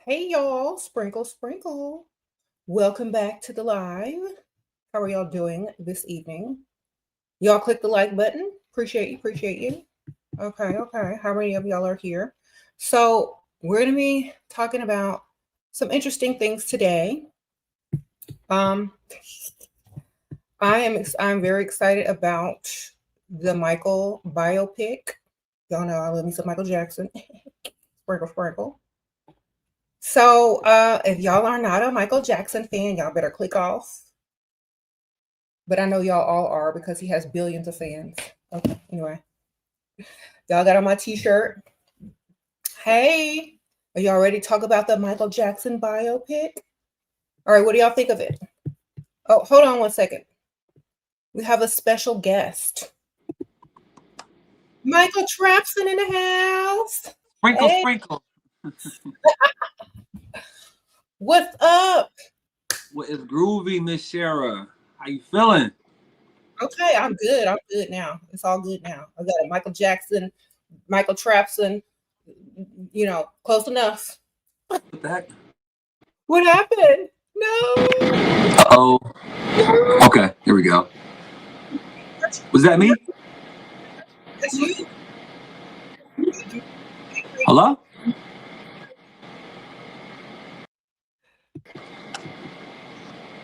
Hey y'all, sprinkle, sprinkle. Welcome back to the live. How are y'all doing this evening? Y'all click the like button. Appreciate you, appreciate you. Okay. How many of y'all are here? So, we're going to be talking about some interesting things today. Um, I'm very excited about the Michael biopic. Y'all know I love me some Michael Jackson. Sprinkle, sprinkle. So, if y'all are not a Michael Jackson fan, y'all better click off. But I know y'all all are because he has billions of fans. Okay, anyway. Y'all got on my t-shirt. Hey, are y'all ready to talk about the Michael Jackson biopic? All right, what do y'all think of it? Oh, hold on one second. We have a special guest. Michael Trapson in the house. Sprinkle, Hey, sprinkle. what's up? What is groovy, Miss Shera? How you feeling? Okay, I'm good. I'm good now. It's all good now. I got a Michael Jackson, Michael Trapson, close enough. What the heck? What happened? No. Uh-oh. Okay, here we go. Was that me? That's you. Hello?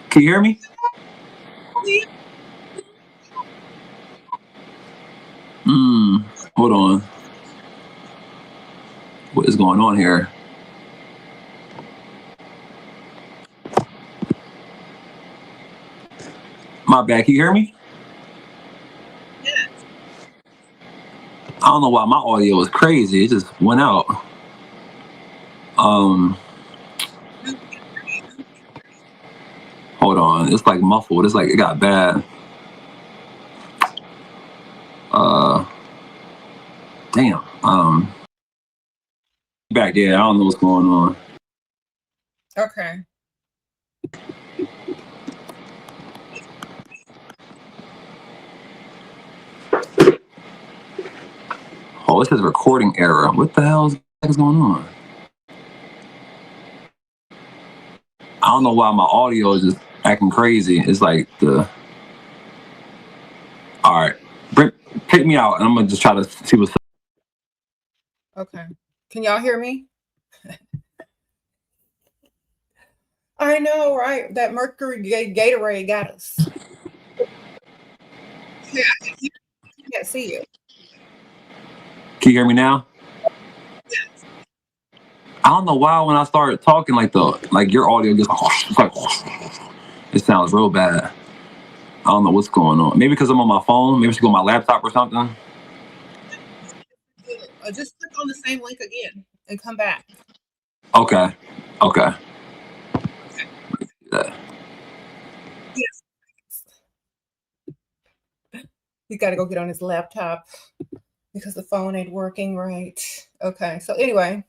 Can you hear me? Hold on. What is going on here? My bad. Can you hear me? I don't know why my audio was crazy. It just went out. Hold on. It's like muffled. It's like it got bad. Damn. Back there. I don't know what's going on. Okay. Oh, it says recording error. What the hell is going on? I don't know why my audio is just acting crazy. It's like the. All right, pick me out, and I'm gonna just try to see what's. Okay. Can y'all hear me? I know, right? That Mercury Gatorade got us. Yeah, I can't see you. Can you hear me now? I don't know why when I started talking like your audio just like it sounds real bad. I don't know what's going on. Maybe because I'm on my phone. Maybe I should go on my laptop or something. Just click on the same link again and come back. Okay. Yeah. Yes. He got to go get on his laptop because the phone ain't working right. Okay. So anyway,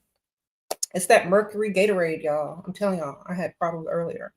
it's that Mercury Gatorade, y'all. I'm telling y'all, I had problems earlier.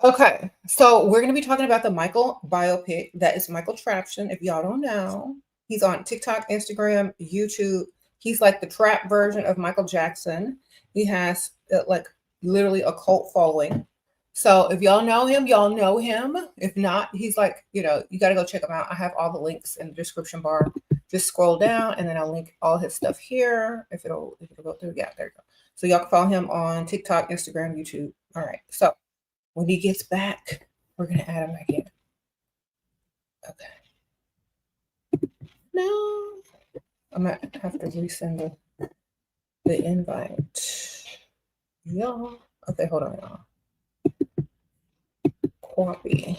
Okay, so we're going to be talking about the Michael biopic. That is Michael Trapson. If y'all don't know, he's on TikTok, Instagram, YouTube. He's like the trap version of Michael Jackson. He has like literally a cult following. So if y'all know him, y'all know him. If not, he's like, you got to go check him out. I have all the links in the description bar. Just scroll down and then I'll link all his stuff here. If it'll go through. Yeah, there you go. So y'all can follow him on TikTok, Instagram, YouTube. All right. So when he gets back, we're going to add him back in. Okay. No. I'm going to have to resend the invite. Y'all. Okay, hold on, y'all. Copy.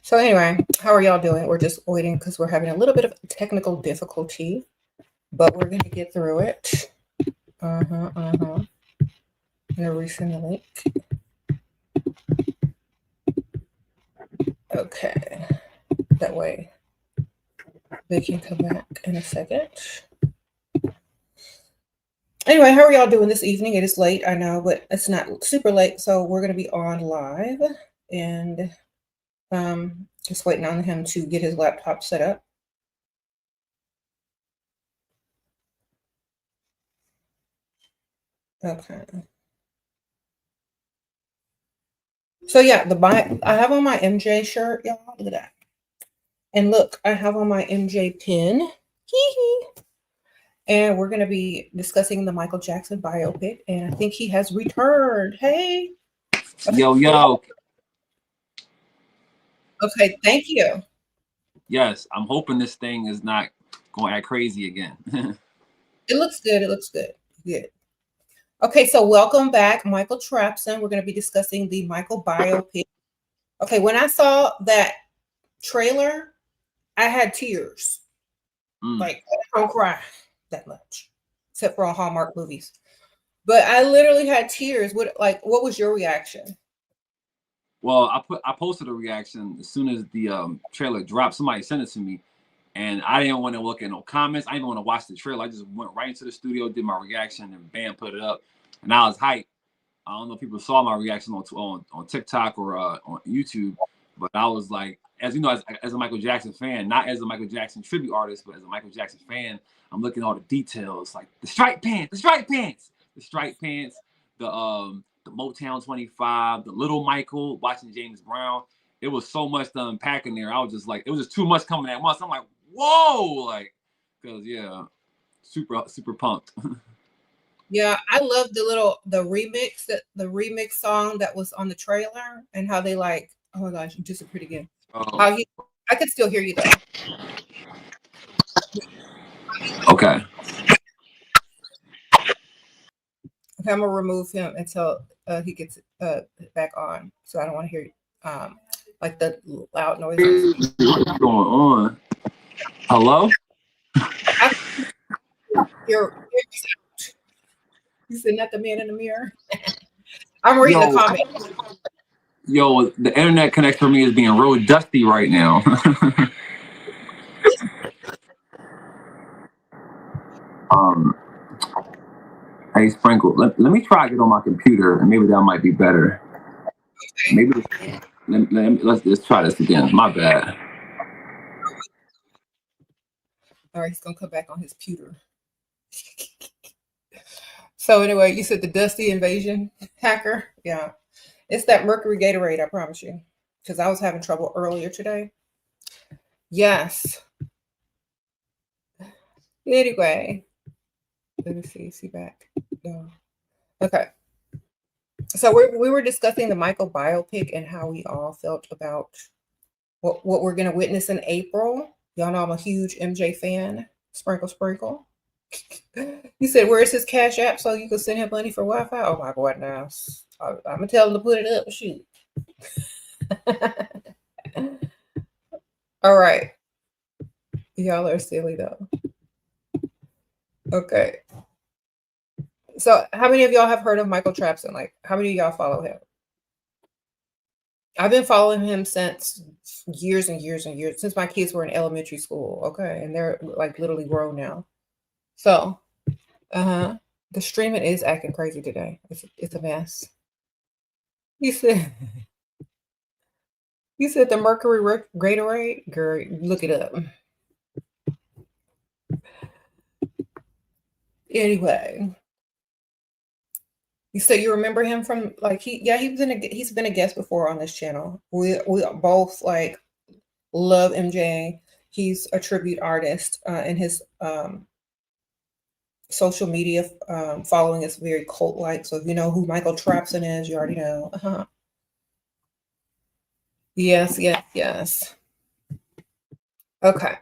So anyway, how are y'all doing? We're just waiting because we're having a little bit of technical difficulty, but we're going to get through it. I'm going to resend the link. Okay. That way they can come back in a second. Anyway, how are y'all doing this evening? It is late, I know, but it's not super late, so we're going to be on live and just waiting on him to get his laptop set up. Okay. So yeah, I have on my MJ shirt, y'all. Look at that. And look, I have on my MJ pin. Hee hee. And we're going to be discussing the Michael Jackson biopic. And I think he has returned. Hey. Okay. Yo. Okay, thank you. Yes, I'm hoping this thing is not going to act crazy again. It looks good. It looks good. Good. Okay, so welcome back, Michael Trapson. We're going to be discussing the Michael biopic. Okay, when I saw that trailer, I had tears. Like, I don't cry that much, except for on Hallmark movies. But I literally had tears. What was your reaction? Well, I posted a reaction as soon as the trailer dropped. Somebody sent it to me, and I didn't want to look at no comments. I didn't want to watch the trailer. I just went right into the studio, did my reaction, and bam, put it up. And I was hyped. I don't know if people saw my reaction on TikTok or on YouTube, but I was like, as you know, as a Michael Jackson fan, not as a Michael Jackson tribute artist, but as a Michael Jackson fan, I'm looking at all the details, like the striped pants, the Motown 25, the Little Michael, watching James Brown. It was so much to unpack in there. I was just like, it was just too much coming at once. I'm like, whoa, like, because yeah, super pumped. Yeah, I love the remix song that was on the trailer, and how they like, oh my gosh, you disappeared again. I could still hear you though. Okay. Okay, I'm gonna remove him until he gets back on, so I don't want to hear like the loud noises. What's going on? Hello? You said not the man in the mirror. I'm reading the comments. Yo, the internet connection for me is being real dusty right now. Hey, Sprinkle, let me try to get on my computer, and maybe that might be better. Maybe let's try this again. My bad. All right, he's gonna come back on his pewter. So anyway, you said the Dusty Invasion hacker. Yeah, it's that Mercury Gatorade, I promise you, because I was having trouble earlier today. Yes. Anyway, let me see. Is he back? No. Okay. So we were discussing the Michael biopic and how we all felt about what we're going to witness in April. Y'all know I'm a huge MJ fan. Sprinkle. You said, where's his Cash App so you can send him money for Wi-Fi? Oh my God, now. I'm going to tell him to put it up. Shoot. All right. Y'all are silly though. Okay. So how many of y'all have heard of Michael Trapson? Like, how many of y'all follow him? I've been following him since years and years and years, since my kids were in elementary school. Okay. And they're like literally grown now. So, the streaming is acting crazy today. It's a mess. You said the Mercury Gatorade? Girl, look it up. Anyway. You said you remember him from like he's been a guest before on this channel. We both like love MJ. He's a tribute artist, and his social media following is very cult-like. So if you know who Michael Trapson is, you already know. Yes. Okay.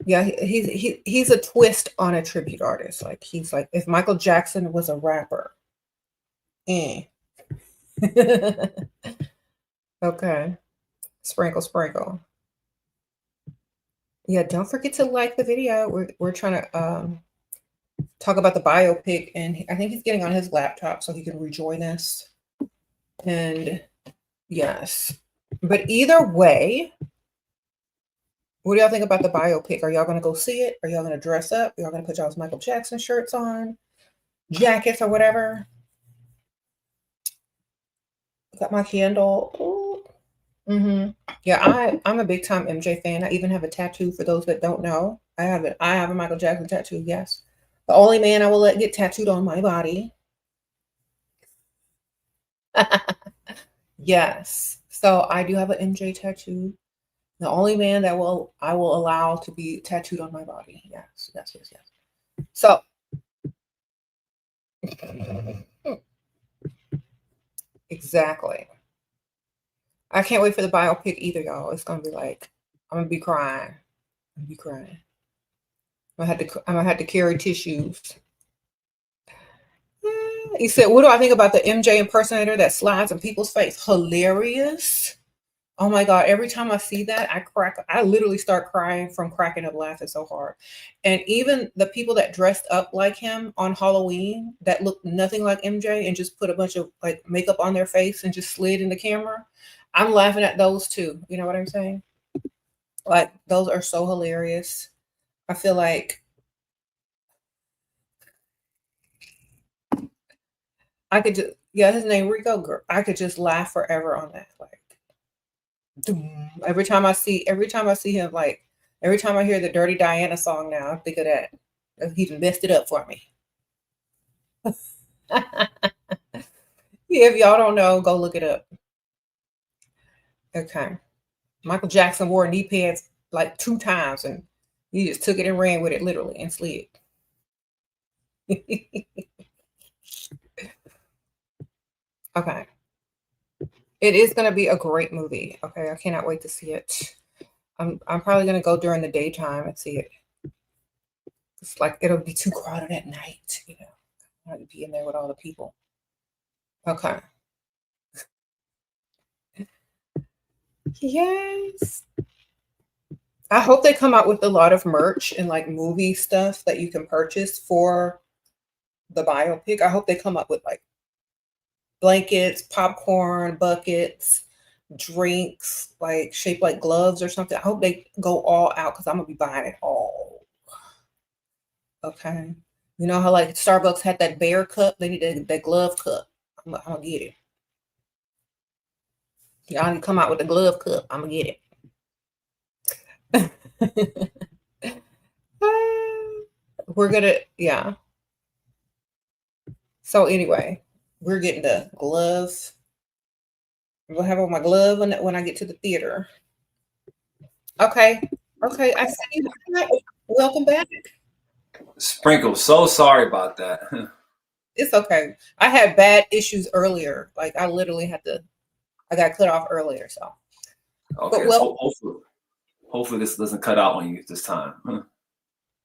Yeah, he's a twist on a tribute artist. Like he's like if Michael Jackson was a rapper. Okay. Sprinkle. Yeah, don't forget to like the video. We're trying to talk about the biopic, and I think he's getting on his laptop so he can rejoin us. And yes, but either way, what do y'all think about the biopic? Are y'all gonna go see it? Are y'all gonna dress up? Are y'all gonna put y'all's Michael Jackson shirts on, jackets or whatever? Got my candle. Yeah, I'm a big time MJ fan. I even have a tattoo for those that don't know. I have a Michael Jackson tattoo. Yes, the only man I will let get tattooed on my body. Yes. So I do have an MJ tattoo. The only man that I will allow to be tattooed on my body. Yes, yes, yes, yes. So exactly. I can't wait for the biopic either, y'all. It's gonna be like I'm gonna be crying. I'm gonna be crying. I'm gonna have to carry tissues. He said, "What do I think about the MJ impersonator that slides in people's face? Hilarious." Oh my God. Every time I see that, I literally start crying from cracking up laughing so hard. And even the people that dressed up like him on Halloween that looked nothing like MJ and just put a bunch of like makeup on their face and just slid in the camera, I'm laughing at those too. You know what I'm saying? Like, those are so hilarious. I feel like I could just, yeah, his name Rico. Girl, I could just laugh forever on that. Like, every time I see him, like every time I hear the Dirty Diana song now, I think of that. He messed it up for me. Yeah, if y'all don't know, go look it up. Okay. Michael Jackson wore knee pads like 2 times and he just took it and ran with it literally and slid. Okay. It is going to be a great movie. Okay. I cannot wait to see it. I'm probably going to go during the daytime and see it. It's like it'll be too crowded at night, you know. I want to be in there with all the people. Okay. Yes. I hope they come out with a lot of merch and like movie stuff that you can purchase for the biopic. I hope they come up with like blankets, popcorn, buckets, drinks, like shaped like gloves or something. I hope they go all out because I'm gonna be buying it all. Okay. You know how like Starbucks had that bear cup? They need that glove cup. I'm gonna get it. Y'all need to come out with the glove cup. I'm gonna get it. We're gonna, yeah. So anyway, we're getting the glove. I'm gonna have on my glove when I get to the theater. Okay. Okay. I see you. Welcome back. Sprinkle, so sorry about that. It's okay. I had bad issues earlier. Like I literally I got cut off earlier. So Okay, but so hopefully this doesn't cut out on you this time.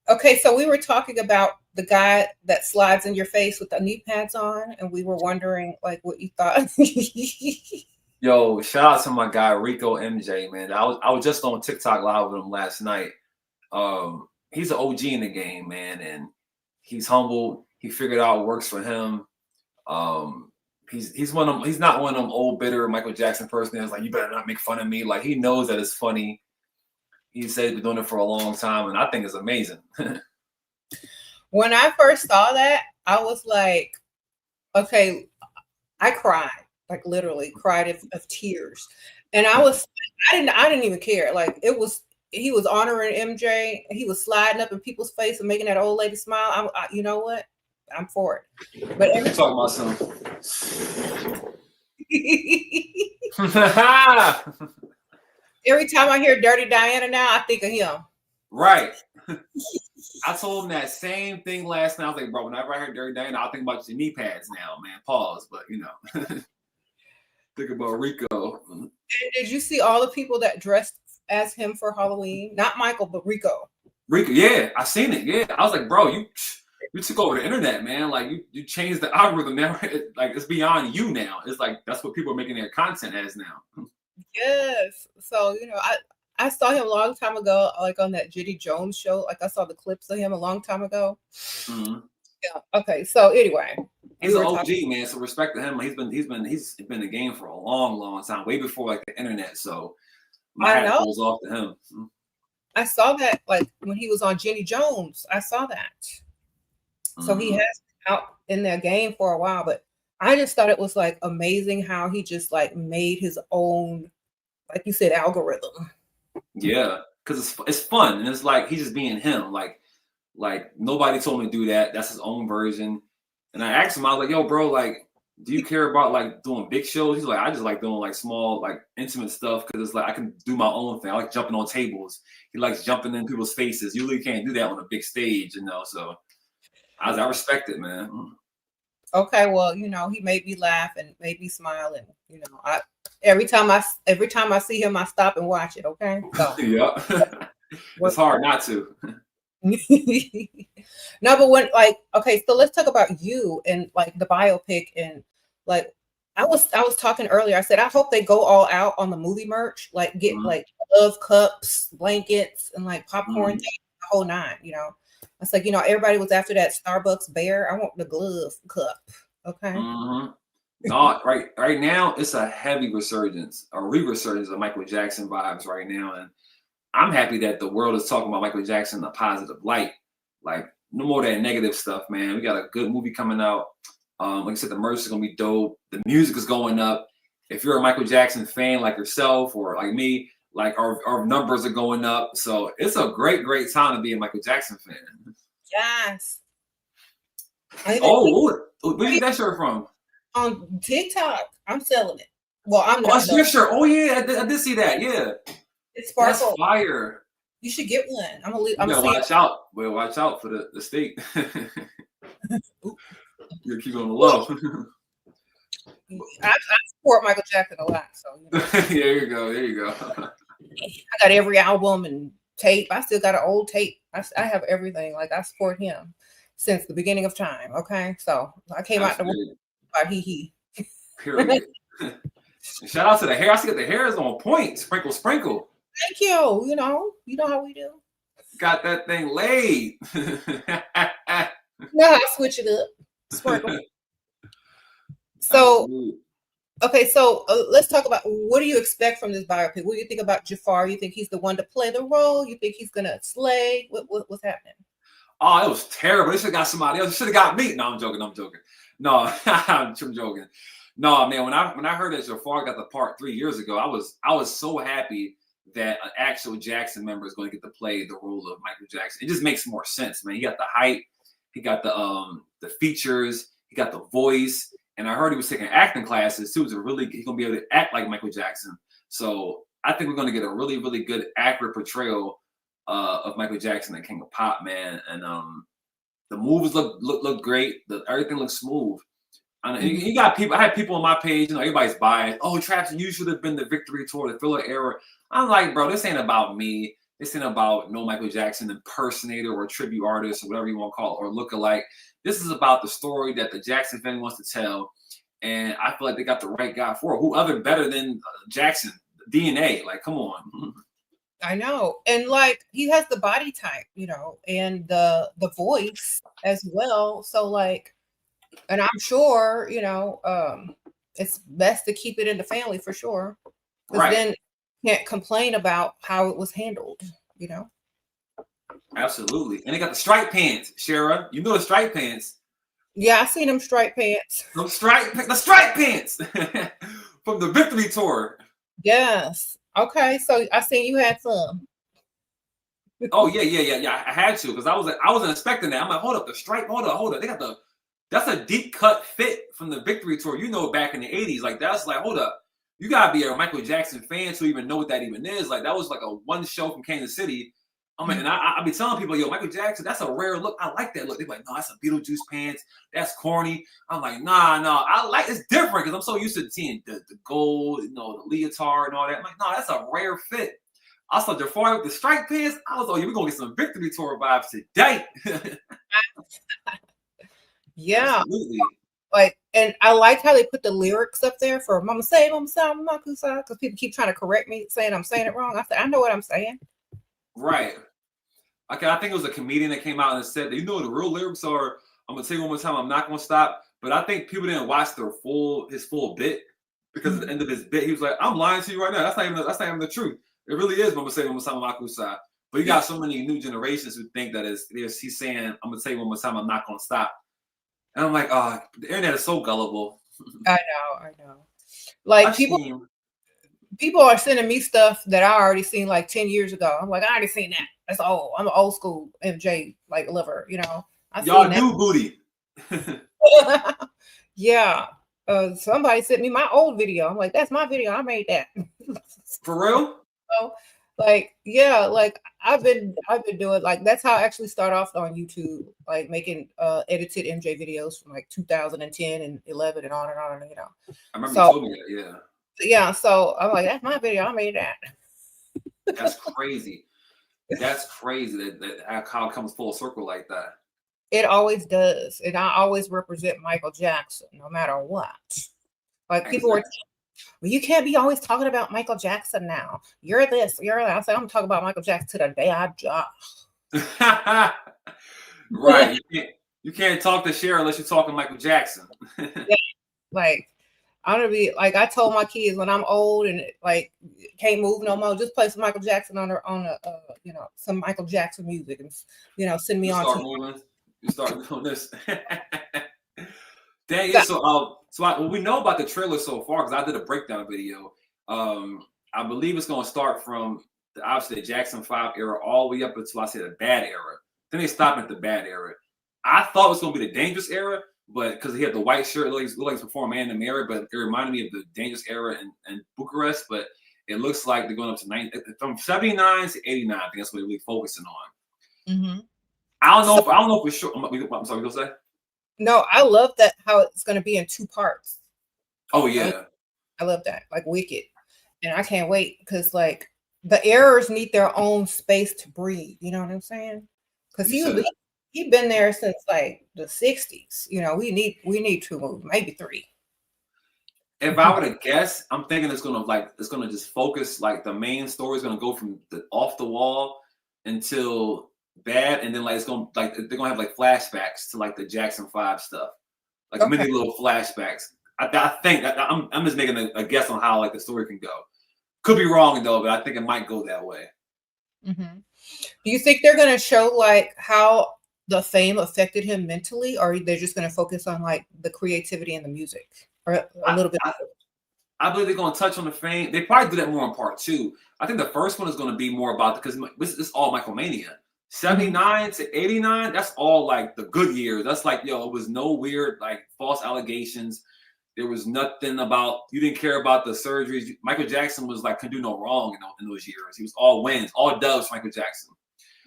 okay, so we were talking about the guy that slides in your face with the knee pads on, and we were wondering like what you thought. Yo, shout out to my guy Rico MJ, man. I was just on TikTok live with him last night. He's an OG in the game, man, and he's humble. He figured out what works for him. He's one of them, he's not one of them old bitter Michael Jackson person that's like, you better not make fun of me. Like he knows that it's funny. He said he's been doing it for a long time, and I think it's amazing. When I first saw that, I was like, okay, I cried, like literally cried of tears. And I didn't even care. Like he was honoring MJ. He was sliding up in people's face and making that old lady smile. You know what? I'm for it. But You're talking about some. Every time I hear Dirty Diana now, I think of him. Right. I told him that same thing last night. I was like, bro, whenever I hear Dirty Diana, I'll think about your knee pads now, man. Pause, but you know. Think about Rico. And did you see all the people that dressed as him for Halloween? Not Michael, but Rico. Rico, yeah, I seen it. Yeah, I was like, bro, you took over the internet, man. Like you changed the algorithm now. Like it's beyond you now. It's like that's what people are making their content as now. Yes. So you know, I saw him a long time ago, like on that Jitty Jones show. Like I saw the clips of him a long time ago. Mm-hmm. Yeah. Okay. So anyway, he's an OG, man. So respect to him. He's been in the game for a long, long time, way before like the internet. So my hat goes off to him. I saw that like when he was on Jenny Jones. I saw that. So he has been out in that game for a while, but I just thought it was like amazing how he just like made his own, like you said, algorithm. Yeah, because it's fun and it's like he's just being him. Like nobody told me to do that. That's his own version. And I asked him, I was like, yo, bro, like do you care about like doing big shows? He's like, I just like doing like small, like intimate stuff because it's like I can do my own thing. I like jumping on tables. He likes jumping in people's faces. You really can't do that on a big stage, you know. So I respect it, man. Okay, well, you know, he made me laugh and made me smile, and you know, every time I see him, I stop and watch it. Okay, so Yeah, it's hard not to. no, but when like okay, so let's talk about you and like the biopic and like I was talking earlier. I said I hope they go all out on the movie merch, like get Mhm. like love cups, blankets, and like popcorn, Mhm. tape, the whole nine. You know, it's like you know everybody was after that Starbucks bear. I want the glove cup. Okay. Mhm. No, right now it's a heavy resurgence, a re-resurgence of Michael Jackson vibes right now, and I'm happy that the world is talking about Michael Jackson in a positive light. Like, no more of that negative stuff, man. We got a good movie coming out. Like I said, the merch is gonna be dope. The music is going up. If you're a Michael Jackson fan like yourself or like me, like our numbers are going up. So it's a great time to be a Michael Jackson fan. Yes. I even Oh, where you get that shirt from? on TikTok, I'm selling it. Well, I'm Oh, not that's your though. shirt. Oh yeah, I did see that. Yeah, It's that's sparkle. fire. You should get one. You I'm gonna gotta see watch out. Well, watch out for the state. it. You keep it on the Well, low. I support Michael Jackson a lot, so you know. There you go. There you go. I got every album and tape. I still got an old tape. I have everything. Like I support him since the beginning of time. Okay, so I came out That's the womb good. about he. Period. And shout out to the hair. I see that the hair is on point. Sprinkle, sprinkle. Thank you. You know how we do. Got that thing laid. You know how I switch it up. Sprinkle. So Absolutely. okay, so let's talk about what do you expect from this biopic? What do you think about Jafar? You think he's the one to play the role? You think he's gonna slay? What's happening? Oh, it was terrible. They should have got somebody else. They should have got me. No, I'm joking. I'm joking. No, I'm joking. No, man. When I heard that Jafar got the part 3 years ago, I was so happy that an actual Jackson member is going to get to play the role of Michael Jackson. It just makes more sense, man. He got the height, he got the features, he got the voice, and I heard he was taking acting classes too. So he's gonna be able to act like Michael Jackson. So I think we're gonna get a really good accurate portrayal of Michael Jackson and King of Pop, man. And the movies look great. Everything looks smooth. And Mhm. you got people. I had people on my page. You know, everybody's biased. Oh, Travis, you should have been the Victory Tour, the filler era. I'm like, bro, this ain't about me. This ain't about no Michael Jackson impersonator or tribute artist or whatever you want to call it or look-alike. This is about the story that the Jackson family wants to tell, and I feel like they got the right guy for it. Who other better than Jackson? DNA. Like, come on. I know, and like he has the body type, you know, and the voice as well. So like, and I'm sure you know, it's best to keep it in the family for sure, because Right. then you can't complain about how it was handled. You know. Absolutely. And they got the striped pants, Shera. You know the striped pants. Yeah, I seen them striped pants. The striped pants from the Victory Tour. Yes. Okay, so I seen you had some. Oh yeah. I had to because I wasn't expecting that. I'm like, hold up, the stripe, hold up. They got that's a deep cut fit from the Victory Tour. You know, back in the '80s, like that's like, hold up, you gotta be a Michael Jackson fan to even know what that even is. Like that was like a one show from Kansas City. I mean, and I be telling people, yo, Michael Jackson, that's a rare look. I like that look. They're like, no, that's a Beetlejuice pants. That's corny. I'm like, nah. I like it's different because I'm so used to seeing the gold, you know, the leotard and all that. I'm like, no, that's a rare fit. I saw Jafar with the striped pants. I was like, yeah, we're gonna get some Victory Tour vibes today. Yeah, Absolutely. like, and I like how they put the lyrics up there for "Mama say, Mama say, Mama kusa," because people keep trying to correct me, saying I'm saying it wrong. I said, I know what I'm saying. Right. Okay, I think it was a comedian that came out and said that you know the real lyrics are I'm gonna tell you one more time, I'm not gonna stop. But I think people didn't watch his full bit because at the Mhm. end of his bit, he was like, I'm lying to you right now. That's not even the truth. It really is I'm gonna say one more time, I'm side. But you got so many new generations who think that he's saying, I'm gonna tell you one more time, I'm not gonna stop. And I'm like, oh, the internet is so gullible. I know. Like I've seen people are sending me stuff that I already seen like 10 years ago. I'm like, I already seen that. That's old. I'm an old school MJ like lover, you know. I seen y'all that. do booty. Yeah. somebody sent me my old video. I'm like, that's my video. I made that. For real? So, like, yeah, like I've been doing like that's how I actually start off on YouTube, like making edited MJ videos from like 2010 and 11 and on, you know. I remember So you told me that, yeah. yeah, so I'm like, that's my video. I made that. That's crazy. That's crazy that how it comes full circle like that. It always does. And I always represent Michael Jackson, no matter what. Like people were, well, you can't be always talking about Michael Jackson now. You're this, you're that. I said, I'm talking about Michael Jackson to the day I die. Right. You can't talk to Shera unless you're talking Michael Jackson. Yeah, like I'm gonna be like I told my kids when I'm old and like can't move no more, just play some Michael Jackson on a you know, some Michael Jackson music and you know send me you on. Start moving. You start doing this. Dang it. So what we know about the trailer so far, because I did a breakdown video. I believe it's going to start from obviously the Jackson 5 era all the way up until I say the bad era. Then they stop at the bad era. I thought it was going to be the dangerous era, but because he had the white shirt, it looks like he's performing Man in the Mirror, but it reminded me of the dangerous era in Bucharest. But it looks like they're going up to from 79 to 89. I think that's what they're really focusing on. Mm-hmm. I don't know for sure. I'm sorry, you say? No, I love that how it's going to be in 2 parts. Oh yeah, I love that, like Wicked, and I can't wait because like the errors need their own space to breathe. You know what I'm saying? Because he'd been there since like the 60s. You know, we need 2 movies, maybe 3. If I were to guess, I'm thinking it's gonna just focus like the main story is gonna go from the off the wall until bad, and then like it's gonna like they're gonna have like flashbacks to like the Jackson 5 stuff, like many little flashbacks. I think I'm just making a guess on how like the story can go. Could be wrong though, but I think it might go that way. Mm-hmm. Do you think they're going to show like how the fame affected him mentally, or they're just going to focus on like the creativity and the music, or a little bit? I believe they're going to touch on the fame. They probably do that more in part 2. I think the first one is going to be more about because this is all Michael Mania. 79 to 89, that's all like the good years. That's like, yo, it was no weird like false allegations. There was nothing about, you didn't care about the surgeries. Michael Jackson was like, could do no wrong in those years. He was all wins, all dubs, Michael Jackson.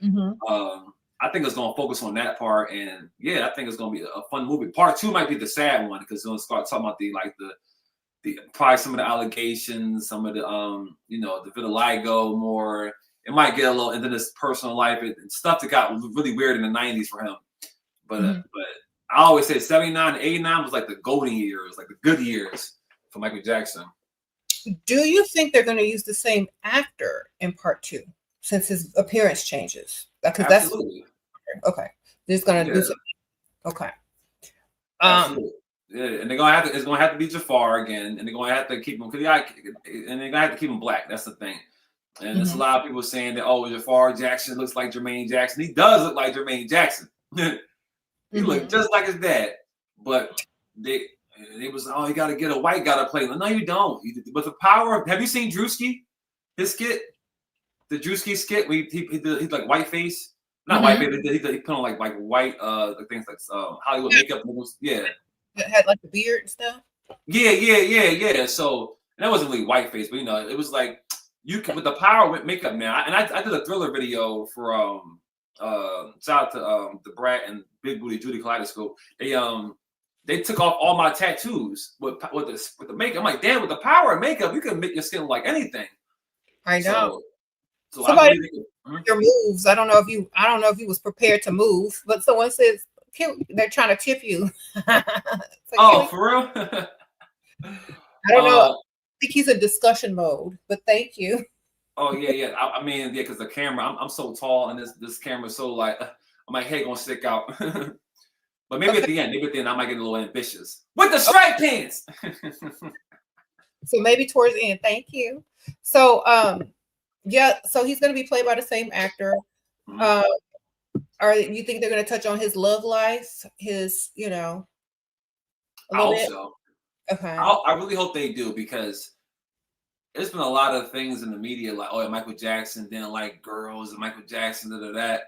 Mm-hmm. I think it's going to focus on that part. And yeah, I think it's going to be a fun movie. Part 2 might be the sad one because it's going to start talking about the probably some of the allegations, some of the, you know, the vitiligo more. It might get a little into his personal life and stuff that got really weird in the 90s for him. But I always say 79 to 89 was like the golden years, like the good years for Michael Jackson. Do you think they're going to use the same actor in part 2 since his appearance changes? Because that's okay. They're just going to do something. Okay. Absolutely. Yeah, and they're gonna have to. It's gonna have to be Jafar again, and they're gonna have to keep him and they're gonna have to keep him black. That's the thing. And there's a lot of people saying that Jafar Jackson looks like Jermaine Jackson. He does look like Jermaine Jackson. He looked just like his dad. But they was you got to get a white guy to play. No, you don't. But the power. Have you seen Drewski? His skit, the Drewski skit. He's like white face, not white face. He put on like white things like Hollywood makeup. Yeah. It had like the beard and stuff. Yeah. So that wasn't really white face, but you know, it was like you can with the power with makeup now. I did a Thriller video for shout out to the Brat and Big Booty Judy Kaleidoscope. They took off all my tattoos with the makeup. I'm like, damn, with the power of makeup, you can make your skin like anything. I know. So somebody your moves. I don't know if you was prepared to move, but someone says they're trying to tip you. Like, for real? I don't know. I think he's in discussion mode, but thank you. Oh yeah. I mean, yeah, because the camera, I'm so tall, and this camera's so like, my head gonna stick out. But maybe at the end, I might get a little ambitious with the stripe pants. So maybe towards the end. Thank you. So yeah, so he's gonna be played by the same actor. Or you think they're going to touch on his love life, his, you know, I hope so. Okay. I really hope they do, because there's been a lot of things in the media like, Michael Jackson didn't like girls, and Michael Jackson, that.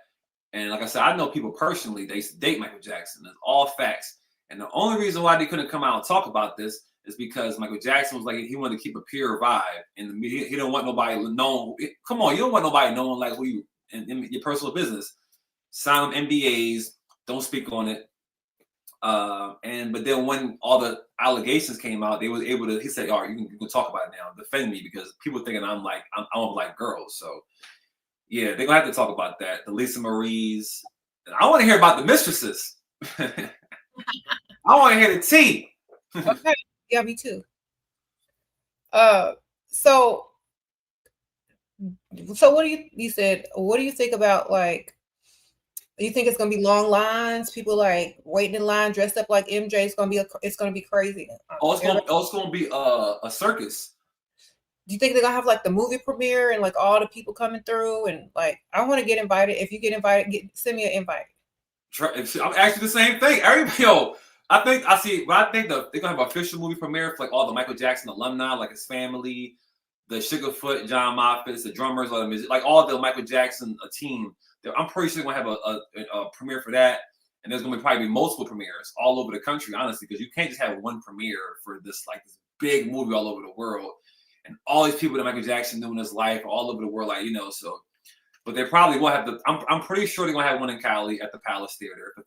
And like I said, I know people personally, they used to date Michael Jackson. That's all facts. And the only reason why they couldn't come out and talk about this is because Michael Jackson was like, he wanted to keep a pure vibe in the media. He don't want nobody knowing. Come on, you don't want nobody knowing like who you in your personal business. Sign NDAs, don't speak on it. But then when all the allegations came out, they was able to. He said, "All right, you can talk about it now, defend me," because people thinking I'm like girls. So yeah, they're gonna have to talk about that. The Lisa Marie's. I want to hear about the mistresses. I want to hear the tea. Okay, yeah, me too. So what do you said? What do you think about like? Do you think it's gonna be long lines? People like waiting in line dressed up like MJ. It's gonna be crazy. It's gonna be a circus. Do you think they're gonna have like the movie premiere and like all the people coming through and like I want to get invited. If you get invited, send me an invite. I'm actually the same thing. I think they're gonna have an official movie premiere for like all the Michael Jackson alumni, like his family, the Sugarfoot, John Moffitt, the drummers, all the music, like all the Michael Jackson team. I'm pretty sure they're gonna have a premiere for that, and there's gonna probably be multiple premieres all over the country, honestly, because you can't just have one premiere for this big movie all over the world, and all these people that Michael Jackson knew in his life all over the world, so. But they probably will have I'm pretty sure they're gonna have one in Cali at the Palace Theater, the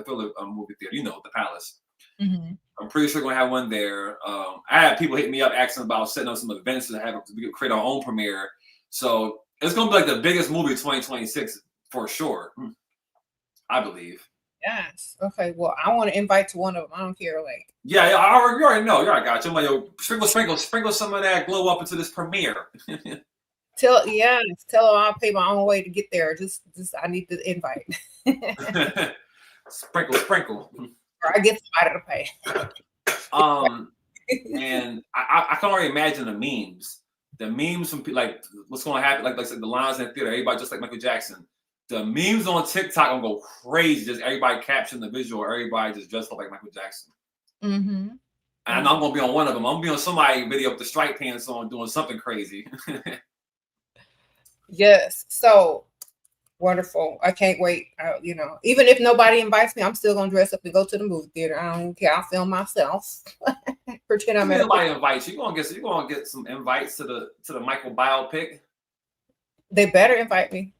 Thriller movie theater, the Palace. Mm-hmm. I'm pretty sure they're gonna have one there. I had people hit me up asking about setting up some events to create our own premiere. So it's gonna be like the biggest movie of 2026 for sure. I believe. Yes. Okay. Well, I want to invite to one of them. I don't care. Like. Yeah. You already know. You already got you. I'm like, sprinkle some of that glow up into this premiere. Tell them I'll pay my own way to get there. Just I need the invite. sprinkle. Or I get somebody to pay. And I can already imagine the memes. The memes from like what's going to happen, like the lines in the theater, everybody just like Michael Jackson. The memes on TikTok gonna go crazy. Just everybody capturing the visual, everybody just dressed up like Michael Jackson. Mm-hmm. And I'm gonna be on one of them. I'm gonna be on somebody video with the stripe pants on, doing something crazy. Yes. So wonderful. I can't wait. Even if nobody invites me, I'm still gonna dress up and go to the movie theater. I don't care. I'll film myself. Pretend I'm at. Nobody invites you. You're gonna get some invites to the Michael biopic. They better invite me.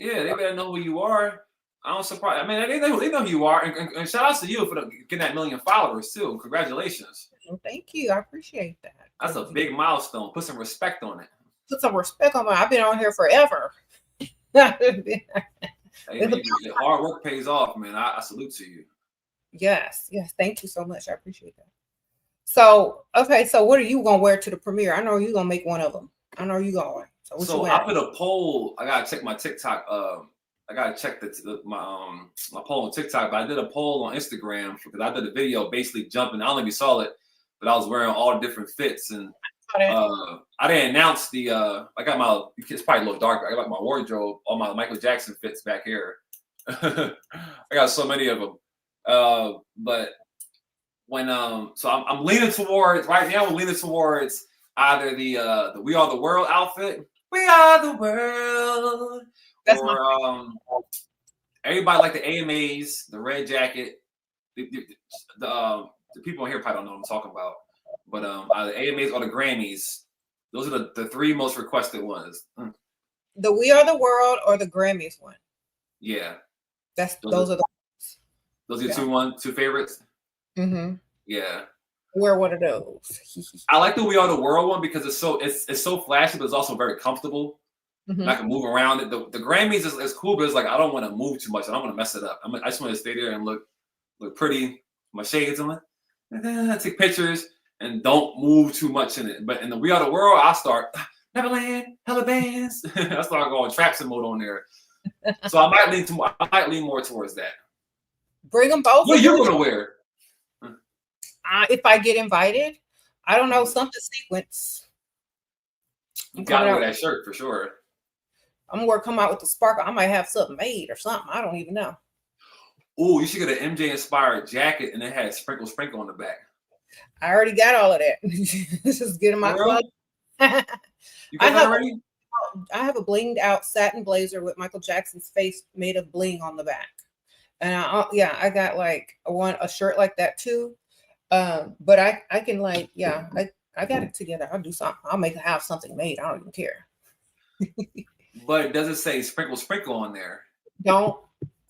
Yeah, they better know who you are. I don't surprise. I mean, they know who you are, and shout out to you for getting that 1 million followers too. Congratulations. Well, thank you. I appreciate that. That's a big milestone. Put some respect on it. Put some respect on I've been on here forever. Hey, man, hard work pays off, man. I salute to you. Yes. Thank you so much. I appreciate that. So, okay. So what are you going to wear to the premiere? I know you're going to make one of them. I know you're going. So I put a poll. I got to check my TikTok. I got to check my poll on TikTok, but I did a poll on Instagram because I did a video basically jumping. I don't know if you saw it, but I was wearing all the different fits and I didn't announce I got my, it's probably a little dark, but I got my wardrobe, all my Michael Jackson fits back here. I got so many of them. But when, so I'm leaning towards, right now, we're leaning towards either the We Are the World outfit. We are the world. That's everybody like the AMAs, the red jacket. The people in here probably don't know what I'm talking about. But either AMAs or the Grammys. Those are the 3 most requested ones. The We Are the World or the Grammys one. Yeah. Those are your two favorites? Mm-hmm. Yeah. Wear one of those. I like the We Are the World one because it's so flashy, but it's also very comfortable. Mm-hmm. And I can move around it. The Grammys is cool, but it's like I don't want to move too much. I don't want to mess it up. I just want to stay there and look pretty. My shades on. I take pictures and don't move too much in it. But in the We Are the World, I start Neverland, hella bands. I start going Trapson mode on there. So I might lean more towards that. Bring them both. What are you gonna wear? If I get invited, I don't know, something sequence. You gotta wear that shirt for sure. I'm gonna come out with the sparkle. I might have something made or something. I don't even know. Oh, you should get an MJ inspired jacket and it had sprinkle on the back. I already got all of that. Just get in my closet. You got that already? I have a blinged out satin blazer with Michael Jackson's face made of bling on the back. And I got like a shirt like that too. But I can like, I got it together. I'll do something. I'll have something made. I don't even care. But it doesn't say sprinkle on there. Don't.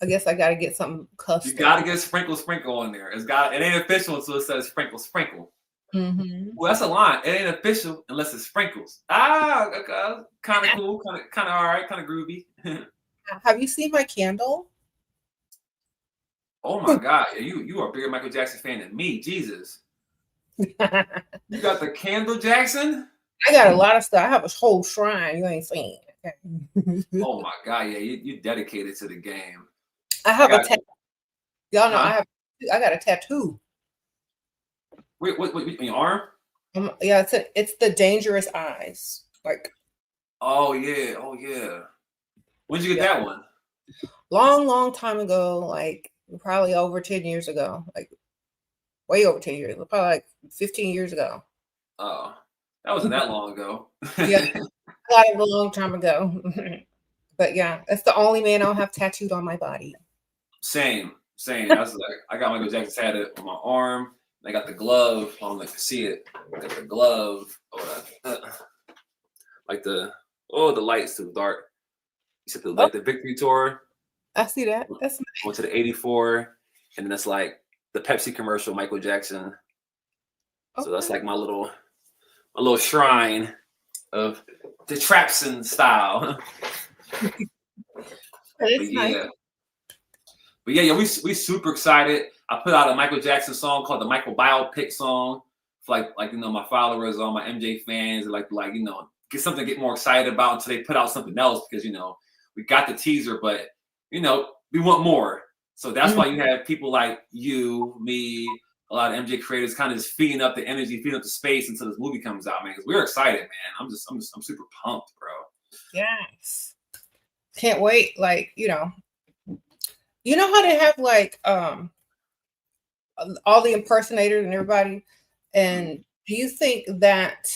I guess I got to get something custom. You got to get sprinkle on there. It ain't official until it says sprinkle. Mm-hmm. Well, that's a line. It ain't official unless it sprinkles. Okay. Kind of cool. Kind of all right. Kind of groovy. Have you seen my candle? Oh my God, you are a bigger Michael Jackson fan than me. Jesus. You got the candle, Jackson? I got a lot of stuff. I have a whole shrine. You ain't seen. Okay. Oh my God, yeah, you dedicated to the game. I have a tattoo. Y'all know I got a tattoo. Wait, what in your arm? Yeah, it's the dangerous eyes. Like. Oh yeah. When did you get that one? Long time ago, like probably over 10 years ago, like way over 10 years, probably like 15 years ago. Oh, that wasn't that long ago. Yeah, a long time ago. But yeah, that's the only man I'll have tattooed on my body. Same. I was like, I got Michael Jackson tattooed on my arm. I got the glove. I don't know if you see it. I got the glove. Like the light's too dark. You said the Victory Tour. I see that. That's nice. Went to the 84, and then that's like the Pepsi commercial, Michael Jackson. Okay. So that's like my little shrine of the Trapson style. But yeah, we super excited. I put out a Michael Jackson song called the Michael Biopic song. For like my followers, all my MJ fans, like get something to get more excited about until they put out something else, because we got the teaser, but we want more. So that's why you have people like you, me, a lot of MJ creators kind of just feeding up the energy, feeding up the space until this movie comes out, man. Because we're excited, man. I'm super pumped, bro. Yes. Can't wait. Like, how they have like all the impersonators and everybody. And do you think that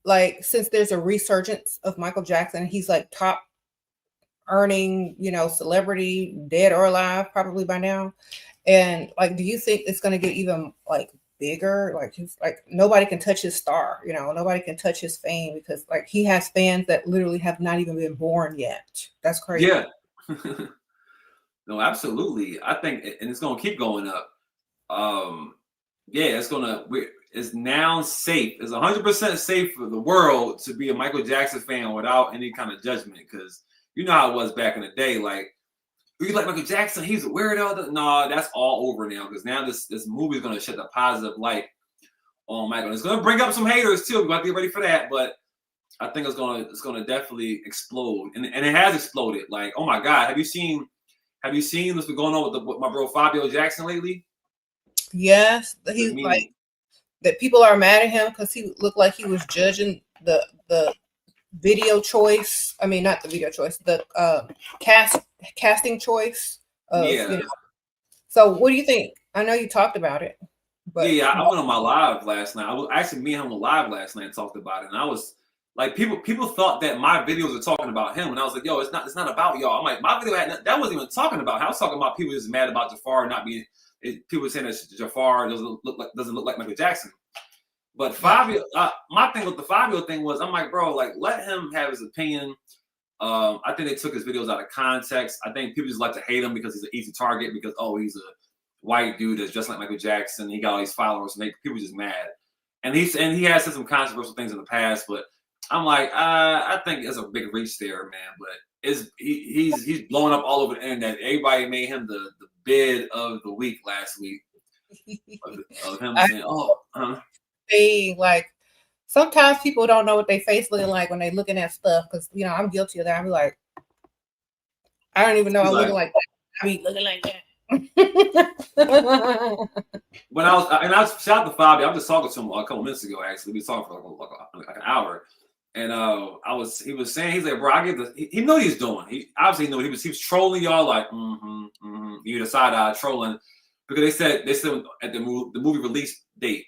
like since there's a resurgence of Michael Jackson, he's like top earning, celebrity, dead or alive, probably by now. And like, do you think it's going to get even like bigger? Like he's like nobody can touch his star, nobody can touch his fame, because like he has fans that literally have not even been born yet. That's crazy. Yeah. No, absolutely. I think, and it's going to keep going up. Yeah, it's now safe. It's 100% safe for the world to be a Michael Jackson fan without any kind of judgment, because you know how it was back in the day. Like, you like Michael Jackson, he's a weirdo. No, that's all over now, because now this movie is going to shed a positive light on Michael. It's going to bring up some haters too. We got to get ready for that, but I think it's going to definitely explode, and it has exploded. Like, oh my God, have you seen what's been going on with my bro Fabio Jackson lately? Yes, he's like that. People are mad at him because he looked like he was judging the video choice. I mean, not the video choice, the casting choice. So, what do you think? I know you talked about it, but I went on my live last night. I was actually me and him on live last night and talked about it, and I was like, people thought that my videos were talking about him, and I was like, yo, it's not about y'all. I'm like, my video that wasn't even talking about him. I was talking about people just mad about Jafar not being. People saying that Jafar doesn't look like Michael Jackson. But Fabio, my thing with the Fabio thing was, I'm like, bro, like let him have his opinion. I think they took his videos out of context. I think people just like to hate him because he's an easy target, because he's a white dude that's just like Michael Jackson. He got all these followers, and people just mad. And he has said some controversial things in the past, but I'm like, I think there's a big reach there, man. But he's blowing up all over the internet. Everybody made him the bid of the week last week. Of him saying, They like sometimes people don't know what their face looking like when they looking at stuff, because I'm guilty of that. I'm like, I don't even know I'm looking like that. I be looking like that. When I was shout out to Fabio. I was just talking to him a couple minutes ago. Actually, we talked for like an hour, and he was saying, he's like, bro, I get this. He knew what he's doing. He obviously knew he was trolling y'all like you the side eye trolling, because they said at the movie release date,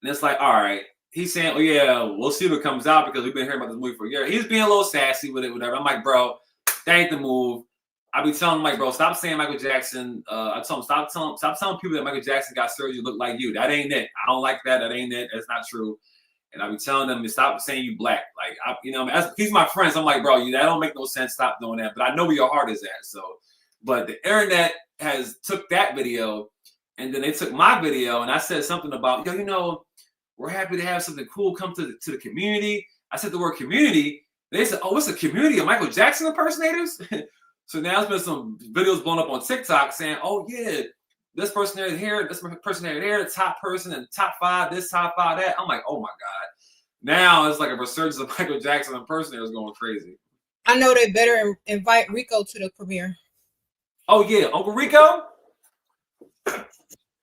and it's like, all right. He's saying, oh yeah, we'll see what comes out because we've been hearing about this movie for a year. He's being a little sassy with it, whatever. I'm like, bro, that ain't the move. I be telling him, like, bro, stop saying Michael Jackson. I told him, stop telling people that Michael Jackson got surgery look like you. That ain't it. I don't like that. That ain't it. That's not true. And I be telling them to stop saying you black. Like, he's my friend. So I'm like, bro, that don't make no sense. Stop doing that. But I know where your heart is at. So, but the internet has took that video, and then they took my video, and I said something about, we're happy to have something cool come to the community. I said the word community. They said, oh, it's a community of Michael Jackson impersonators. So now there's been some videos blown up on TikTok saying, oh yeah, this person here, this person there, the top person and top 5, this top 5, that. I'm like, oh my God. Now it's like a resurgence of Michael Jackson impersonators going crazy. I know they better invite Rico to the premiere. Oh yeah, Uncle Rico?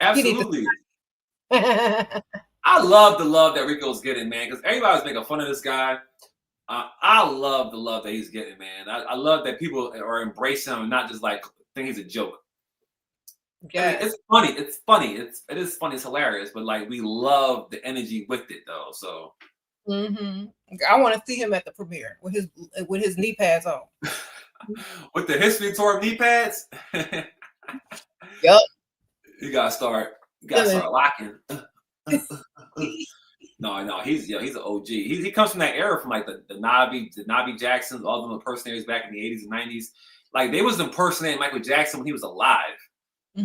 Absolutely. I love the love that Rico's getting, man, because everybody's making fun of this guy. I love the love that he's getting, man. I love that people are embracing him and not just like think he's a joke. Yeah, I mean, it's funny. It's funny. It is funny. It's hilarious. But like, we love the energy with it, though. So, I want to see him at the premiere with his knee pads on. With the history tour of knee pads. Yep. You gotta start locking. No, he's an OG. He comes from that era, from like the Nabi Jacksons, all them impersonators back in the 80s and 90s. Like, they was impersonating Michael Jackson when he was alive. I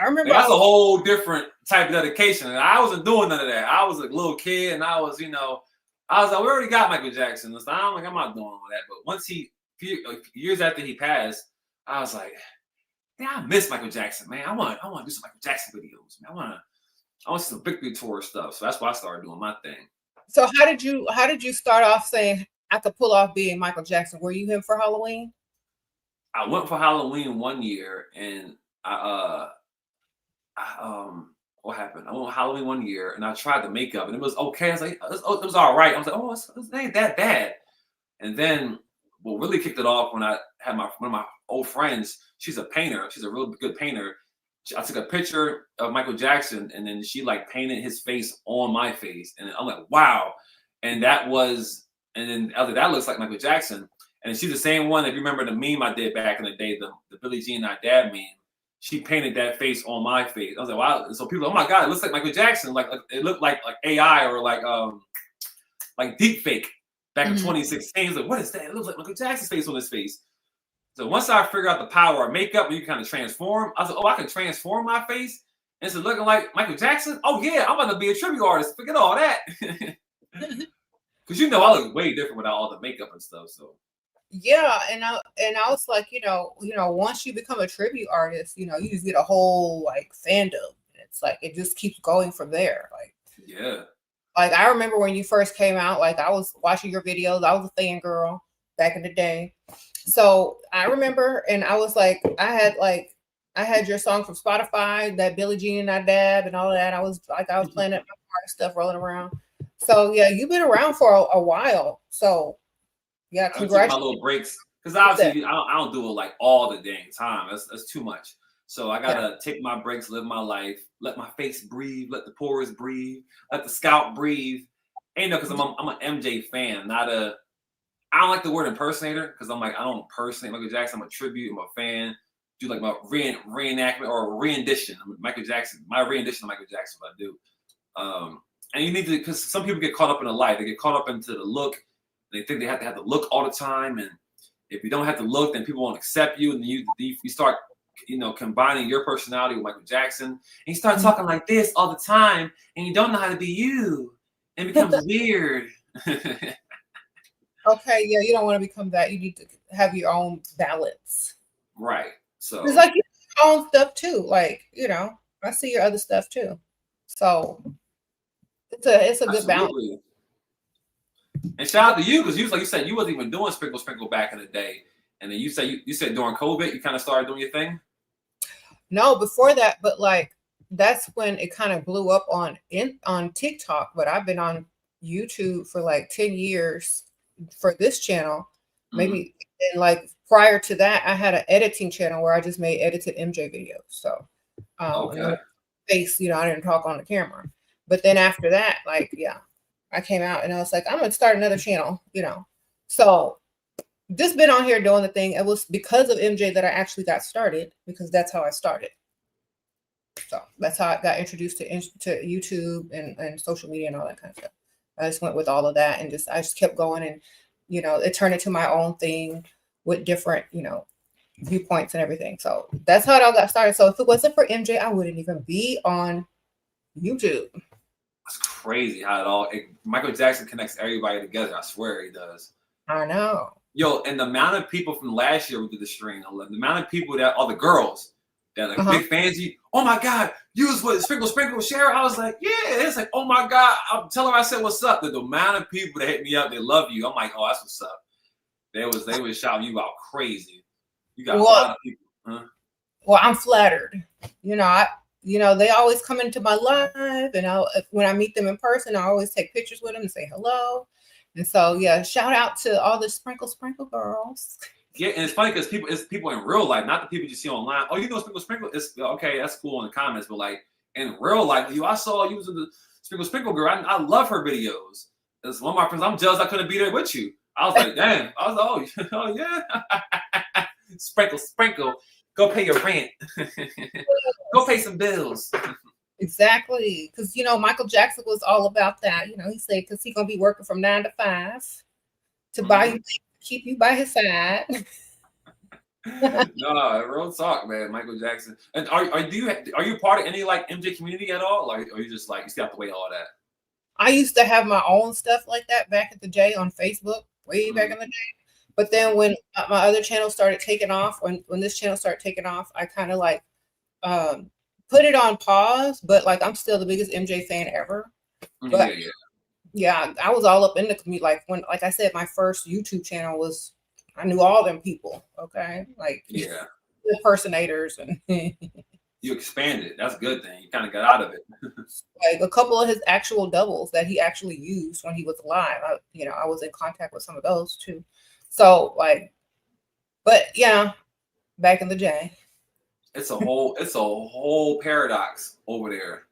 remember. Like, that's a whole different type of dedication. And I wasn't doing none of that. I was a little kid, and I was like, we already got Michael Jackson. So I'm not doing all that. But once years after he passed, I was like, yeah, I miss Michael Jackson, man. I want to do some Michael Jackson videos, man. I want some victory tour stuff. So that's why I started doing my thing. So how did you start off saying I could pull off being Michael Jackson? Were you him for Halloween? I went for Halloween one year, and what happened? I went for Halloween one year, and I tried the makeup, and it was okay. I was like, it was all right. I was like, it ain't that bad. And then what really kicked it off when I had one of my old friends. She's a painter. She's a real good painter. I took a picture of Michael Jackson, and then she like painted his face on my face, and I'm like, wow. And then I was like, that looks like Michael Jackson. And she's the same one. If you remember the meme I did back in the day, the Billie Jean and I Dad meme, she painted that face on my face. I was like, wow. So people, oh my God, it looks like Michael Jackson. Like it looked like AI or like deep fake back in 2016. I was like, what is that? It looks like Michael Jackson's face on his face. So once I figured out the power of makeup and you kind of transform, I was like, oh, I can transform my face into looking like Michael Jackson. Oh yeah, I'm about to be a tribute artist. Forget all that. Because I look way different without all the makeup and stuff. So yeah, and I was like, once you become a tribute artist, you just get a whole like fandom. It's like it just keeps going from there. Like, yeah. Like, I remember when you first came out, like I was watching your videos. I was a fangirl back in the day. So I remember, and I was like, I had your song from Spotify, that Billie Jean and I Dab and all of that. I was playing it, my car and stuff rolling around. So yeah, you've been around for a while. So yeah, congratulations. My little breaks, because obviously I don't do it like all the dang time. That's too much. So I gotta take my breaks, live my life, let my face breathe, let the pores breathe, let the scalp breathe. Because I'm an MJ fan, not a. I don't like the word impersonator, because I'm like, I don't impersonate Michael Jackson. I'm a tribute. I'm a fan. Do like my reenactment or rendition. Michael Jackson, my rendition of Michael Jackson. What I do. And you need to, because some people get caught up in the light. They get caught up into the look. They think they have to have the look all the time. And if you don't have the look, then people won't accept you. And then you start, combining your personality with Michael Jackson. And you start talking like this all the time. And you don't know how to be you. And it becomes weird. Okay, yeah, you don't want to become that. You need to have your own balance. Right. So it's like you have your own stuff too. Like, I see your other stuff too. So it's a good balance. And shout out to you, because like you said, you wasn't even doing Sprinkle back in the day. And then you said during COVID, you kind of started doing your thing? No, before that, but like that's when it kind of blew up on TikTok. But I've been on YouTube for like 10 years. For this channel, maybe, and like prior to that, I had an editing channel where I just made edited MJ videos. So, face, I didn't talk on the camera. But then after that, like, yeah, I came out and I was like, I'm gonna start another channel, So just been on here doing the thing. It was because of MJ that I actually got started, because that's how I started. So that's how I got introduced to YouTube and social media and all that kind of stuff. I just went with all of that and I just kept going, and it turned into my own thing with different viewpoints and everything. So that's how it all got started. So if it wasn't for MJ, I wouldn't even be on YouTube. That's crazy how Michael Jackson connects everybody together. I swear he does. I know. Yo, and the amount of people from last year we did the stream, the amount of people that all the girls that like big fans. Oh my God, you was with Sprinkle Shera. I was like, yeah. It's like, oh my God. I'm telling her, I said, what's up? The amount of people that hit me up, they love you. I'm like, oh, that's what's up. They was shouting you out crazy. You got a lot of people. Huh? Well, I'm flattered. They always come into my live, and when I meet them in person, I always take pictures with them and say hello. And so, yeah, shout out to all the Sprinkle girls. Yeah, and it's funny because it's people in real life, not the people you see online. Oh, you know Sprinkle. It's okay, that's cool in the comments, but like in real life, I saw you was in the Sprinkle girl. I love her videos. It's one of my friends. I'm jealous I couldn't be there with you. I was like, damn. I was like, oh yeah. Sprinkle. Go pay your rent. Go pay some bills. Exactly. Because, Michael Jackson was all about that. He said, because he's going to be working from 9 to 5 to buy you, keep you by his side. No, real talk, man. Michael Jackson. And are you part of any like MJ community at all? Like, or you just like, you still have to wait all that? I used to have my own stuff like that back at the day on Facebook, way back in the day. But then when my other channel started taking off, when this channel started taking off, I kind of like put it on pause. But like, I'm still the biggest MJ fan ever. But yeah, I was all up in the community. Like I said, my first YouTube channel was, I knew all them people. Okay, like impersonators and. You expanded. That's a good thing. You kind of got out of it. Like a couple of his actual doubles that he actually used when he was alive. I was in contact with some of those too. So but yeah, back in the day. It's a whole paradox over there.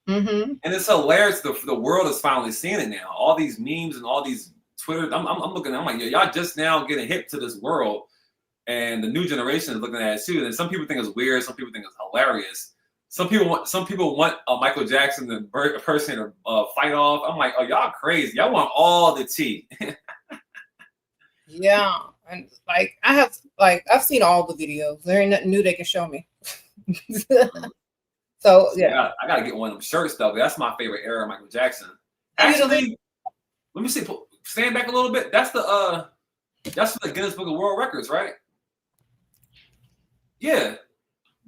Mm-hmm. And it's hilarious. The world is finally seeing it now. All these memes and all these Twitter. I'm looking. I'm like, y'all just now getting hip to this world. And the new generation is looking at it too. And some people think it's weird. Some people think it's hilarious. Some people want Michael Jackson to person to fight off. I'm like, oh, y'all crazy. Y'all want all the tea. Yeah, and I've seen all the videos. There ain't nothing new they can show me. So yeah, I gotta get one of them shirts though. That's my favorite era of Michael Jackson. Actually, let me see. Stand back a little bit. That's for the Guinness Book of World Records, right? Yeah,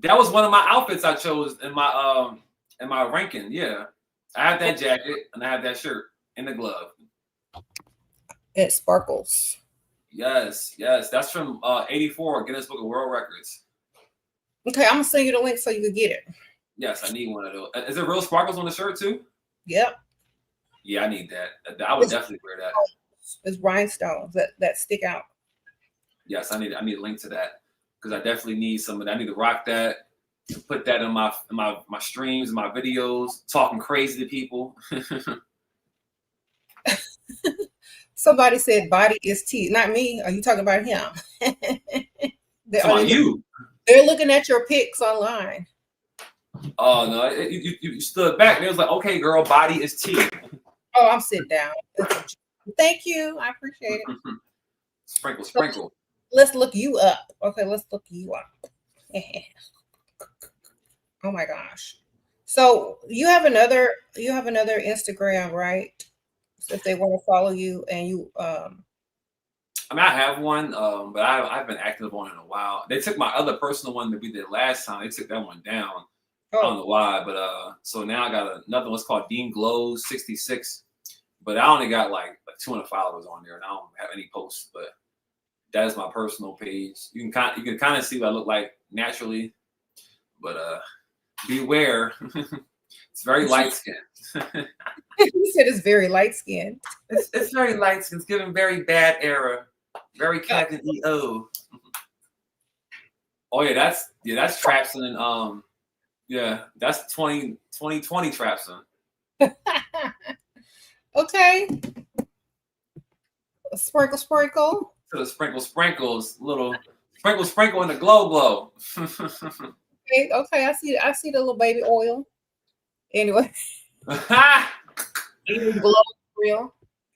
that was one of my outfits I chose in my ranking. Yeah, I have that jacket and I have that shirt and the glove. It sparkles. Yes, that's from '84 Guinness Book of World Records. Okay, I'm gonna send you the link so you can get it. Yes, I need one of those. Is there real sparkles on the shirt too? Yep. Yeah, I need that. I would definitely wear that. It's rhinestones that stick out. Yes, I need a link to that because I definitely need some of that. I need to rock that, and put that in my streams, my videos, talking crazy to people. Somebody said body is tea. Not me. Are you talking about him? You. They're looking at your pics online. Oh no! You stood back. And it was like, okay, girl, body is tea. Oh, I'm sitting down. Thank you. I appreciate it. Sprinkle. So, let's look you up. Okay, let's look you up. Oh my gosh. So you have another Instagram, right? So if they want to follow you and you I mean, I have one, but I've been active on it in a while. They took my other personal one that we did last time. They took that one down. I don't know why, but so now I got another one. It's called Dean Glows 66, but I only got like 200 followers on there, and I don't have any posts. But that is my personal page. You can kind of see what I look like naturally, but beware. It's very light skinned. You said it's very light skinned. It's very light skinned. It's giving very bad era. Very Captain EO. Oh yeah, that's Trapson and that's 2020 Trapson. Okay. Sprinkle. to the sprinkles, little sprinkle in the glow. Okay, I see the little baby oil. Anyway, glow real.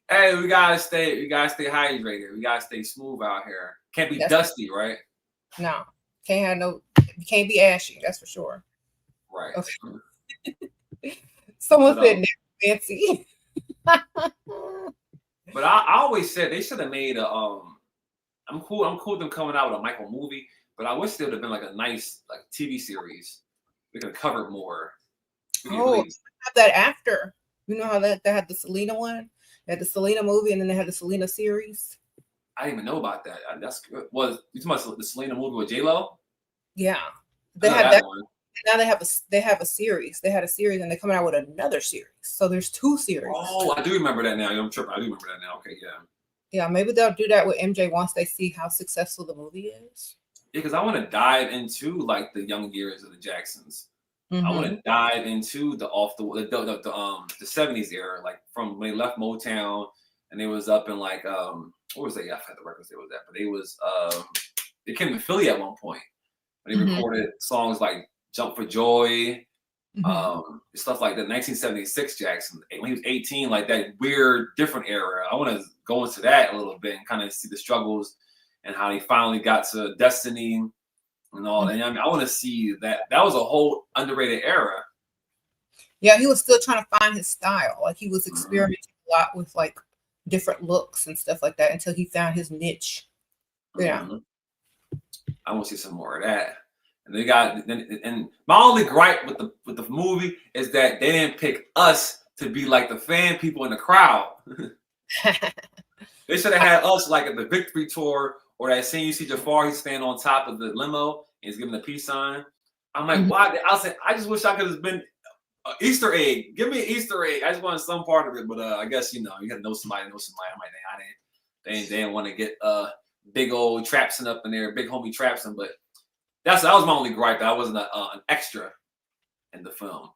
Hey, we gotta stay hydrated. We gotta stay smooth out here. Can't be dusty, right? No, can't be ashy. That's for sure. Right. Okay. Someone said fancy. But I always said they should have made a I'm cool them coming out with a Michael movie, but I wish there would have been like a nice like TV series. We could have covered more. Have that after. You know how they had the Selena one? They had the Selena movie and then they had the Selena series. I didn't even know about that. That's good. Was you talking about the Selena movie with J-Lo? Yeah. They had that one. Now they have a series. They had a series and they're coming out with another series. So there's 2 series. Oh, I do remember that now. I'm tripping. I do remember that now. Okay, yeah. Yeah, maybe they'll do that with MJ once they see how successful the movie is. Yeah, because I want to dive into like the young years of the Jacksons. Mm-hmm. I want to dive into the 70s era, like from when they left Motown and they was up in like what was they? I forgot the records they was at, but they came to Philly at one point. They recorded songs like Jump for Joy, stuff like the 1976 Jackson when he was 18, like that weird different era. I want to go into that a little bit and kind of see the struggles and how he finally got to Destiny and all that. I mean, I want to see that was a whole underrated era. Yeah, he was still trying to find his style. Like he was experimenting a lot with like different looks and stuff like that until he found his niche. Yeah. I want to see some more of that. And my only gripe with the movie is that they didn't pick us to be like the fan people in the crowd. They should have had us like at the victory tour or that scene you see Jafar, he's standing on top of the limo and he's giving the peace sign. I'm like, why? I just wish I could have been an Easter egg. Give me an Easter egg. I just wanted some part of it, but I guess you got to know somebody. I'm like, they didn't want to get big old Trapson up in there, big homie Trapson, but that was my only gripe. That wasn't an extra in the film.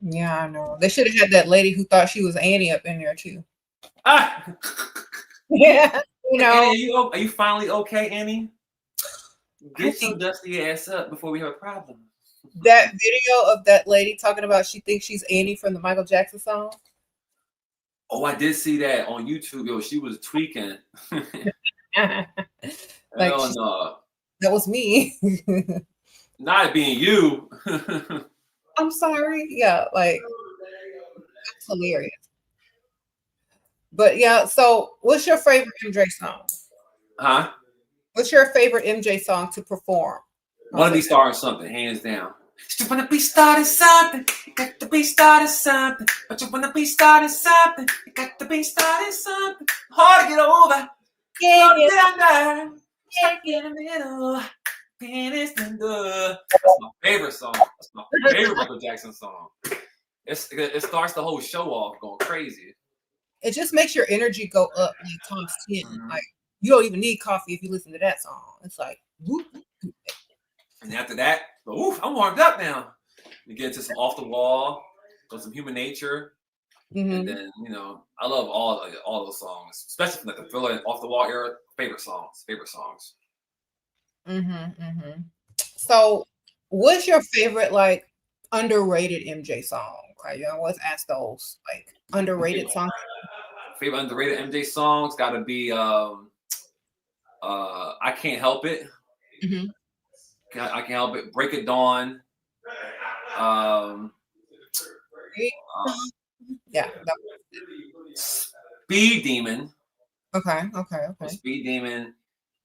Yeah, I know. They should have had that lady who thought she was Annie up in there too. Yeah, Annie, are you finally okay, Annie? Get your dusty ass up before we have a problem. That video of that lady talking about she thinks she's Annie from the Michael Jackson song. Oh, I did see that on YouTube. Yo, she was tweaking. Like no. That was me. Not being you. I'm sorry. Yeah, like that's hilarious. But yeah, so what's your favorite MJ song? Huh? What's your favorite MJ song to perform? Want to be starting something, hands down. You wanna be starting something, you got to be starting something. But you wanna be starting something, you got to be starting something. Hard to get over. Get in the middle. That's my favorite song. That's my favorite Michael Jackson song. It starts the whole show off going crazy. It just makes your energy go up like times 10. Like you don't even need coffee if you listen to that song. It's like whoop. And after that, I'm warmed up now. You get into some Off the Wall, some Human Nature, and then I love all those songs, especially from like the Thriller and Off the Wall era. Favorite songs. So, what's your favorite like underrated MJ song? Okay, you always ask those like underrated songs. Favorite underrated MJ songs got to be I Can't Help It. I Can't Help It. Break It Dawn. Yeah. Speed Demon. Okay. Speed Demon,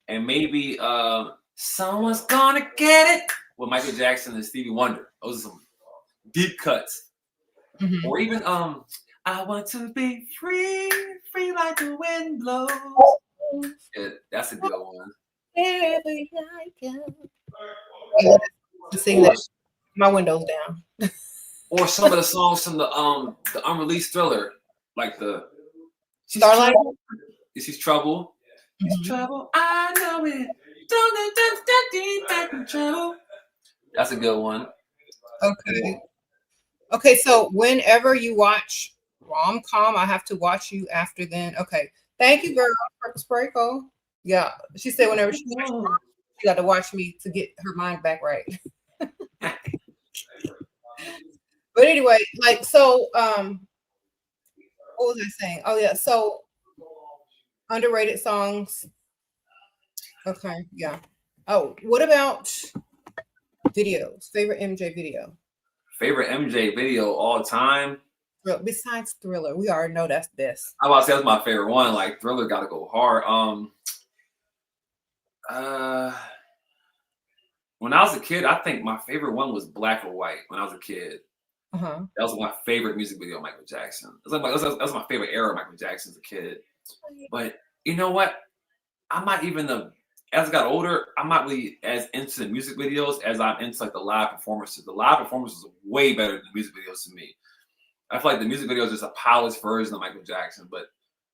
and maybe Someone's Gonna Get It with Michael Jackson and Stevie Wonder. Those are some deep cuts. Or even I Want to Be Free, free like the wind blows. Yeah, that's a good one. To sing that, my window's down. Or some of the songs from the unreleased Thriller, like the Starlight. She's Trouble. It's trouble, I know it. Don't trouble. That's a good one. Okay, so whenever you watch rom-com, I have to watch you after then. Okay. Thank you, girl. Purpose Breako. Yeah, she said whenever she got to watch me to get her mind back right. But anyway, like so, what was I saying? Oh yeah, so underrated songs. Okay, yeah. Oh, what about videos? Favorite MJ video? Favorite MJ video all time? Besides Thriller, we already know that's this. I'm about to say that's my favorite one. Like Thriller got to go hard. When I was a kid, I think my favorite one was Black or White. When I was a kid, Uh-huh. that was my favorite music video of Michael Jackson. That was my favorite era of Michael Jackson as a kid. But you know what? I'm not even as I got older, I'm not really as into the music videos as I'm into like the live performances. The live performances are way better than the music videos to me. I feel like the music video is just a polished version of Michael Jackson, but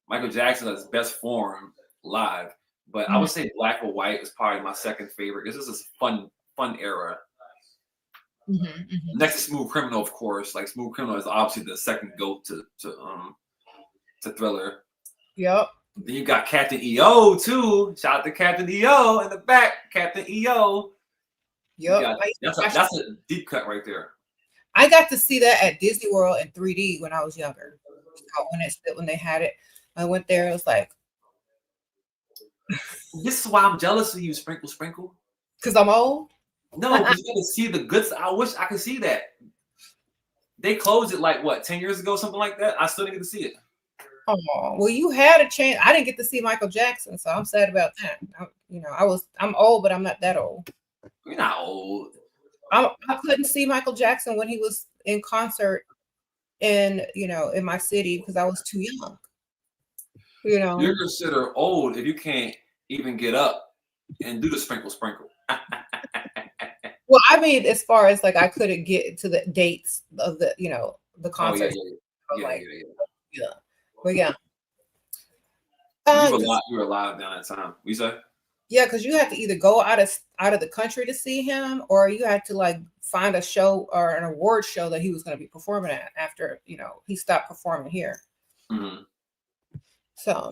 Michael Jackson at his best form live. But I would say Black or White is probably my second favorite. This is a fun era. Next to Smooth Criminal, of course. Like Smooth Criminal is obviously the second GOAT to Thriller. Yep. Then you got Captain EO too. Shout out to Captain EO in the back. Captain EO. Yep. That's a deep cut right there. I got to see that at Disney World in 3D when I was younger. When they had it, I went there. It was like, this is why I'm jealous of you, Sprinkle Sprinkle. Because I'm old. No, because you got to see the goods. I wish I could see that. They closed it like what 10 years ago, something like that. I still didn't get to see it. Oh, well, you had a chance. I didn't get to see Michael Jackson, so I'm sad about that. I'm old, but I'm not that old. You're not old. I couldn't see Michael Jackson when he was in concert in my city because I was too young. You're considered old if you can't even get up and do the sprinkle. Well, I mean, as far as like I couldn't get to the dates of the concert. Yeah. But yeah. You were alive down that time. You say? Yeah, because you had to either go out of the country to see him, or you had to like find a show or an award show that he was going to be performing at after he stopped performing here. Mm-hmm. So,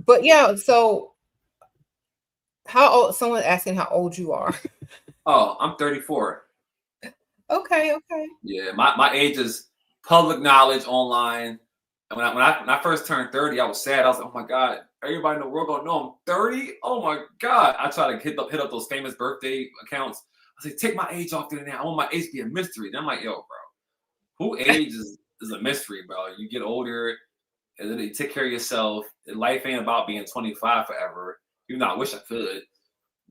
but yeah. So, how old? Someone asking how old you are. Oh, I'm 34. Okay. Yeah, my age is public knowledge online. And when I first turned 30, I was sad. I was like, oh my God, everybody in the world gonna know I'm 30. Oh my God. I try to hit up those famous birthday accounts. I say, take my age off there now. I want my age to be a mystery. And I'm like, yo, bro, who age is a mystery, bro? You get older and then you take care of yourself. Life ain't about being 25 forever. Even though I wish I could.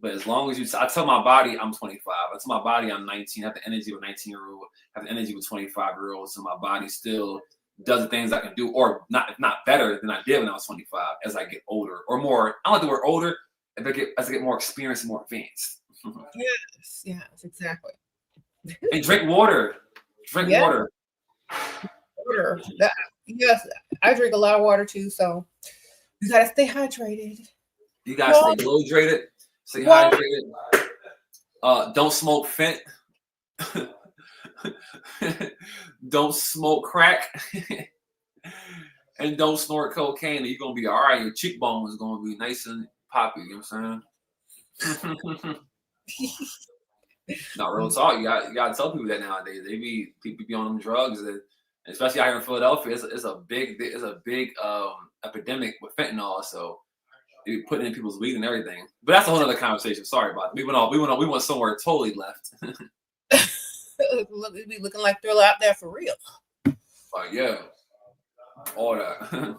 But as long as I tell my body I'm 25. I tell my body I'm 19. I have the energy of a 19-year-old. I have the energy of a 25-year-old. So my body still does the things I can do, or not better than I did when I was 25 as I get older. Or more, I don't like the word older, as I get more experienced and more advanced. Yes, exactly. And drink water. Water. Yes, I drink a lot of water too, so you gotta stay hydrated. You gotta stay hydrated. Stay hydrated. Don't smoke Fent. Don't smoke crack. And don't snort cocaine. You're gonna be all right. Your cheekbone is gonna be nice and poppy. You know what I'm saying? No, real talk. You gotta tell people that nowadays. People be on them drugs, and especially out here in Philadelphia, it's a big epidemic with fentanyl. So they putting in people's weed and everything. But that's a whole other conversation. Sorry about it. We went somewhere totally left. We be looking like Thriller out there for real. Yeah, all that.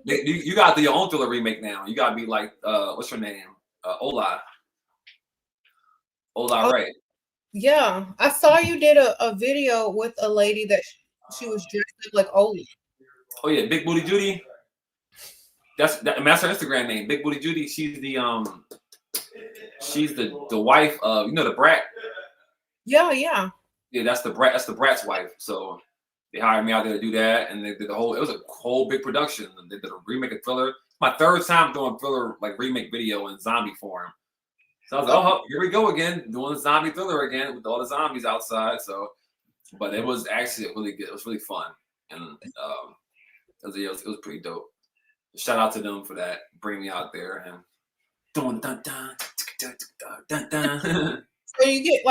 You got to do your own Thriller remake now. You got to be like, what's her name? Ola, right? Yeah, I saw you did a video with a lady that she was dressed up like Ola. Oh yeah, Big Booty Judy. That's her Instagram name, Big Booty Judy. She's the wife of the Brat. Yeah. Yeah, that's the Brat's wife. So they hired me out there to do that, and they did it was a whole big production. They did a remake of Thriller. My third time doing Thriller like remake video in zombie form. So I was like, oh, here we go again, doing the zombie Thriller again with all the zombies outside. So, but it was actually really good. It was really fun, and it was pretty dope. Shout out to them for that, bring me out there and dun dun dun dun dun dun. So you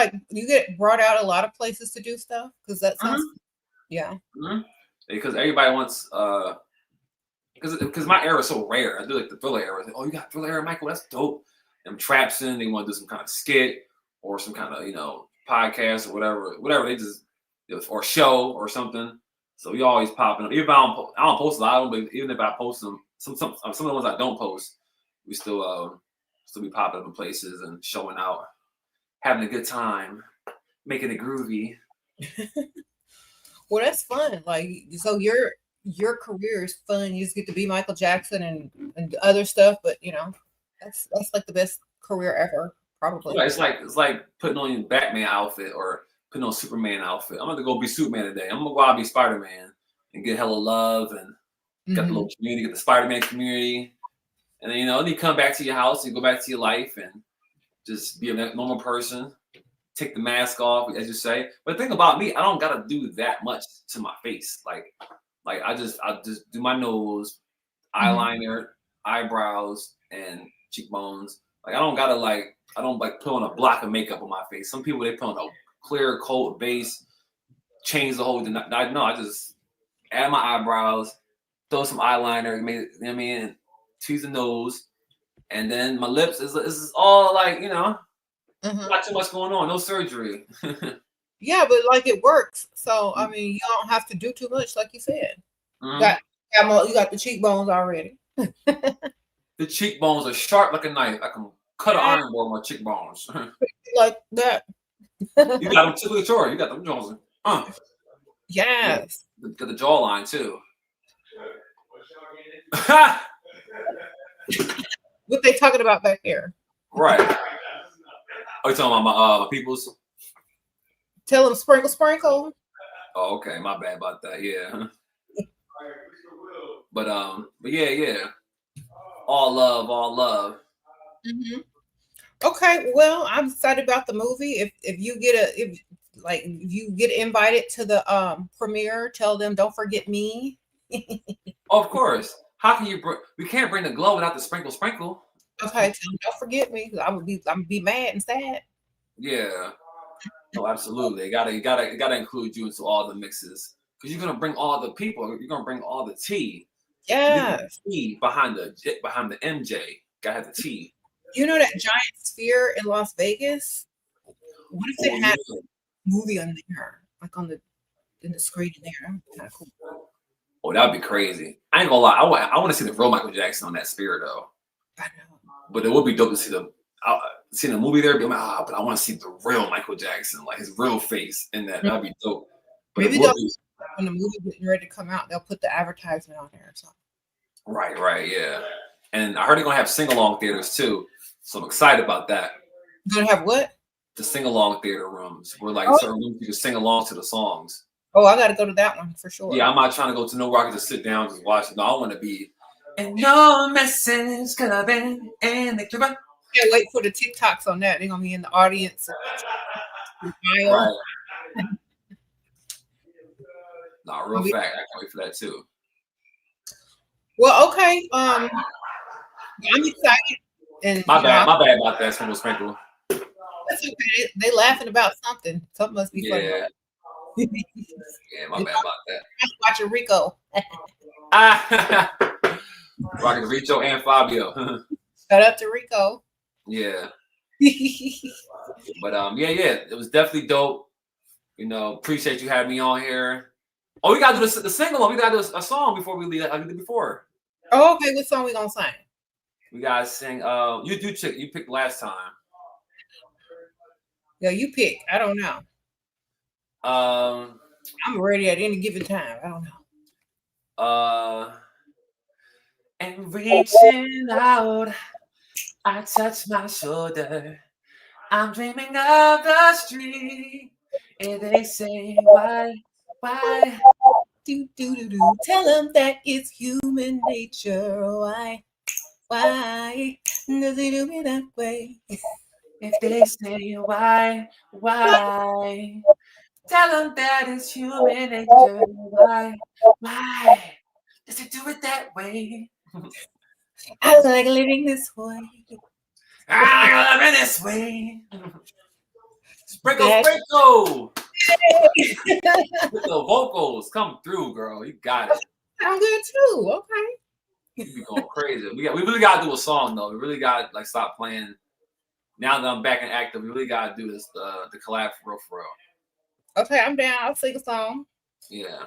get brought out a lot of places to do stuff because that sounds yeah. Because everybody wants because my era is so rare. I do like the Thriller era. Like, oh, you got Thriller era, Michael? That's dope. And Trapson, they want to do some kind of skit or some kind of podcast or whatever. They just or show or something. So we always popping up. Even if I don't post a lot of them, but even if I post them, some of the ones I don't post, we still be popping up in places and showing out, having a good time, making it groovy. Well, that's fun. Like, so your career is fun. You just get to be Michael Jackson and other stuff, but that's like the best career ever, probably. Yeah, it's like putting on your Batman outfit or putting on a Superman outfit. I'm gonna go be Superman today. I'm gonna go out and be Spider-Man and get hella love and get the little community, get the Spider-Man community. And then then you come back to your house, you go back to your life and just be a normal person. Take the mask off, as you say. But the thing about me, I don't gotta do that much to my face. Like I just do my nose, eyeliner, eyebrows, and cheekbones. Like I don't put on a block of makeup on my face. Some people, they put on a clear coat base, change the whole. No, I just add my eyebrows, throw some eyeliner, and tease the nose, and then my lips is all like not too much going on, no surgery. Yeah, but like it works. So I mean, you don't have to do too much, like you said. You got the cheekbones already. The cheekbones are sharp like a knife. I can cut an iron board with my cheekbones. Like that. You got them too, sure. You got them Jones. Yes. Got the jawline too. What they talking about back here? Right. Are you talking about my peoples? Tell them sprinkle, sprinkle. Oh, okay. My bad about that. Yeah. But yeah. All love, all love. Okay, well, I'm excited about the movie. If you get invited to the premiere, tell them don't forget me. Of course. How can you? We can't bring the glow without the sprinkle, sprinkle. Okay, tell them don't forget me. I'm gonna be mad and sad. Yeah. No, absolutely. You gotta include you into all the mixes because you're gonna bring all the people. You're gonna bring all the tea. Yeah. Tea behind the MJ. Gotta have the tea. You know that giant sphere in Las Vegas? What if they had a movie on there, like in the screen there? That would be kind of cool. Oh, that'd be crazy. I ain't gonna lie. I want to see the real Michael Jackson on that sphere though. I know. But it would be dope to see the movie there. But I want to see the real Michael Jackson, like his real face in that. That'd be dope. But maybe when the movie getting ready to come out, they'll put the advertisement on there or something. Right, yeah. And I heard they're gonna have sing-along theaters too. So I'm excited about that. Gonna have what? The sing-along theater rooms where certain rooms you can sing along to the songs. Oh, I gotta go to that one for sure. Yeah, I'm not trying to go to no where I can just sit down and just watch it. No, I want to be. And no message could have been in the club. Can't wait for the TikToks on that. They're gonna be in the audience. Right. No, real fact. I can't wait for that too. Well, okay. I'm excited. And my bad about that, sprinkle. That's okay. They laughing about something. Something must be funny. Yeah, my bad about that. I'm watching Rico. Rocking Rico and Fabio. Shout out to Rico. Yeah. But yeah, it was definitely dope. Appreciate you having me on here. Oh, we gotta do the single. We gotta do a song before we leave. Like we did before. Oh, okay. What song we gonna sing? We gotta sing. You picked last time. Yeah, you pick. I don't know. I'm ready at any given time. I don't know. And reaching out, I touch my shoulder. I'm dreaming of the street. And they say, why? Do. Tell them that it's human nature. Why does it do me that way? If they say why? Tell them that it's human nature. Why does it do it that way? I like living this way. I'm in this way. Sprinkle, That- sprinkle. With the vocals, come through, girl. You got it. Sound good too. Okay. You be going crazy. We really gotta do a song though. We really gotta like stop playing. Now that I'm back in active, we really gotta do this the collab for real. Okay, I'm down. I'll sing a song. Yeah.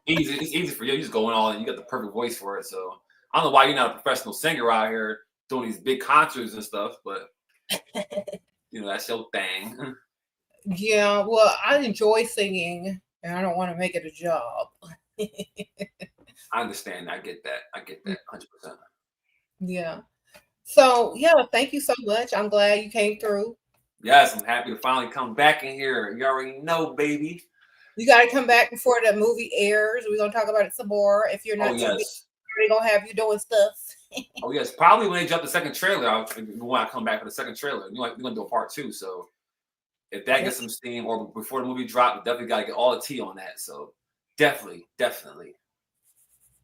Easy. It's easy for you. You just going all in. You got the perfect voice for it. So I don't know why you're not a professional singer out here doing these big concerts and stuff, but that's your thing. Yeah, well, I enjoy singing and I don't want to make it a job. I understand. I get that. 100%. Yeah. So, yeah, thank you so much. I'm glad you came through. Yes, I'm happy to finally come back in here. You already know, baby. You got to come back before the movie airs. We're going to talk about it some more. If you're not Oh, yes. they're going to have you doing stuff. Oh, yes. Probably when they drop the second trailer, when I come back for the second trailer. We're going to do a part 2. So if that gets some steam or before the movie drops, we definitely got to get all the tea on that. So definitely.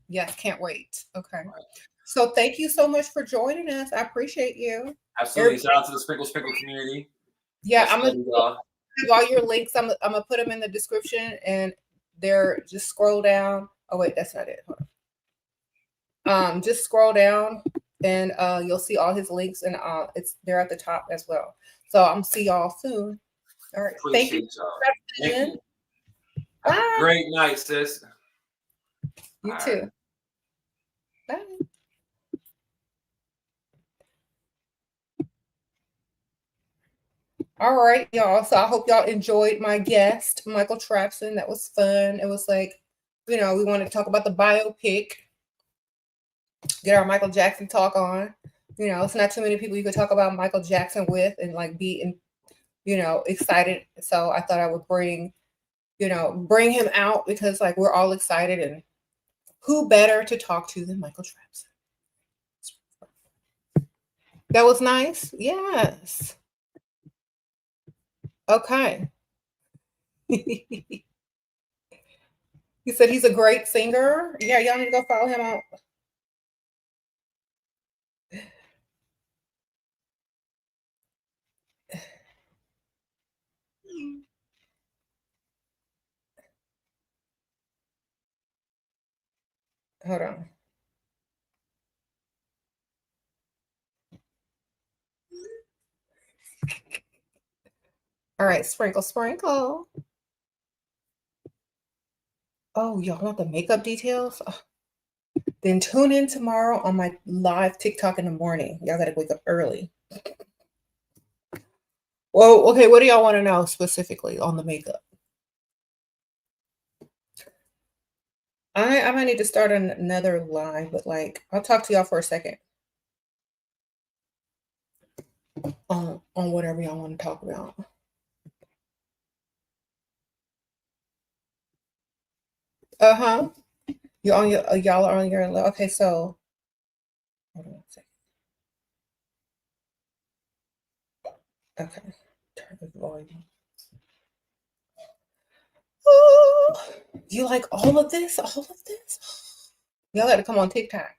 Yes, can't wait. Okay. Right. So thank you so much for joining us. I appreciate you. Absolutely. Shout out to the Sprinkle community. Yeah, I'm going to have all your links. I'm going to put them in the description and just scroll down. Oh, wait, that's not it. Hold on. Just scroll down and you'll see all his links and they're at the top as well. So I'm see y'all soon. All right. Appreciate Thank y'all. Thank you. Bye. Have a great night, sis. You all too. Right. Bye. All right, y'all. So I hope y'all enjoyed my guest, Michael Trapson. That was fun. It was like, we wanted to talk about the biopic, get our Michael Jackson talk on. It's not too many people you could talk about Michael Jackson with and like be, excited. So I thought I would bring him out because like we're all excited, and who better to talk to than Michael Trapson? That was nice. Yes. Okay. He said he's a great singer. Yeah, y'all need to go follow him on. Hold on. All right, sprinkle, sprinkle. Oh, y'all want the makeup details? Oh. Then tune in tomorrow on my live TikTok in the morning. Y'all gotta wake up early. Well, okay, what do y'all want to know specifically on the makeup? I might need to start another live, but like I'll talk to y'all for a second. On whatever y'all want to talk about. Uh-huh. You're on your y'all are on your okay, so hold on a second. Okay. Turn the volume. Oh, you like all of this? All of this? Y'all gotta come on TikTok.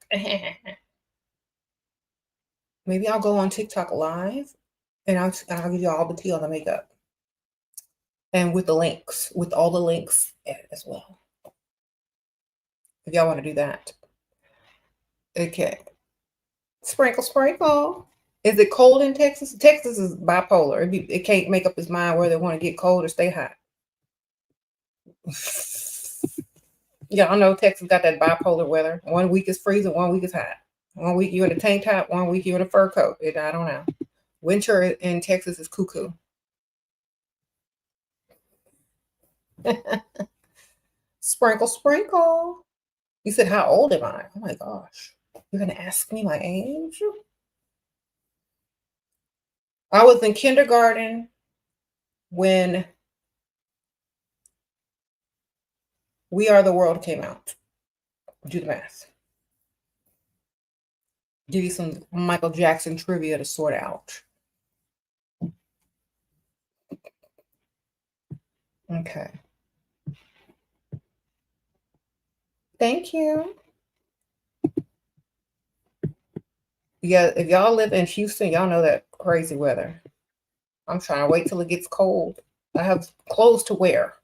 Maybe I'll go on TikTok live and I'll give you all the tea on the makeup. And with the links, with all the links as well. If y'all want to do that. Okay. Sprinkle, sprinkle. Is it cold in Texas? Texas is bipolar. It can't make up its mind whether they want to get cold or stay hot. Yeah, I know Texas got that bipolar weather. 1 week is freezing, 1 week is hot. 1 week you in a tank top, 1 week you in a fur coat. I don't know. Winter in Texas is cuckoo. Sprinkle, sprinkle. You said, how old am I? Oh my gosh. You're going to ask me my age? I was in kindergarten when We Are the World came out. Do the math. Give you some Michael Jackson trivia to sort out. Okay. Thank you. Yeah, if y'all live in Houston, y'all know that crazy weather. I'm trying to wait till it gets cold. I have clothes to wear.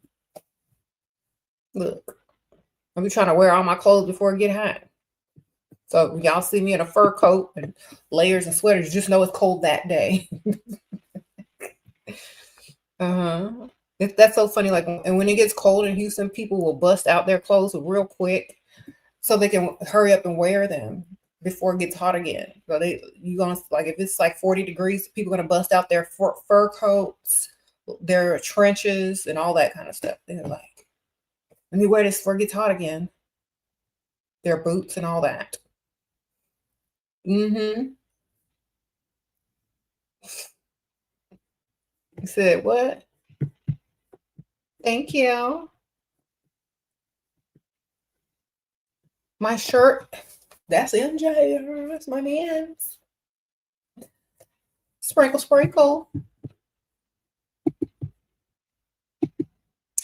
Look, I'm trying to wear all my clothes before it get hot. So when y'all see me in a fur coat and layers and sweaters, just know it's cold that day. Uh-huh. That's so funny. Like, and when it gets cold in Houston, people will bust out their clothes real quick so they can hurry up and wear them before it gets hot again. So you gonna, like, if it's like 40 degrees, people are gonna bust out their fur coats, their trenches, and all that kind of stuff. They're like, let me wear this before it gets hot again. Their boots and all that. Mm-hmm. You said what? Thank you. My shirt, that's MJ. That's my man's. Sprinkle, sprinkle.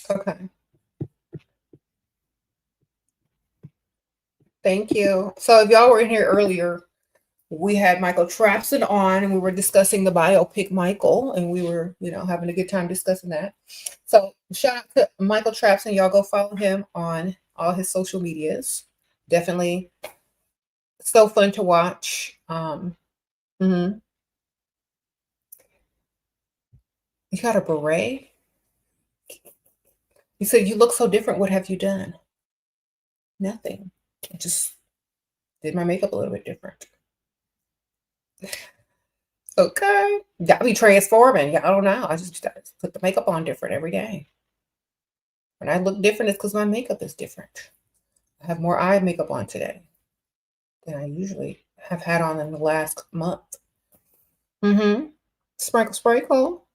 Okay. Thank you. So if y'all were in here earlier, we had Michael Trapson on and we were discussing the biopic Michael, and we were, having a good time discussing that. So shout out to Michael Trapson. Y'all go follow him on all his social medias. Definitely so fun to watch. You got a beret? You said you look so different. What have you done? Nothing. I just did my makeup a little bit different. Okay. Gotta be transforming. Yeah, I don't know. I just put the makeup on different every day. When I look different, it's because my makeup is different. I have more eye makeup on today than I usually have had on in the last month. Sprinkle, sprinkle.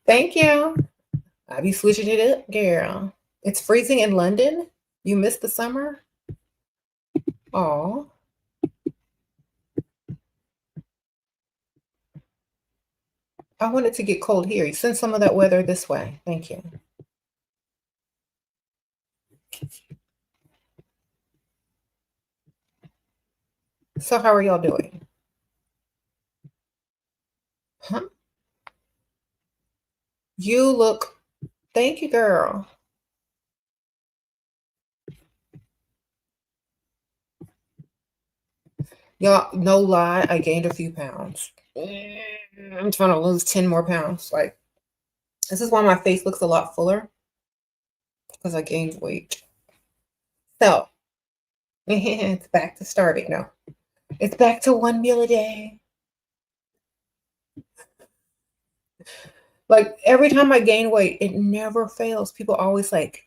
Thank you. I be switching it up, girl. It's freezing in London. You missed the summer? Oh. I want it to get cold here. You send some of that weather this way. Thank you. So how are y'all doing? Huh? You look, thank you, girl. Y'all, no lie, I gained a few pounds. I'm trying to lose 10 more pounds. Like, this is why my face looks a lot fuller, because I gained weight. So, it's back to starving now. It's back to one meal a day. Like, every time I gain weight, it never fails. People always like,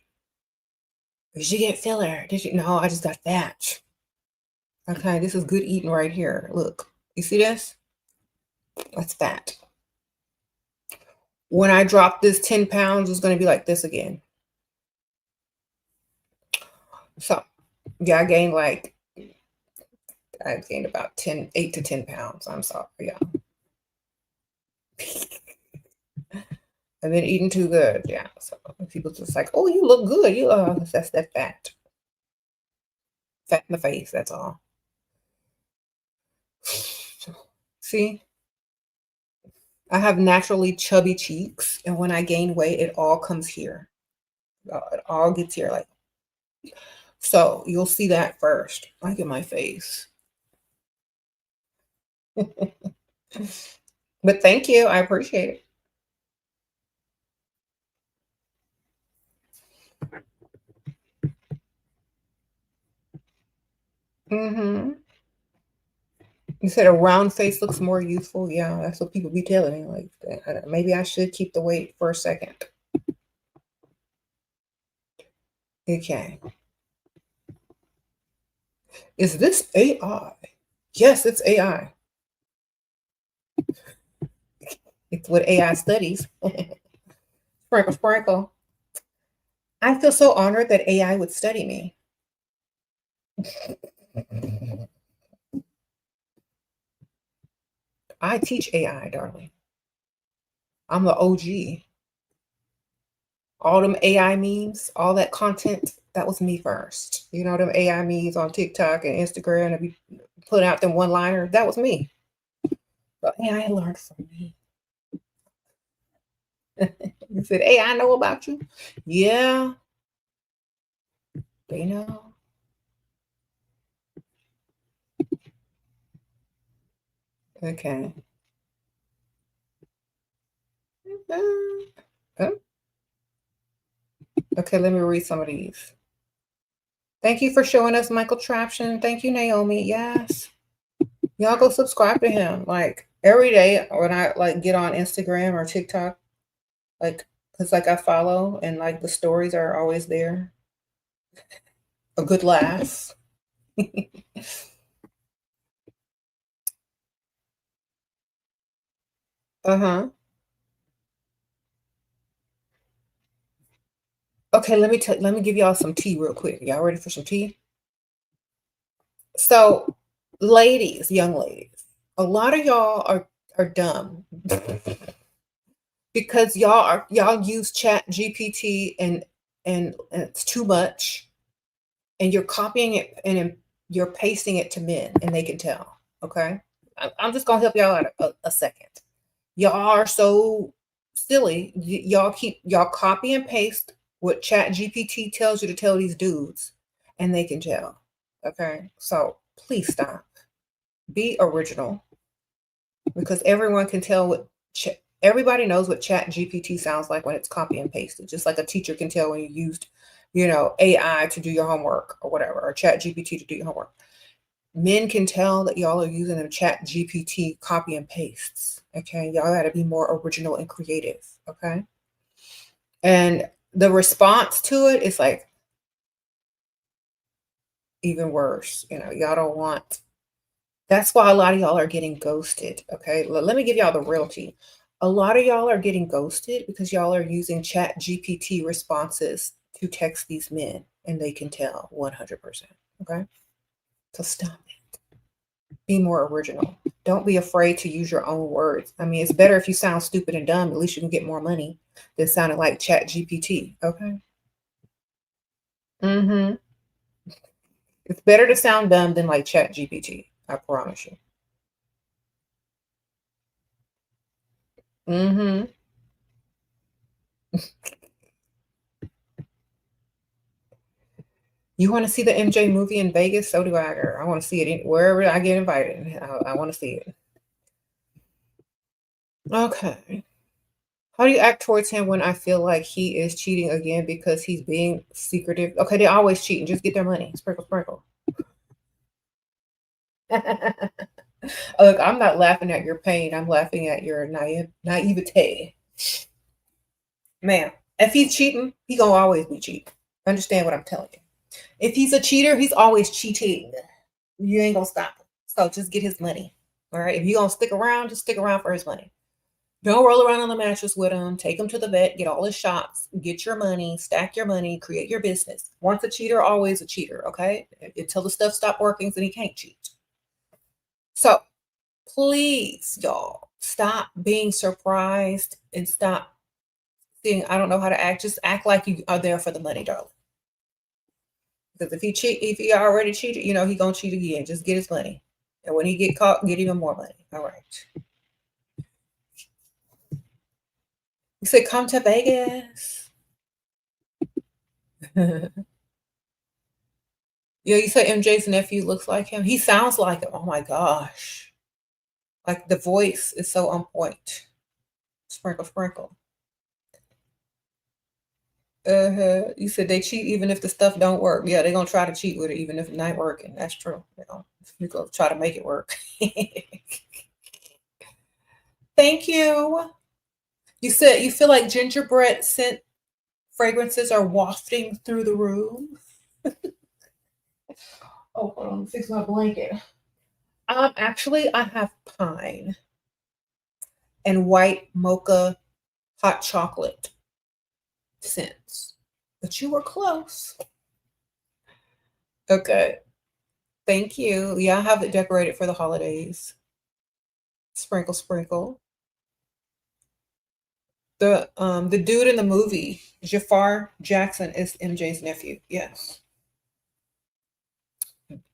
did you get filler? Did you? No, I just got fat. Okay, this is good eating right here. Look, you see this? That's fat. When I drop this 10 pounds, it's going to be like this again. So, yeah, I gained about 8 to 10 pounds. I'm sorry, yeah. I've been eating too good, yeah. So people just like, oh, you look good. That's that fat. Fat in the face, that's all. See? I have naturally chubby cheeks, and when I gain weight, it all comes here. It all gets here, like. So you'll see that first. Look at my face. But thank you. I appreciate it. You said a round face looks more youthful. Yeah, that's what people be telling me. Like, maybe I should keep the weight for a second. Okay. Is this AI? Yes, it's AI. It's what AI studies. Sprinkle, sprinkle. I feel so honored that AI would study me. I teach AI, darling. I'm the OG. All them AI memes, all that content, that was me first. You know, them AI memes on TikTok and Instagram and be putting out them one-liner. That was me. But AI learned from me. You said, hey, I know about you. Yeah, they know. Okay. Okay, let me read some of these. Thank you for showing us Michael Traption. Thank you, Naomi. Yes. Y'all go subscribe to him. Like every day when I like get on Instagram or TikTok, like because like I follow and like the stories are always there. A good laugh. Uh-huh. Okay, let me give y'all some tea real quick. Y'all ready for some tea? So, ladies, young ladies, a lot of y'all are dumb because y'all use Chat GPT and it's too much, and you're copying it and you're pasting it to men, and they can tell. Okay, I'm just gonna help y'all out a second. Y'all are so silly. Y'all copy and paste what Chat GPT tells you to tell these dudes, and they can tell. Okay, so please stop. Be original, because everyone can tell what everybody knows what Chat GPT sounds like when it's copy and pasted. Just like a teacher can tell when you used, AI to do your homework or whatever, or Chat GPT to do your homework. Men can tell that y'all are using them Chat GPT copy and pastes. Okay, y'all got to be more original and creative. Okay, and the response to it is like even worse. Y'all don't want. That's why a lot of y'all are getting ghosted. Okay, let me give y'all the realty. A lot of y'all are getting ghosted because y'all are using Chat GPT responses to text these men, and they can tell 100%. Okay, so stop it. Be more original. Don't be afraid to use your own words. I mean, it's better if you sound stupid and dumb. At least you can get more money than sounding like Chat GPT. Okay. Mm-hmm. It's better to sound dumb than like Chat GPT. I promise you. Mm-hmm. You want to see the MJ movie in Vegas? So do I, girl. I want to see it wherever I get invited. I want to see it. Okay. How do you act towards him when I feel like he is cheating again because he's being secretive? Okay, they're always cheating. Just get their money. Sprinkle, sprinkle. Look, I'm not laughing at your pain. I'm laughing at your naivete. Man, if he's cheating, he gonna always be cheating. Understand what I'm telling you. If he's a cheater, he's always cheating. You ain't gonna stop him. So just get his money. All right. If you're gonna stick around, just stick around for his money. Don't roll around on the mattress with him. Take him to the vet, get all his shots, get your money, stack your money, create your business. Once a cheater, always a cheater. Okay. Until the stuff stops working, then he can't cheat. So please, y'all, stop being surprised and stop saying, I don't know how to act. Just act like you are there for the money, darling. Because if he already cheated, he gonna cheat again. Just get his money. And when he get caught, get even more money. All right. You said come to Vegas. Yeah, you said MJ's nephew looks like him. He sounds like him. Oh my gosh. Like the voice is so on point. Sprinkle, sprinkle. You said they cheat even if the stuff don't work. Yeah, they're gonna try to cheat with it even if it's not working. That's true. You're gonna try to make it work. Thank you. You said you feel like gingerbread scent fragrances are wafting through the room. Oh, hold on, fix my blanket. Actually, I have pine and white mocha hot chocolate scents, but you were close. Okay, thank you. Yeah, I have it decorated for the holidays. Sprinkle, sprinkle. The dude in the movie, Jafar Jackson, is MJ's nephew. Yes.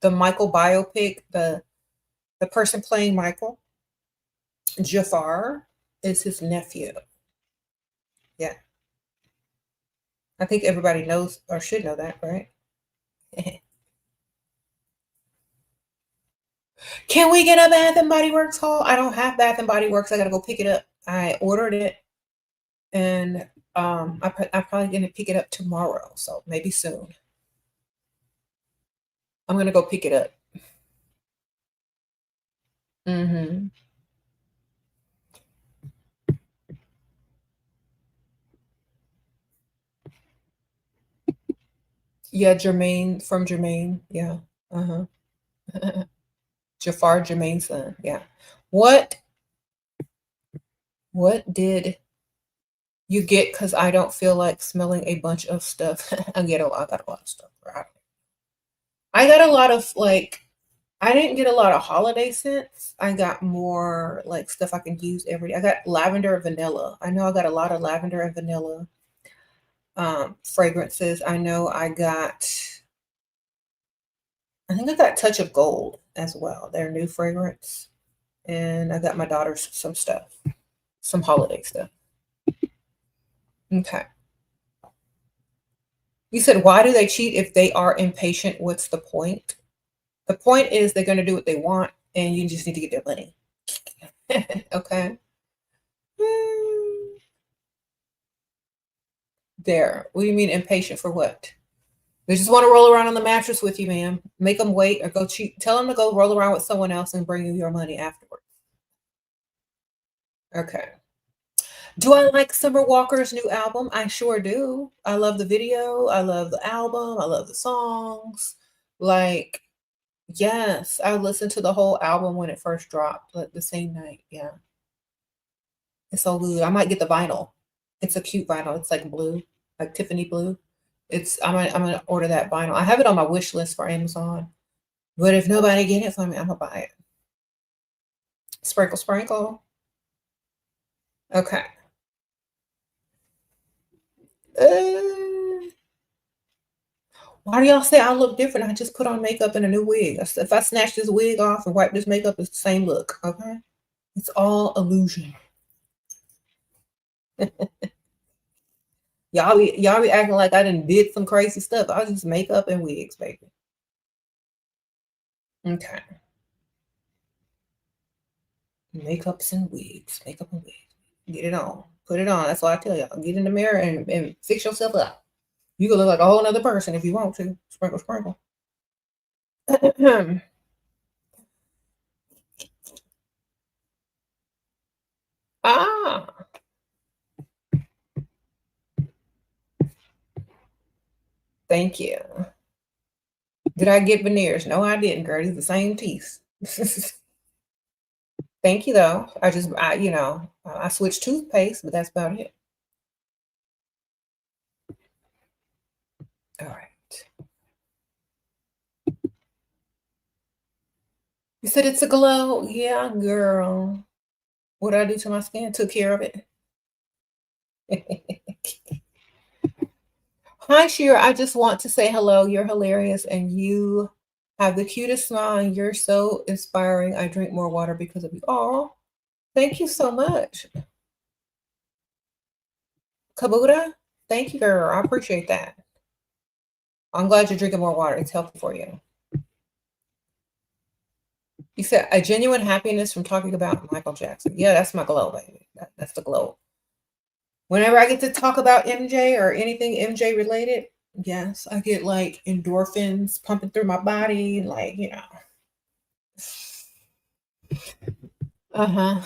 The Michael biopic, the person playing Michael, Jafar, is his nephew. Yeah. I think everybody knows or should know that, right? Can we get a Bath and Body Works haul? I don't have Bath and Body Works. I gotta go pick it up. I ordered it, and I'm probably gonna pick it up tomorrow, so maybe soon. I'm gonna go pick it up. Mm-hmm. Yeah, Jermaine from Jermaine. Yeah. Uh-huh. Jafar Jermaine's son. Yeah. What did you get? Because I don't feel like smelling a bunch of stuff. I got a lot of stuff. Right? I got a lot of I didn't get a lot of holiday scents. I got more like stuff I can use every day. I got lavender and vanilla. I know I got a lot of lavender and vanilla fragrances. I know I think I got Touch of Gold as well, their new fragrance. And I got my daughters some stuff, some holiday stuff. Okay. You said, why do they cheat if they are impatient? What's the point? The point is they're going to do what they want, and you just need to get their money. Okay. There. What do you mean impatient for what? They just want to roll around on the mattress with you, ma'am. Make them wait or go cheat. Tell them to go roll around with someone else and bring you your money afterwards. Okay. Do I like Summer Walker's new album? I sure do. I love the video. I love the album. I love the songs. Like, yes, I listened to the whole album when it first dropped, like the same night. Yeah. It's so good. I might get the vinyl. It's a cute vinyl. It's like blue, like Tiffany blue. I'm gonna order that vinyl. I have it on my wish list for Amazon. But if nobody get it for me, I'm gonna buy it. Sprinkle, sprinkle. Okay. Why do y'all say I look different? I just put on makeup and a new wig. If I snatch this wig off and wipe this makeup, it's the same look. Okay. It's all illusion. Y'all be acting like I did some crazy stuff. I just makeup and wigs, baby. Okay. Makeups and wigs. Makeup and wigs. Get it on. Put it on. That's what I tell y'all. Get in the mirror and fix yourself up. You can look like a whole other person if you want to. Sprinkle, sprinkle. Ah. Thank you. Did I get veneers? No, I didn't, girl. These the same teeth. Thank you, though. I switched toothpaste, but that's about it. All right. You said it's a glow? Yeah, girl. What did I do to my skin? Took care of it. Hi, Shira. I just want to say hello. You're hilarious, and you have the cutest smile, and you're so inspiring. I drink more water because of you. Oh, thank you so much. Kabuta, thank you, girl. I appreciate that. I'm glad you're drinking more water. It's healthy for you. You said a genuine happiness from talking about Michael Jackson. Yeah, that's my glow, baby. That's the glow. Whenever I get to talk about MJ or anything MJ related, yes, I get like endorphins pumping through my body, like, Uh-huh.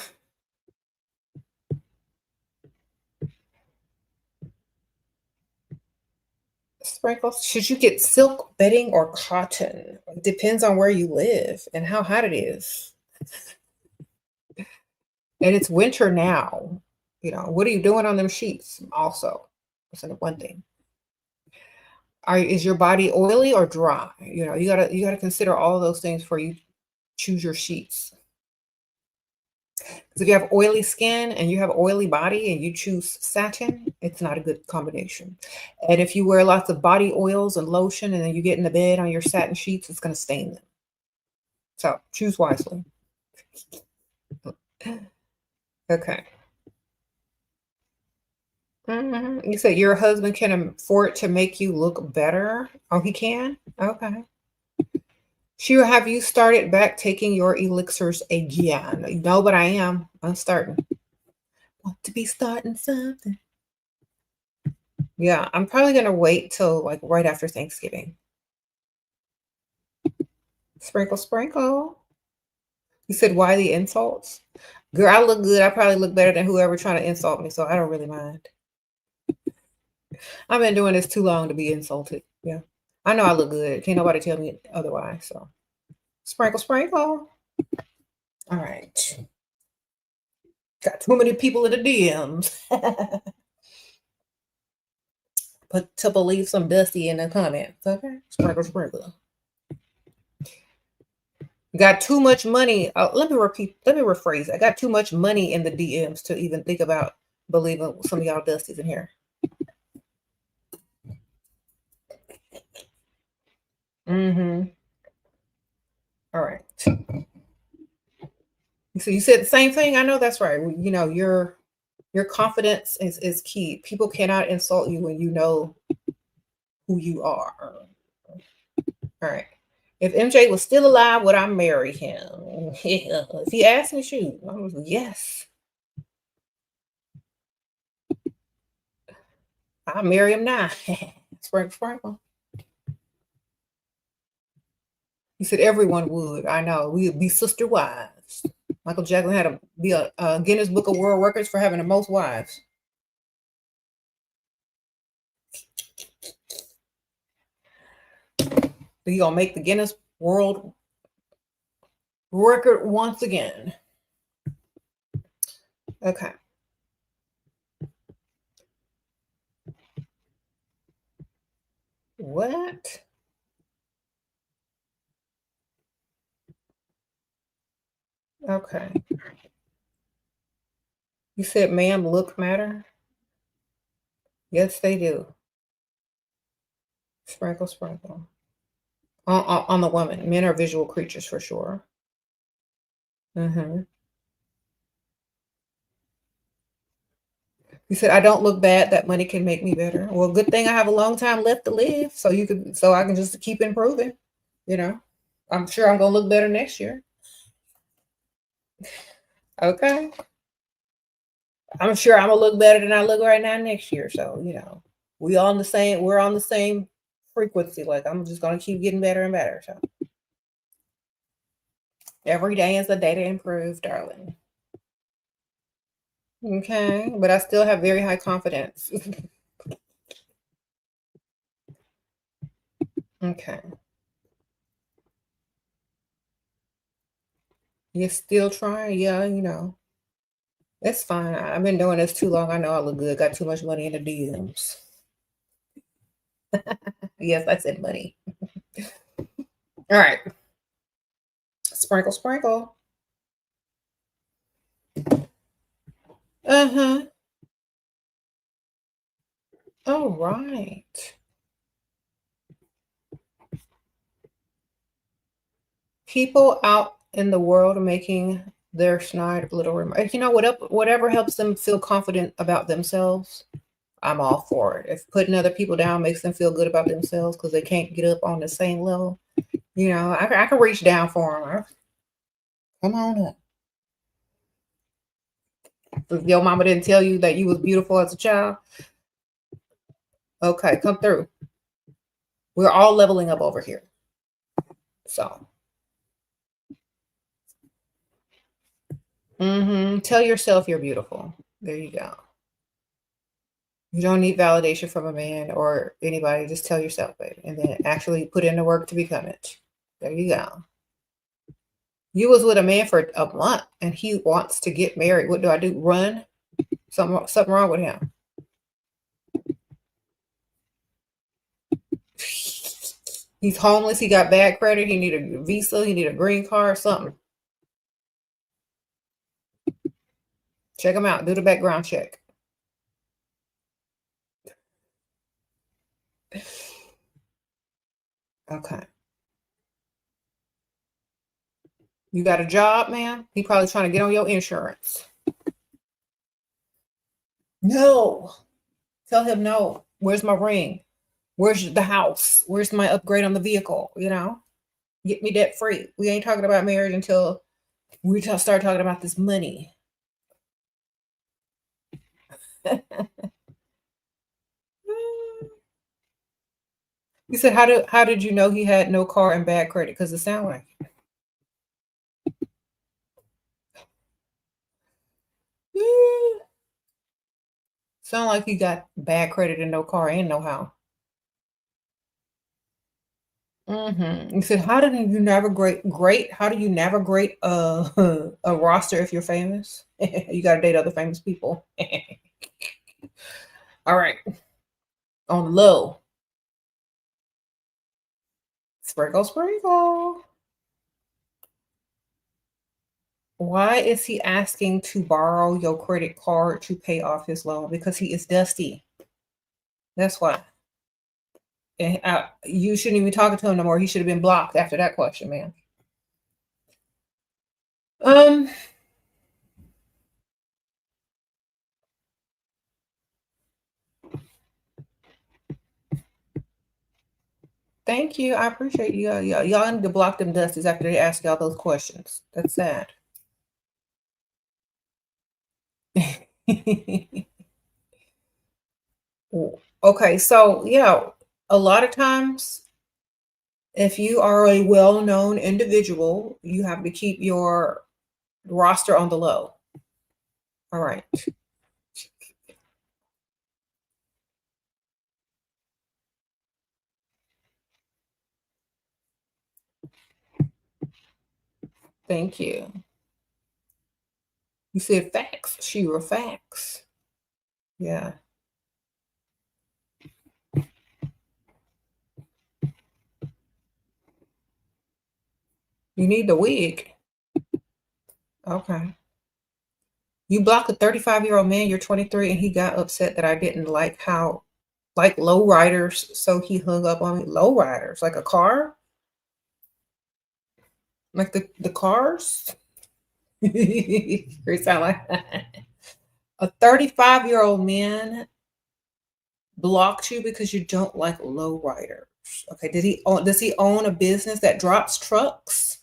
Sprinkles. Should you get silk bedding or cotton? It depends on where you live and how hot it is. And it's winter now. What are you doing on them sheets? Also, that's one thing. Is your body oily or dry? You gotta consider all those things before you choose your sheets. Because if you have oily skin and you have oily body and you choose satin, it's not a good combination. And if you wear lots of body oils and lotion and then you get in the bed on your satin sheets, it's going to stain them. So choose wisely. Okay. You said your husband can afford to make you look better. Oh, he can? Okay. Shira, have you started back taking your elixirs again? No, but I am. I'm starting. Want to be starting something. Yeah, I'm probably going to wait till like right after Thanksgiving. Sprinkle, sprinkle. You said, why the insults? Girl, I look good. I probably look better than whoever trying to insult me, so I don't really mind. I've been doing this too long to be insulted. Yeah. I know I look good. Can't nobody tell me otherwise. So sprinkle, sprinkle. All right. Got too many people in the DMs. But to believe some Dusty in the comments. Okay. Sprinkle, sprinkle. Got too much money. Let me rephrase. I got too much money in the DMs to even think about believing some of y'all Dusties in here. All right. So you said the same thing. I know that's right. You know, your confidence is key. People cannot insult you when you know who you are. All right. If MJ was still alive, would I marry him? If he asked me, shoot, I was yes. I'll marry him now. Sprinkle, sprinkle. He said everyone would. I know. We'd be sister wives. Michael Jackson had to be a Guinness Book of World Records for having the most wives. He gonna make the Guinness World Record once again. Okay. What? Okay. You said, ma'am, look matter? Yes, they do. Sprinkle, sprinkle. On the woman. Men are visual creatures for sure. You said, I don't look bad. That money can make me better. Well, good thing I have a long time left to live, so I can just keep improving. You know, I'm sure I'm gonna look better next year. Okay. I'm sure I'm gonna look better than I look right now next year. So, you know, we're on the same frequency. Like, I'm just gonna keep getting better and better. So every day is a day to improve, darling. Okay, but I still have very high confidence. Okay. You're still trying? Yeah, you know. It's fine. I've been doing this too long. I know I look good. Got too much money in the DMs. Yes, I said money. All right. Sprinkle, sprinkle. All right. People out in the world are making their snide little remarks. You know, whatever helps them feel confident about themselves, I'm all for it. If putting other people down makes them feel good about themselves because they can't get up on the same level, you know, I can reach down for them. Come on up. If your mama didn't tell you that you was beautiful as a child, okay, come through. We're all leveling up over here. So, tell yourself you're beautiful. There you go. You don't need validation from a man or anybody. Just tell yourself, baby, and then actually put in the work to become it. There you go. You was with a man for a month, and he wants to get married. What do I do? Run? Something wrong with him. He's homeless. He got bad credit. He need a visa. He need a green card. Something. Check them out. Do the background check. Okay. You got a job, man? He probably trying to get on your insurance. No. Tell him no. Where's my ring? Where's the house? Where's my upgrade on the vehicle? You know, get me debt free. We ain't talking about marriage until we start talking about this money. He said, how did you know he had no car and bad credit? Because it sounded like it. Sound like he got bad credit and no car and no house. He said, how do you navigate how do you navigate a roster if you're famous? You got to date other famous people. All right. On low. Sprinkle, sprinkle. Why is he asking to borrow your credit card to pay off his loan? Because he is dusty. That's why. And you shouldn't even be talking to him no more. He should have been blocked after that question, man. Thank you. I appreciate you. Y'all need to block them dusties after they ask y'all those questions. That's sad. Okay, so yeah, a lot of times if you are a well-known individual, you have to keep your roster on the low. All right. Thank you. You said facts, Shera, facts. Yeah. You need the wig. Okay. You blocked a 35-year-old man, you're 23, and he got upset that I didn't like low riders, so he hung up on me. Low riders, like a car? Like the cars? It sound like a 35-year-old man blocked you because you don't like low riders. Okay, does he own a business that drops trucks?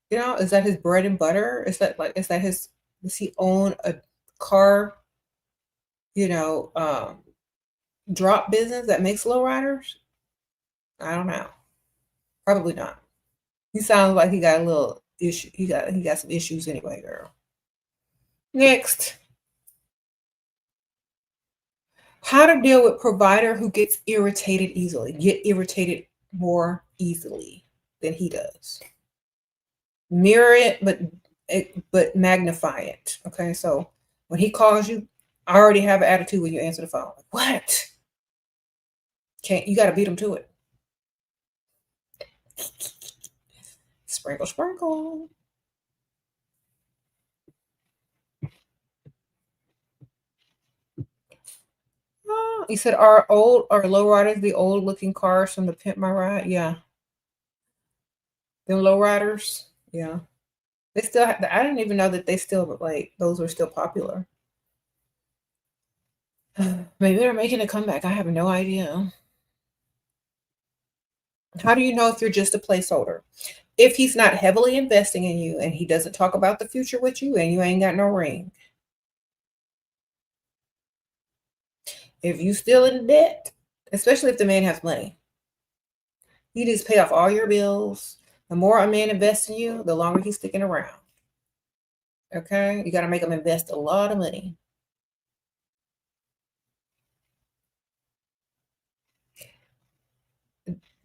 You know, is that his bread and butter? Does he own a car, drop business that makes low riders? I don't know. Probably not. He sounds like he got a little issue. He got some issues anyway, girl. Next. How to deal with provider who gets irritated easily. Get irritated more easily than he does. Mirror it, but magnify it. Okay, so when he calls you, I already have an attitude when you answer the phone. What? You got to beat him to it. Sprinkle, sprinkle. Oh, you said are low riders the old looking cars from the Pimp My Ride? Yeah. Them low riders? Yeah. They still I didn't even know that they still those were still popular. Maybe they're making a comeback. I have no idea. How do you know if you're just a placeholder? If he's not heavily investing in you and he doesn't talk about the future with you and you ain't got no ring. If you still in debt, especially if the man has money, you just pay off all your bills. The more a man invests in you, the longer he's sticking around. Okay? You got to make him invest a lot of money.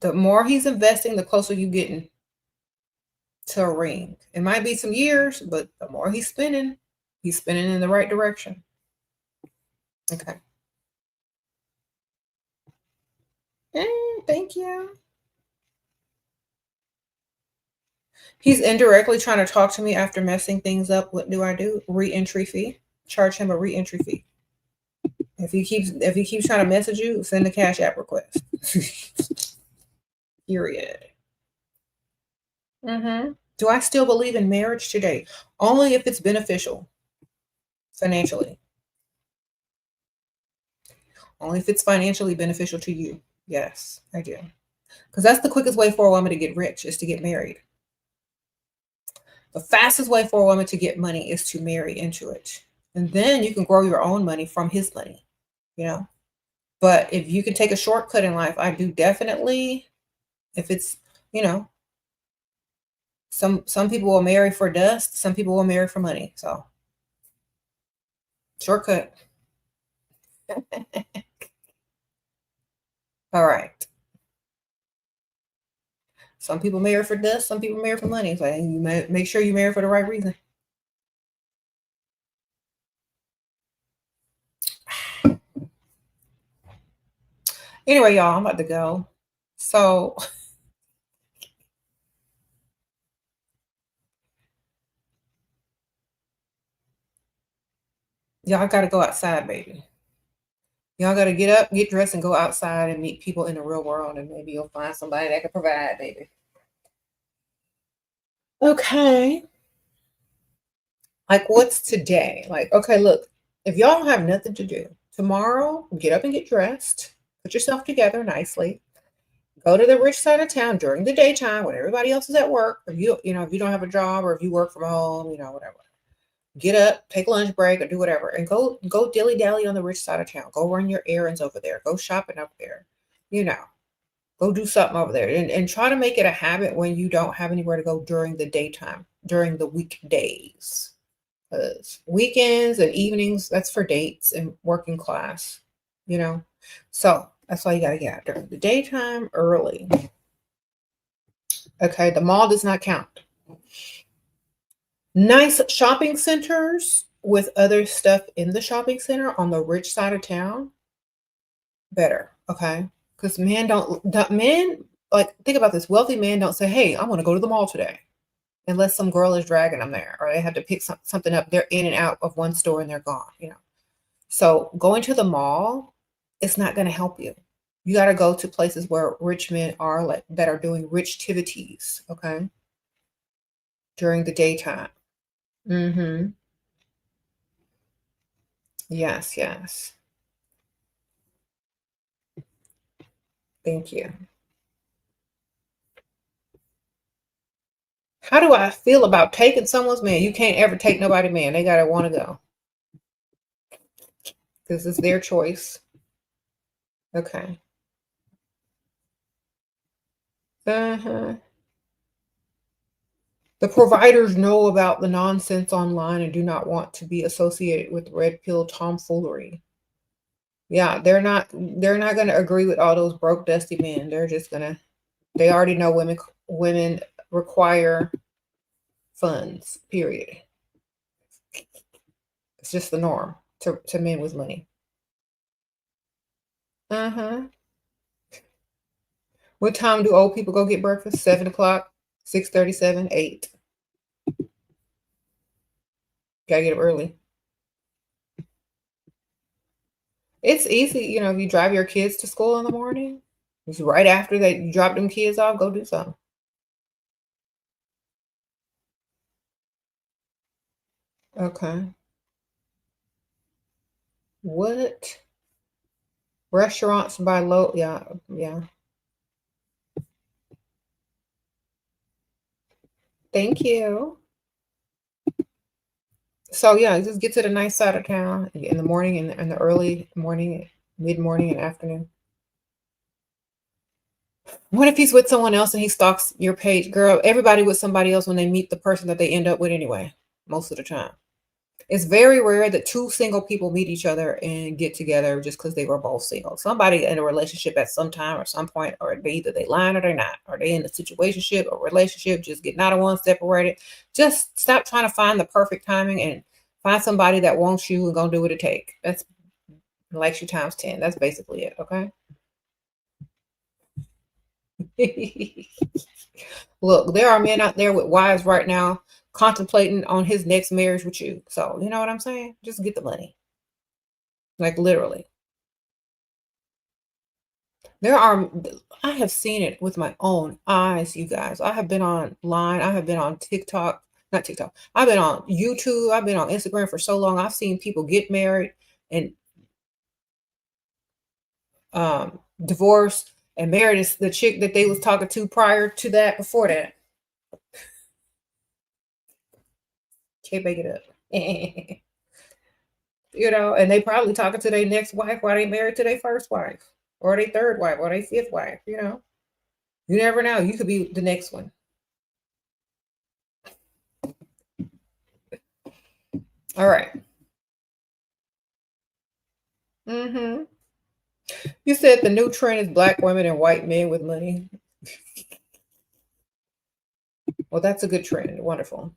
The more he's investing, the closer you getting to a ring. It might be some years, but the more he's spending in the right direction. Okay. Thank you. He's indirectly trying to talk to me after messing things up. What do I do? Re-entry fee. Charge him a re-entry fee. If he keeps trying to message you, send a Cash App request. Period. Do I still believe in marriage today? Only if it's beneficial financially. Only if it's financially beneficial to you. Yes, I do. Because that's the quickest way for a woman to get rich is to get married. The fastest way for a woman to get money is to marry into it. And then you can grow your own money from his money, you know. But if you can take a shortcut in life, I do definitely, if it's, you know, some people will marry for dust, some people will marry for money. So shortcut. All right. Some people marry for dust, some people marry for money. So you make sure you marry for the right reason. Anyway, y'all, I'm about to go. So y'all got to go outside, baby. Y'all got to get up, get dressed, and go outside and meet people in the real world. And maybe you'll find somebody that can provide, baby. Okay. Like, what's today? Like, okay, look, if y'all don't have nothing to do, tomorrow, get up and get dressed. Put yourself together nicely. Go to the rich side of town during the daytime when everybody else is at work. If you know, if you don't have a job or if you work from home, you know, whatever. Get up, take a lunch break or do whatever and go dilly-dally on the rich side of town. Go run your errands over there. Go shopping up there. You know, go do something over there and try to make it a habit when you don't have anywhere to go during the daytime, during the weekdays. Because weekends and evenings, that's for dates and working class, you know. So that's why you got to get out during the daytime early. Okay, the mall does not count. Nice shopping centers with other stuff in the shopping center on the rich side of town, better, okay? Because men like, think about this. Wealthy men don't say, hey, I want to go to the mall today. Unless some girl is dragging them there or they have to pick something up. They're in and out of one store and they're gone, you know. So going to the mall, it's not going to help you. You got to go to places where rich men are, like, that are doing rich activities, okay? During the daytime. Yes, yes. Thank you. How do I feel about taking someone's man? You can't ever take nobody man. They gotta want to go. This is their choice. Okay. The providers know about the nonsense online and do not want to be associated with red pill tomfoolery. Yeah, they're not going to agree with all those broke dusty men. They're just they already know women require funds, period. It's just the norm to men with money. What time do old people go get breakfast? 7 o'clock, 6:37, 8. Gotta get up early. It's easy, you know, if you drive your kids to school in the morning, it's right after you drop them kids off, go do something. Okay. What? Restaurants by low, yeah. Thank you. So yeah, just get to the nice side of town in the morning and the early morning, mid-morning and afternoon. What if he's with someone else and he stalks your page? Girl, everybody with somebody else when they meet the person that they end up with anyway, most of the time. It's very rare that two single people meet each other and get together just because they were both single. Somebody in a relationship at some time or some point, or either they lying or they're not, or they in a situationship or relationship, just getting out of one, separated. Just stop trying to find the perfect timing and find somebody that wants you and gonna do what it takes. That's likes you times 10. That's basically it. Okay. Look, there are men out there with wives right now contemplating on his next marriage with you. So, you know what I'm saying? Just get the money. Like literally. I have seen it with my own eyes, you guys. I have been online. I have been on TikTok, not TikTok. I've been on YouTube. I've been on Instagram for so long. I've seen people get married and divorced and married the chick that they was talking to prior to that, before that. Can't make it up. You know, and they probably talking to their next wife while they married to their first wife, or their third wife, or their fifth wife. You know, you never know. You could be the next one. All right. You said the new trend is black women and white men with money. Well, that's a good trend. Wonderful.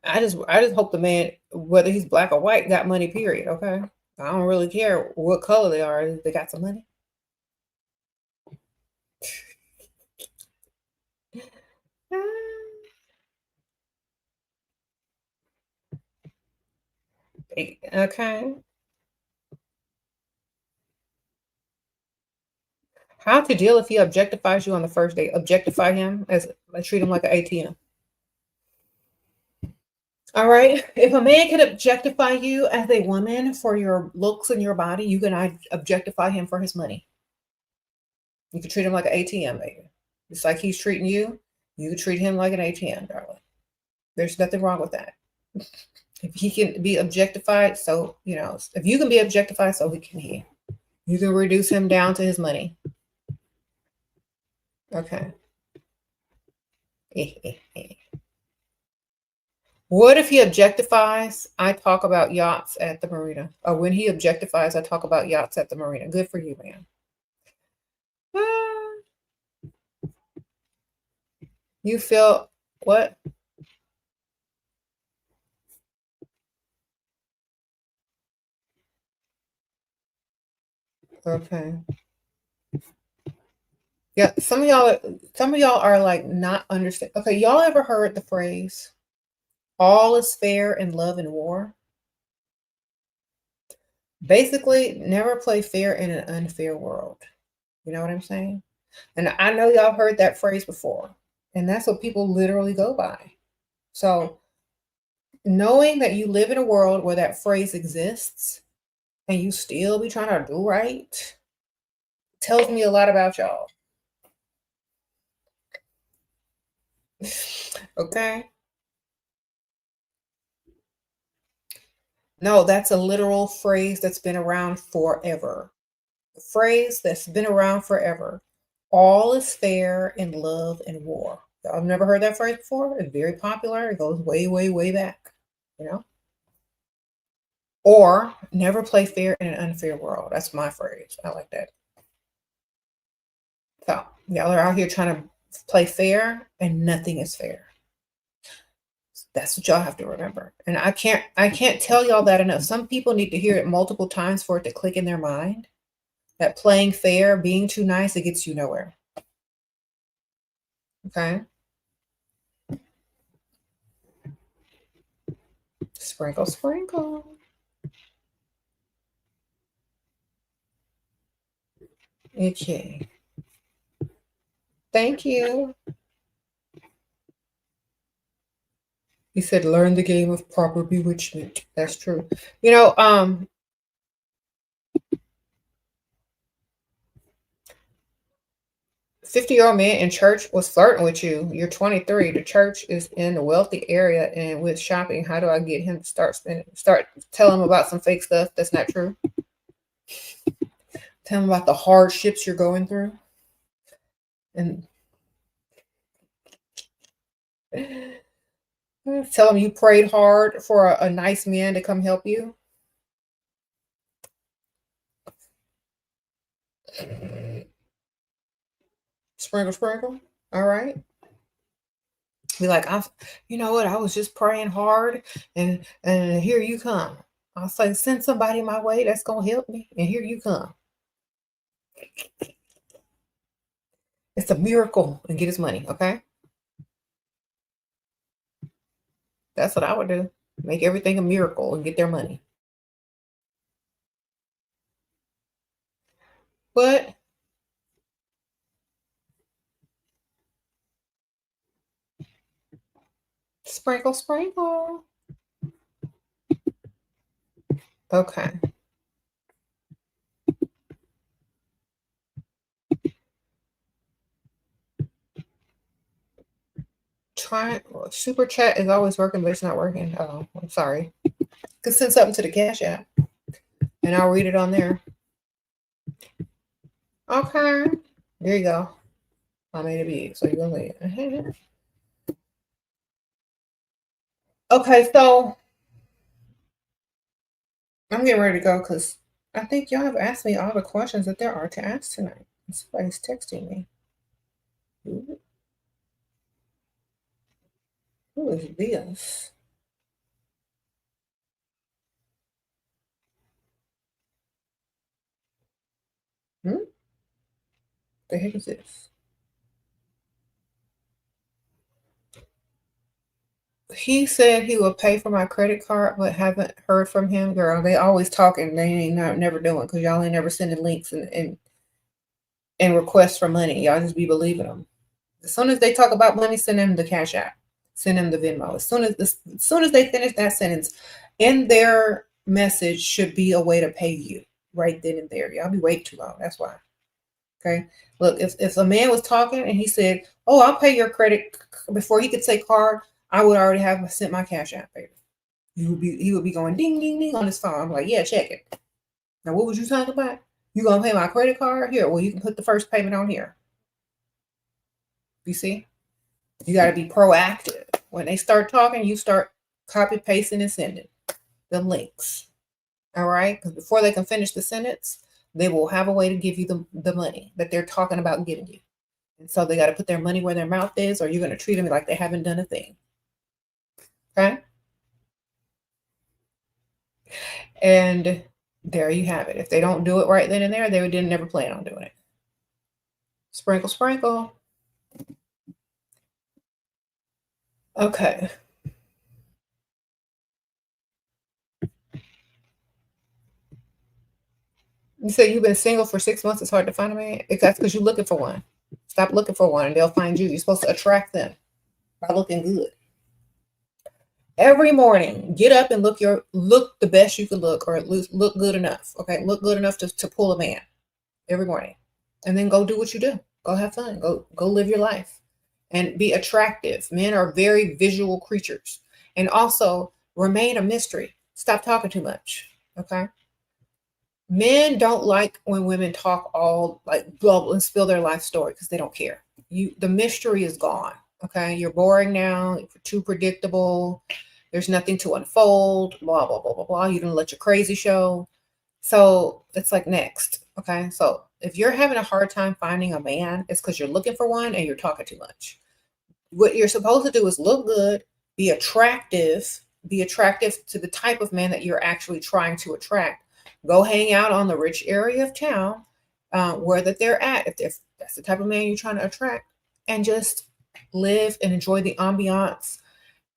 I just hope the man, whether he's black or white, got money, period. Okay. I don't really care what color they are. They got some money. Okay. How to deal if he objectifies you on the first date? Objectify him treat him like an ATM. All right. If a man can objectify you as a woman for your looks and your body, you can objectify him for his money. You can treat him like an ATM, baby. Just like he's treating you, you treat him like an ATM, darling. There's nothing wrong with that. If he can be objectified, so, you know, if you can be objectified, so can he. You can reduce him down to his money. Okay. What if he objectifies? I talk about yachts at the marina. Or when he objectifies, I talk about yachts at the marina. Good for you, man. You feel what? Okay. Yeah, some of y'all are like not understand. Okay, y'all ever heard the phrase all is fair in love and war? Basically, never play fair in an unfair world. You know what I'm saying? And I know y'all heard that phrase before, and that's what people literally go by. So, knowing that you live in a world where that phrase exists and you still be trying to do right tells me a lot about y'all. Okay? No, that's a literal phrase that's been around forever. A phrase that's been around forever. All is fair in love and war. Y'all never heard that phrase before? It's very popular. It goes way, way, way back. You know? Or never play fair in an unfair world. That's my phrase. I like that. So y'all are out here trying to play fair and nothing is fair. That's what y'all have to remember. And I can't tell y'all that enough. Some people need to hear it multiple times for it to click in their mind. That playing fair, being too nice, it gets you nowhere. Okay? Sprinkle, sprinkle. Okay. Thank you. He said, learn the game of proper bewitchment. That's true. You know, 50-year-old man in church was flirting with you. You're 23. The church is in a wealthy area and with shopping. How do I get him to start telling him about some fake stuff that's not true? Tell him about the hardships you're going through. And tell him you prayed hard for a nice man to come help you. Sprinkle, sprinkle. All right. Be like, you know what? I was just praying hard, and here you come. I'll say, send somebody my way that's gonna help me, and here you come. It's a miracle and get his money, okay? That's what I would do. Make everything a miracle and get their money. But sprinkle, sprinkle. Okay. Super chat is always working, but it's not working. Oh, I'm sorry. Could send something to the Cash App and I'll read it on there. Okay. There you go. I made it big, so you're gonna leave. Okay, so I'm getting ready to go because I think y'all have asked me all the questions that there are to ask tonight. Somebody's texting me. Who is this? The heck is this? He said he will pay for my credit card, but haven't heard from him. Girl, they always talking. They ain't never doing because y'all ain't never sending links and requests for money. Y'all just be believing them. As soon as they talk about money, send them the Cash App. Send them the Venmo. As soon as they finish that sentence, in their message should be a way to pay you right then and there. Y'all be waiting too long. That's why. Okay. Look, if a man was talking and he said, "Oh, I'll pay your credit," before he could say card, I would already have sent my Cash App, baby. He would be going ding ding ding on his phone. I'm like, yeah, check it. Now, what was you talking about? You gonna pay my credit card here? Well, you can put the first payment on here. You see, you got to be proactive. When they start talking, you start copy pasting and sending the links. All right, because before they can finish the sentence, they will have a way to give you the money that they're talking about giving you. And so they got to put their money where their mouth is, or you're going to treat them like they haven't done a thing. Okay. And there you have it. If they don't do it right then and there, they didn't never plan on doing it. Sprinkle, sprinkle. Okay. You say you've been single for 6 months. It's hard to find a man. That's because you're looking for one. Stop looking for one and they'll find you. You're supposed to attract them by looking good. Every morning, get up and look the best you can look, or at least look good enough. Okay, look good enough to pull a man every morning, and then go do what you do. Go have fun. Go live your life, and be attractive. Men are very visual creatures, and also remain a mystery. Stop talking too much. Okay. Men don't like when women talk all like blah and spill their life story because they don't care. The mystery is gone. Okay, you're boring now. You're too predictable. There's nothing to unfold. Blah blah blah blah blah. You didn't let your crazy show. So it's like next. Okay, so if you're having a hard time finding a man, it's because you're looking for one and you're talking too much. What you're supposed to do is look good, be attractive to the type of man that you're actually trying to attract. Go hang out on the rich area of town where that they're at, if that's the type of man you're trying to attract, and just live and enjoy the ambiance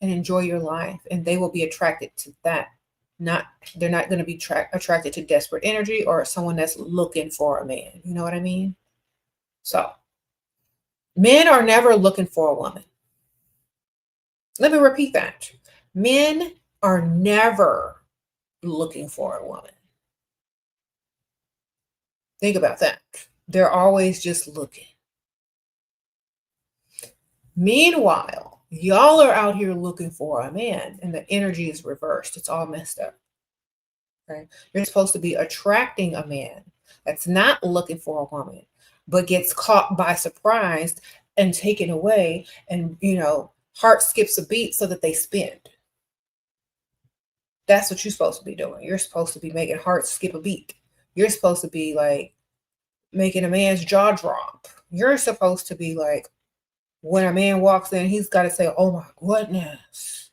and enjoy your life, and they will be attracted to that. They're not going to be attracted to desperate energy or someone that's looking for a man. You know what I mean? So men are never looking for a woman. Let me repeat that. Men are never looking for a woman. Think about that. They're always just looking. Meanwhile, y'all are out here looking for a man and the energy is reversed. It's all messed up. Okay? You're supposed to be attracting a man that's not looking for a woman, but gets caught by surprise and taken away, and heart skips a beat so that they spin. That's what you're supposed to be doing. You're supposed to be making hearts skip a beat. You're supposed to be like making a man's jaw drop. You're supposed to be like, when a man walks in, he's got to say, "Oh my goodness."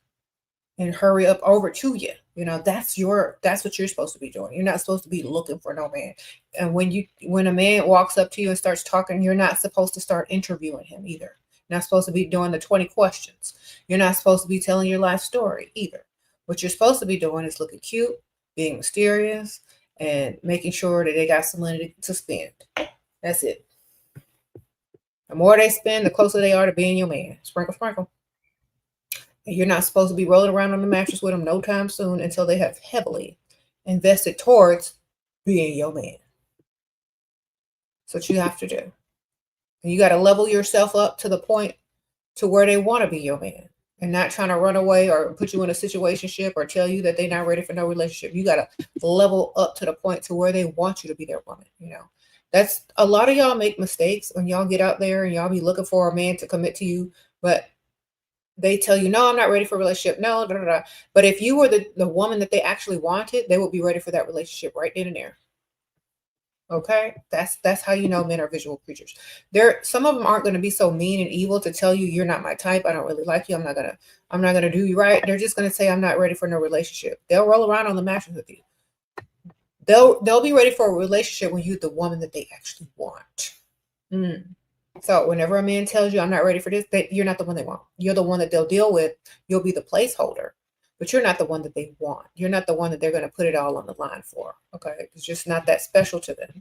and hurry up over to you. You know, that's what you're supposed to be doing. You're not supposed to be looking for no man. And when a man walks up to you and starts talking, you're not supposed to start interviewing him either. You're not supposed to be doing the 20 questions. You're not supposed to be telling your life story either. What you're supposed to be doing is looking cute, being mysterious, and making sure that they got some money to spend. That's it. The more they spend, the closer they are to being your man. Sprinkle, sprinkle. And you're not supposed to be rolling around on the mattress with them no time soon until they have heavily invested towards being your man. That's what you have to do. And you got to level yourself up to the point to where they want to be your man, and not trying to run away or put you in a situationship or tell you that they're not ready for no relationship. You got to level up to the point to where they want you to be their woman. You know, that's a lot of y'all make mistakes when y'all get out there and y'all be looking for a man to commit to you, but they tell you, no, I'm not ready for a relationship. No, da, da, da. But if you were the woman that they actually wanted, they would be ready for that relationship right then and there. Okay, that's how you know men are visual creatures. Some of them aren't going to be so mean and evil to tell you you're not my type. I don't really like you. I'm not gonna do you right. They're just gonna say I'm not ready for no relationship. They'll roll around on the mattress with you. They'll be ready for a relationship when you're the woman that they actually want. So whenever a man tells you I'm not ready for this, you're not the one they want. You're the one that they'll deal with. You'll be the placeholder. But you're not the one that they want. You're not the one that they're going to put it all on the line for. Okay. It's just not that special to them.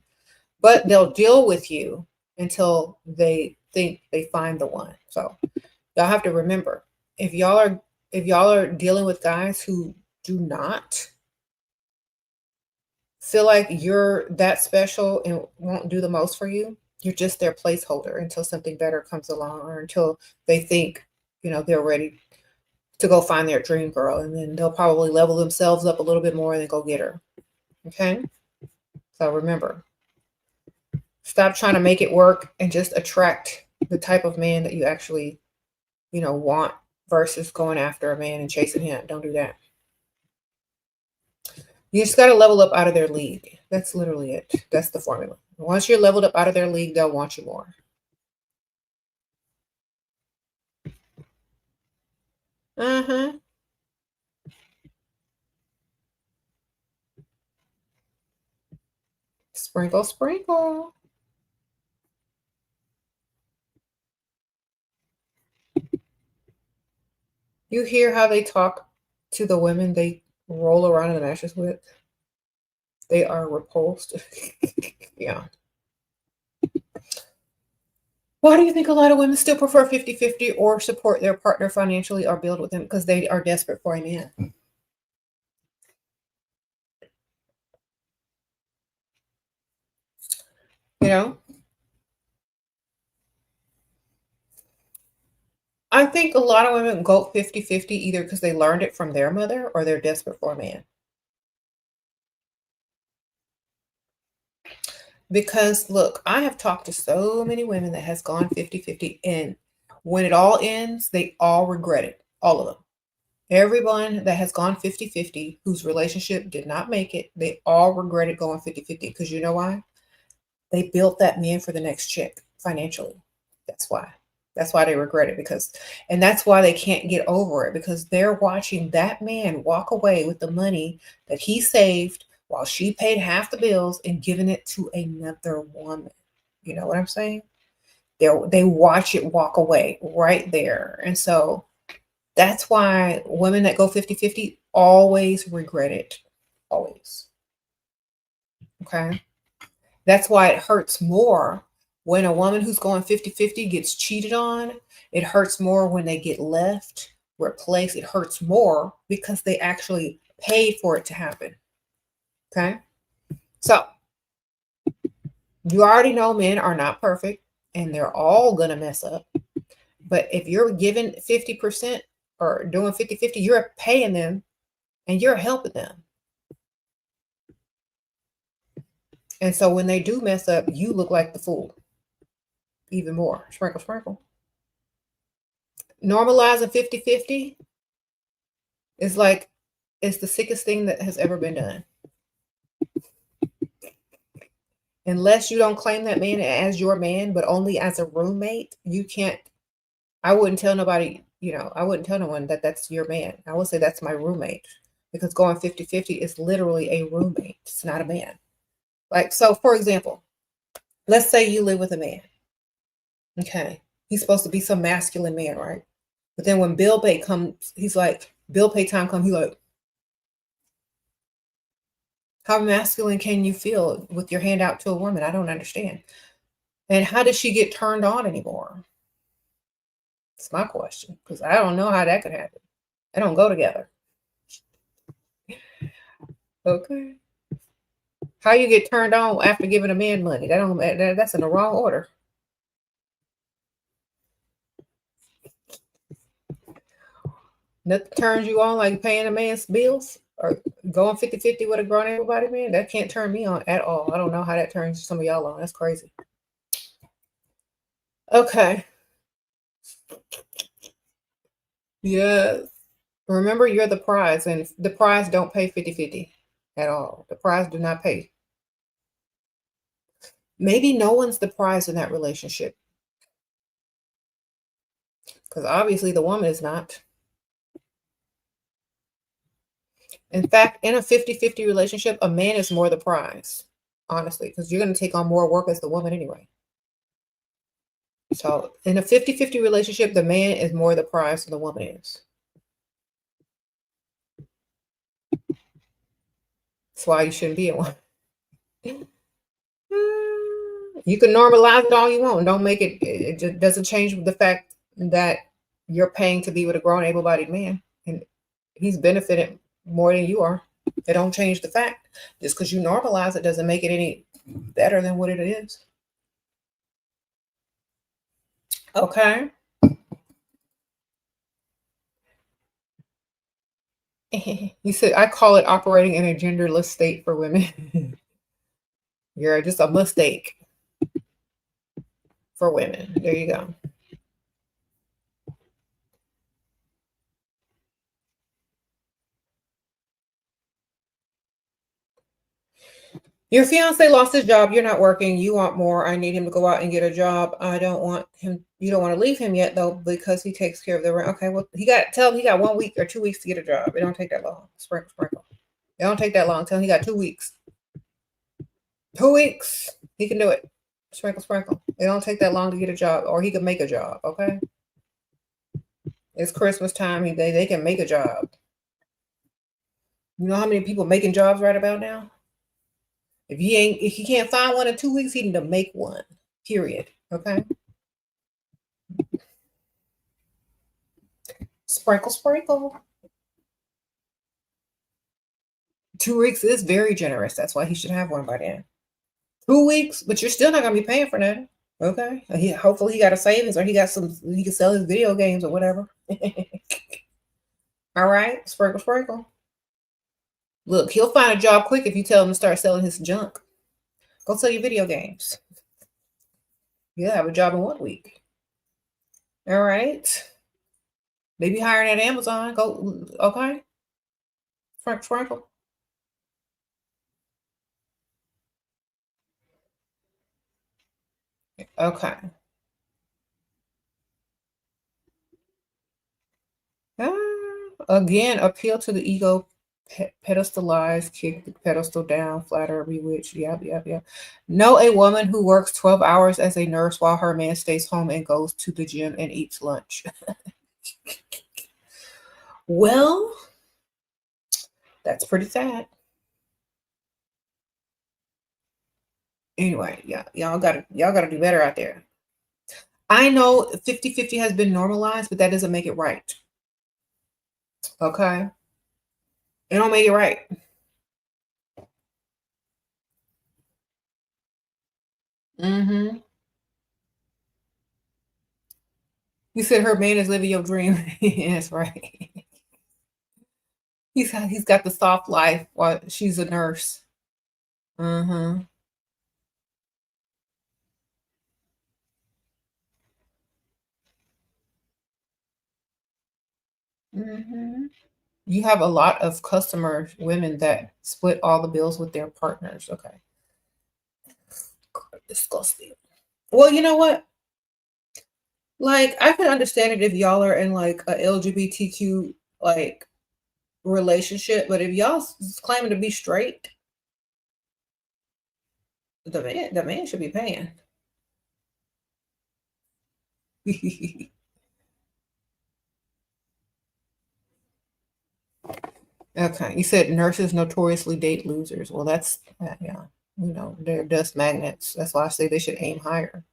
But they'll deal with you until they think they find the one. So y'all have to remember, if y'all are dealing with guys who do not feel like you're that special and won't do the most for you, you're just their placeholder until something better comes along, or until they think, they're ready to go find their dream girl, and then they'll probably level themselves up a little bit more and then go get her. Okay. So remember, stop trying to make it work and just attract the type of man that you actually, want, versus going after a man and chasing him. Don't do that. You just got to level up out of their league. That's literally it. That's the formula. Once you're leveled up out of their league, they'll want you more. Sprinkle, sprinkle. You hear how they talk to the women they roll around in the mattress with? They are repulsed. Yeah. Why do you think a lot of women still prefer 50-50 or support their partner financially or build with them? Because they are desperate for a man. I think a lot of women go 50-50 either because they learned it from their mother or they're desperate for a man. Because look, I have talked to so many women that has gone 50-50, and when it all ends, they all regret it. All of them. Everyone that has gone 50-50 whose relationship did not make it, they all regretted going 50-50. Because you know why? They built that man for the next chick financially. That's why. That's why they regret it, and that's why they can't get over it, because they're watching that man walk away with the money that he saved while she paid half the bills and giving it to another woman. You know what I'm saying? They watch it walk away right there. And so that's why women that go 50-50 always regret it. Always. Okay. That's why it hurts more when a woman who's going 50-50 gets cheated on. It hurts more when they get left, replaced. It hurts more because they actually paid for it to happen. Okay. So you already know men are not perfect and they're all going to mess up. But if you're giving 50% or doing 50-50, you're paying them and you're helping them. And so when they do mess up, you look like the fool. Even more. Sprinkle, sprinkle. Normalizing 50-50 is like, it's the sickest thing that has ever been done. Unless you don't claim that man as your man, but only as a roommate, you can't. I wouldn't tell nobody I wouldn't tell no one that that's your man. I would say that's my roommate, because going 50-50 is literally a roommate. It's not a man. Like, so for example, let's say you live with a man. Okay. He's supposed to be some masculine man, right? But then when bill pay comes, bill pay time comes, he's like, how masculine can you feel with your hand out to a woman? I don't understand. And how does she get turned on anymore? It's my question, because I don't know how that could happen. They don't go together. Okay. How you get turned on after giving a man money? That's in the wrong order. Nothing turns you on like paying a man's bills or going 50-50 with a grown everybody man. That can't turn me on at all. I don't know how that turns some of y'all on. That's crazy. Okay. Yes. Remember, you're the prize, and the prize don't pay 50-50 at all. The prize do not pay. Maybe no one's the prize in that relationship, because obviously the woman is not. In fact, in a 50-50 relationship, a man is more the prize, honestly, because you're going to take on more work as the woman anyway. So in a 50-50 relationship, the man is more the prize than the woman is. That's why you shouldn't be in one. You can normalize it all you want. Don't make it. It just doesn't change the fact that you're paying to be with a grown, able-bodied man, and he's benefited more than you are. It don't change the fact. Just because you normalize it doesn't make it any better than what it is. Okay. You said, I call it operating in a genderless state for women. You're just a mistake for women. There you go. Your fiance lost his job. You're not working. You want more. I need him to go out and get a job. I don't want him. You don't want to leave him yet, though, because he takes care of the rent. Okay, well, tell him he got 1 week or 2 weeks to get a job. It don't take that long. Sprinkle. It don't take that long. Tell him he got 2 weeks. 2 weeks. He can do it. Sprinkle. It don't take that long to get a job, or he can make a job. Okay. It's Christmas time. They can make a job. You know how many people making jobs right about now? If he can't find one in 2 weeks, he need to make one. Period. Okay. Sprinkle. 2 weeks is very generous. That's why he should have one by then. 2 weeks, but you're still not gonna be paying for nothing. Okay. Hopefully he got a savings, or he can sell his video games or whatever. All right. Sprinkle. Look, he'll find a job quick if you tell him to start selling his junk. Go sell your video games. You'll have a job in 1 week. All right. Maybe hiring at Amazon. Go, okay. Sprinkle. Okay. Again, appeal to the ego, pedestalize, kick the pedestal down, flatter, bewitch. Yep. Know a woman who works 12 hours as a nurse while her man stays home and goes to the gym and eats lunch. Well, that's pretty sad. Anyway, yeah, y'all gotta do better out there. I know 50-50 has been normalized, but that doesn't make it right. Okay. It don't make it right. Mm-hmm. You said her man is living your dream. That's right. He's got the soft life while she's a nurse. Mm-hmm. Mm-hmm. You have a lot of customer women that split all the bills with their partners. Okay. Disgusting. Well, you know what? Like, I can understand it if y'all are in like a LGBTQ like relationship, but if y'all claiming to be straight, the man should be paying. Okay, you said nurses notoriously date losers. Well, that's yeah, they're dust magnets. That's why I say they should aim higher.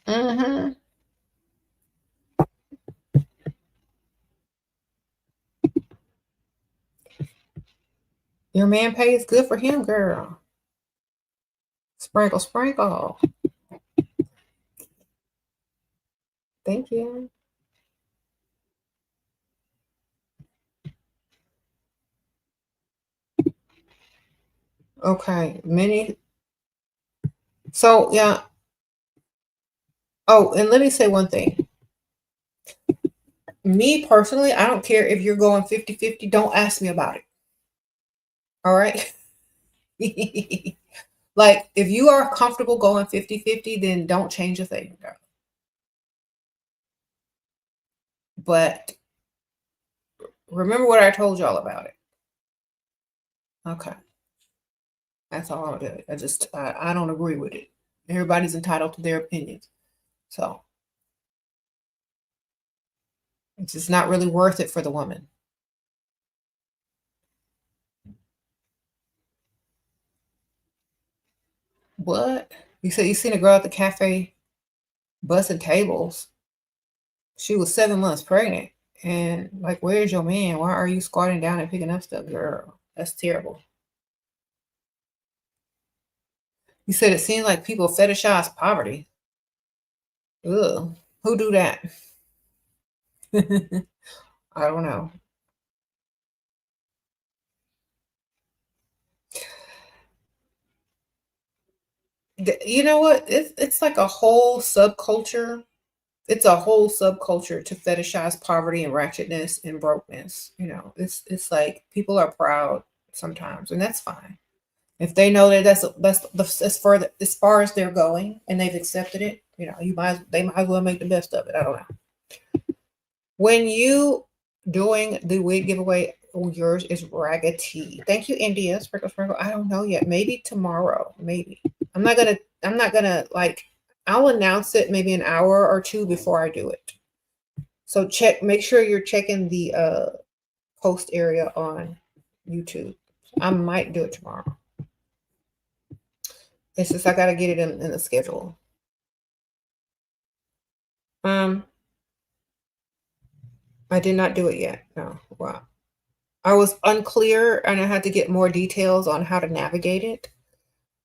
Mm-hmm. Your man pays good for him, girl. Sprinkle, sprinkle. Thank you. Okay, many. So yeah. Oh, and let me say one thing. Me personally, I don't care if you're going 50-50. Don't ask me about it. All right. Like, if you are comfortable going 50-50, then don't change a thing. But remember what I told y'all about it. Okay. That's all I'll do. I don't agree with it. Everybody's entitled to their opinions. So it's just not really worth it for the woman. What? You said you seen a girl at the cafe bussing tables. She was 7 months pregnant. And like, where's your man? Why are you squatting down and picking up stuff, girl? That's terrible. You said it seems like people fetishize poverty. Ugh. Who do that? I don't know. You know what? It's like a whole subculture. It's a whole subculture to fetishize poverty and ratchetness and brokenness. It's like people are proud sometimes, and that's fine. If they know that that's as far as they're they have accepted it, they might as well make the best of it. I don't know. When you doing the wig giveaway, yours is raggedy. Thank you, India. Sprinkle, sprinkle. I don't know yet. Maybe tomorrow. Maybe. I'm not gonna like, I'll announce it maybe an hour or two before I do it. So make sure you're checking the post area on YouTube. I might do it tomorrow. It's just I gotta get it in the schedule. I did not do it yet. No. Wow. I was unclear and I had to get more details on how to navigate it.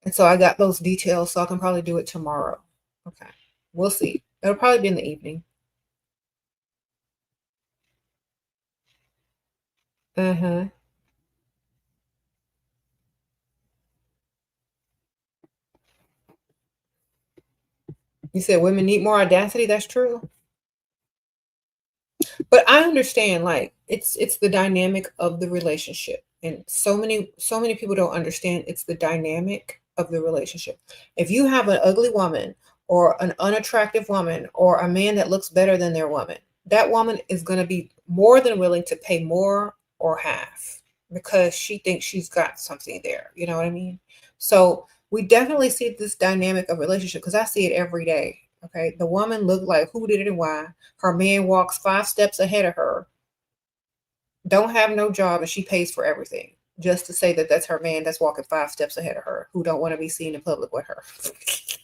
And so I got those details, so I can probably do it tomorrow. Okay. We'll see. It'll probably be in the evening. Mm-hmm. You said women need more audacity. That's true. But I understand, like, it's the dynamic of the relationship. And so many people don't understand it's the dynamic of the relationship. If you have an ugly woman or an unattractive woman or a man that looks better than their woman, that woman is going to be more than willing to pay more or half because she thinks she's got something there. You know what I mean? So we definitely see this dynamic of relationship because I see it every day. Okay. The woman looked like who did it and why. Her man walks 5 steps ahead of her, don't have no job, and she pays for everything just to say that that's her man that's walking 5 steps ahead of her, who don't want to be seen in public with her.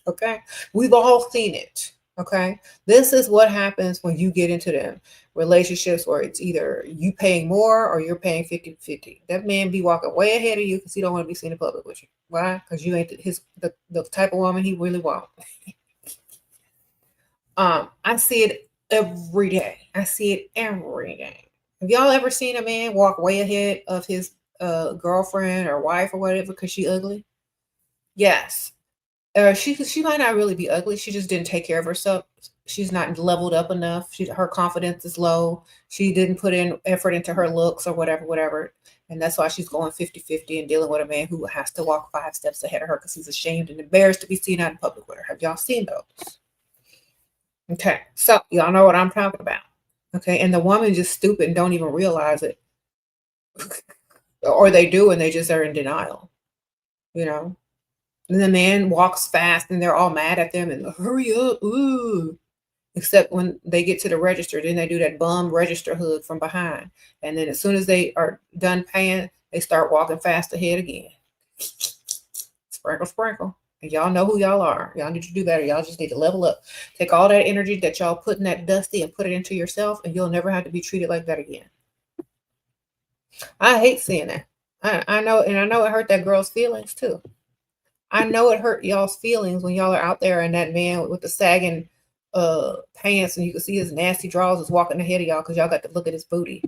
Okay. We've all seen it. Okay. This is what happens when you get into them relationships where it's either you paying more or you're paying 50-50. That man be walking way ahead of you because he don't want to be seen in public with you. Why? Because you ain't the type of woman he really wants. I see it every day. I see it every day. Have y'all ever seen a man walk way ahead of his girlfriend or wife or whatever because she ugly? Yes. She might not really be ugly. She just didn't take care of herself she's not leveled up enough. Her confidence is low. She didn't put in effort into her looks or whatever. And that's why she's going 50-50 and dealing with a man who has to walk 5 steps ahead of her because he's ashamed and embarrassed to be seen out in public with her. Have y'all seen those? Okay, so y'all know what I'm talking about. Okay, and the woman just stupid and don't even realize it. Or they do and they just are in denial, you know. And the man walks fast and they're all mad at them and hurry up, ooh. Except when they get to the register, then they do that bum register hug from behind. And then as soon as they are done paying, they start walking fast ahead again. Sprinkle, sprinkle. And y'all know who y'all are. Y'all need to do better. Y'all just need to level up. Take all that energy that y'all put in that dusty and put it into yourself, and you'll never have to be treated like that again. I hate seeing that. I know, and I know it hurt that girl's feelings too. I know it hurt y'all's feelings when y'all are out there and that man with the sagging pants and you can see his nasty drawers is walking ahead of y'all because y'all got to look at his booty.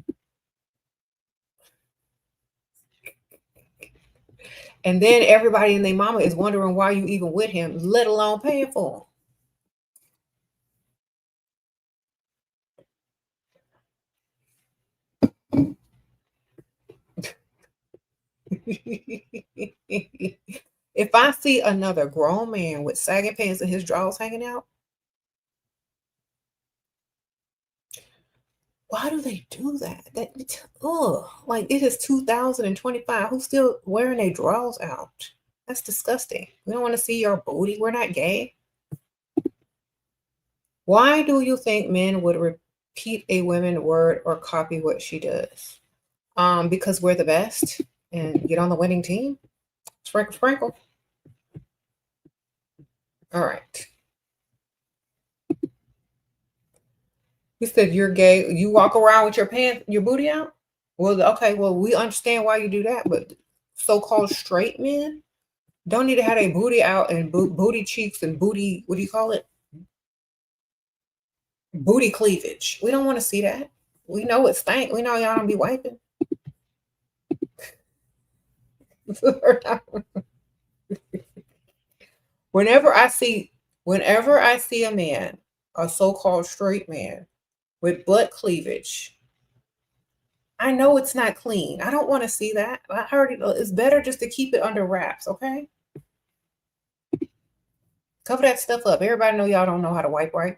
And then everybody and their mama is wondering why you even with him, let alone paying for him. If I see another grown man with sagging pants and his drawers hanging out, why do they do that? Like it is 2025. Who's still wearing their drawers out? That's disgusting. We don't want to see your booty. We're not gay. Why do you think men would repeat a woman word or copy what she does? Because we're the best and get on the winning team. Sprinkle, sprinkle. All right. You said you're gay. You walk around with your booty out? Well, okay. Well, we understand why you do that, but so-called straight men don't need to have their booty out and booty cheeks and booty, what do you call it? Booty cleavage. We don't want to see that. We know it stank. We know y'all don't be wiping. Whenever I see a man, a so-called straight man with butt cleavage, I know it's not clean. I don't want to see that. I heard it's better just to keep it under wraps, okay? Cover that stuff up. Everybody know y'all don't know how to wipe right.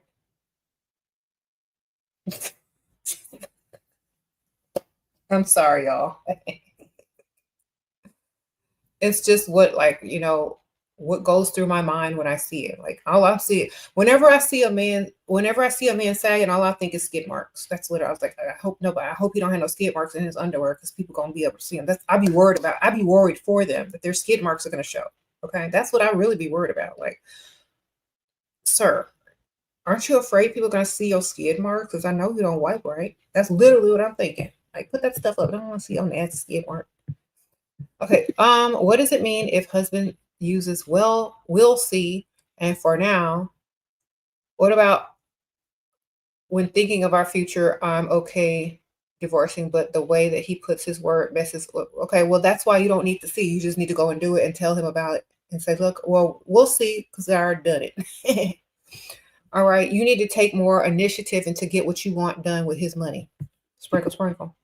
I'm sorry, y'all. It's just what, like, you know, what goes through my mind when I see it. Like all I see it. Whenever I see a man sagging, all I think is skid marks. That's what I was like. I hope he don't have no skid marks in his underwear because people gonna be able to see him. I'd be worried for them that their skid marks are gonna show. Okay. That's what I really be worried about. Like, sir, aren't you afraid people are gonna see your skid marks? Because I know you don't wipe right. That's literally what I'm thinking. Like, put that stuff up. I don't want to see your nasty skid mark. Okay. What does it mean if husband uses we'll see and for now? What about when thinking of our future? I'm okay divorcing, but the way that he puts his word messes. Okay, well, that's why you don't need to see. You just need to go and do it and tell him about it and say, look, well, we'll see because I already done it. All right, you need to take more initiative and to get what you want done with his money. Sprinkle, sprinkle.